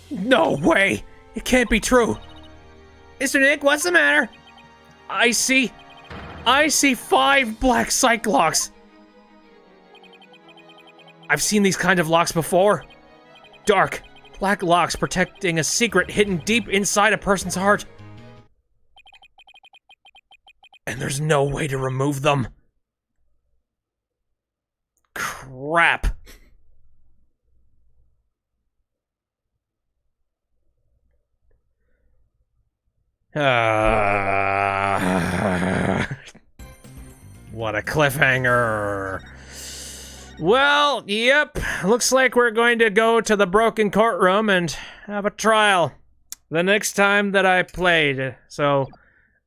No way! It can't be true. Mr. Nick, what's the matter? I see 5 black Cyclocks. I've seen these kind of locks before. Dark, black locks protecting a secret hidden deep inside a person's heart. And there's no way to remove them. Crap. What a cliffhanger. Well, yep. Looks like we're going to go to the broken courtroom and have a trial the next time that I played. So,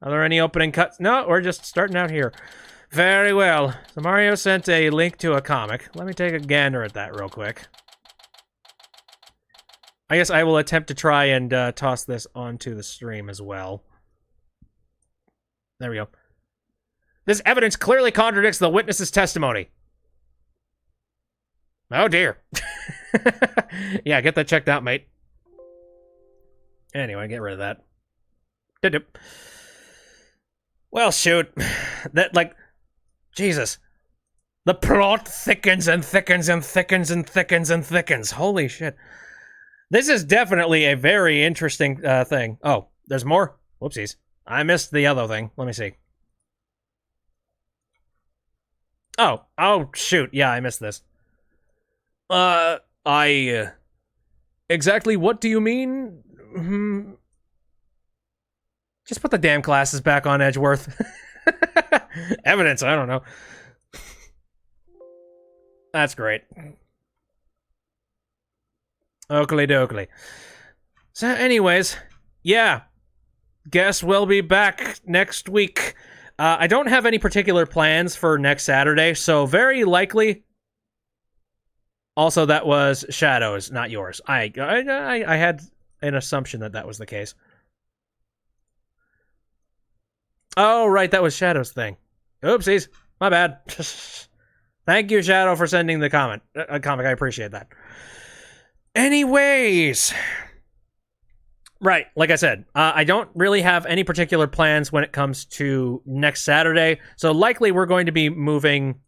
are there any opening cuts? No, we're just starting out here. Very well. So Mario sent a link to a comic. Let me take a gander at that real quick. I guess I will attempt to try and toss this onto the stream as well. There we go. This evidence clearly contradicts the witness's testimony. Oh dear. Yeah, get that checked out, mate. Anyway, get rid of that. Dip. Well, shoot. That, like, Jesus. The plot thickens and thickens and thickens and thickens and thickens. Holy shit. This is definitely a very interesting thing. Oh, there's more? Whoopsies. I missed the other thing. Let me see. Oh, shoot. Yeah, I missed this. Exactly what do you mean? Just put the damn glasses back on, Edgeworth. Evidence, I don't know. That's great. Oakley dokley. So anyways, yeah. Guess we'll be back next week. I don't have any particular plans for next Saturday, so very likely... Also, that was Shadow's, not yours. I had an assumption that that was the case. Oh, right, that was Shadow's thing. Oopsies, my bad. Thank you, Shadow, for sending the comic. I appreciate that. Anyways, right, like I said, I don't really have any particular plans when it comes to next Saturday, so likely we're going to be moving...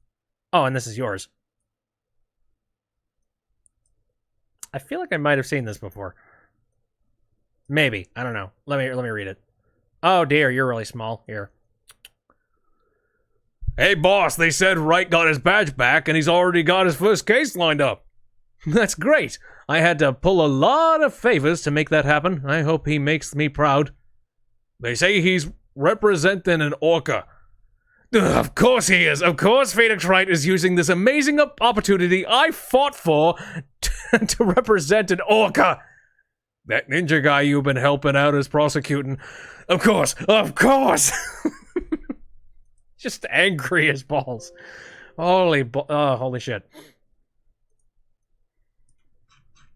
Oh, and this is yours. I feel like I might have seen this before. Maybe, I don't know. Let me read it. Oh dear, you're really small. Here. Hey boss, they said Wright got his badge back and he's already got his first case lined up. That's great. I had to pull a lot of favors to make that happen. I hope he makes me proud. They say he's representing an orca. Of course he is. Of course Phoenix Wright is using this amazing opportunity I fought for to represent an orca. That ninja guy you've been helping out is prosecuting. Of course. Just angry as balls. Holy shit.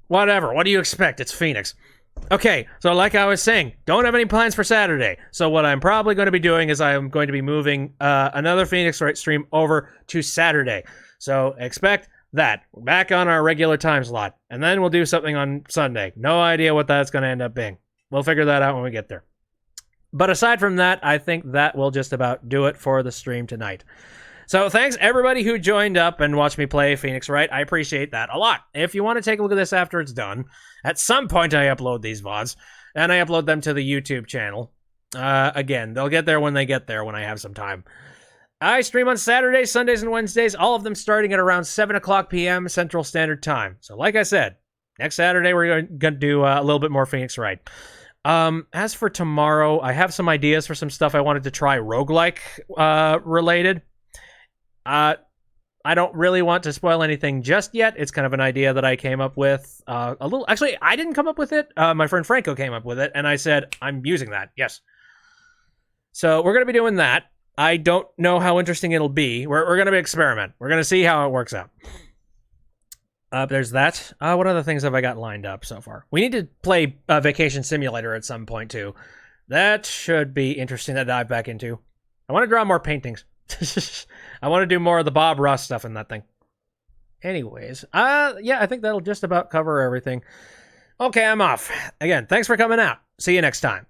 Whatever. What do you expect? It's Phoenix. Okay, so like I was saying, don't have any plans for Saturday. So what I'm probably going to be doing is I'm going to be moving another Phoenix Wright stream over to Saturday. So expect that. We're back on our regular time slot. And then we'll do something on Sunday. No idea what that's going to end up being. We'll figure that out when we get there. But aside from that, I think that will just about do it for the stream tonight. So thanks everybody who joined up and watched me play Phoenix Wright. I appreciate that a lot. If you want to take a look at this after it's done, at some point I upload these VODs, and I upload them to the YouTube channel. Again, they'll get there when they get there when I have some time. I stream on Saturdays, Sundays, and Wednesdays, all of them starting at around 7 o'clock p.m. Central Standard Time. So like I said, next Saturday we're going to do a little bit more Phoenix Wright. As for tomorrow, I have some ideas for some stuff I wanted to try roguelike related. I don't really want to spoil anything just yet. It's kind of an idea that I came up with actually, I didn't come up with it. My friend Franco came up with it, and I said, I'm using that. Yes. So we're going to be doing that. I don't know how interesting it'll be. We're going to experiment. We're going to see how it works out. There's that. What other things have I got lined up so far? We need to play Vacation Simulator at some point, too. That should be interesting to dive back into. I want to draw more paintings. I want to do more of the Bob Ross stuff in that thing. Anyways, yeah, I think that'll just about cover everything. Okay, I'm off. Again, thanks for coming out. See you next time.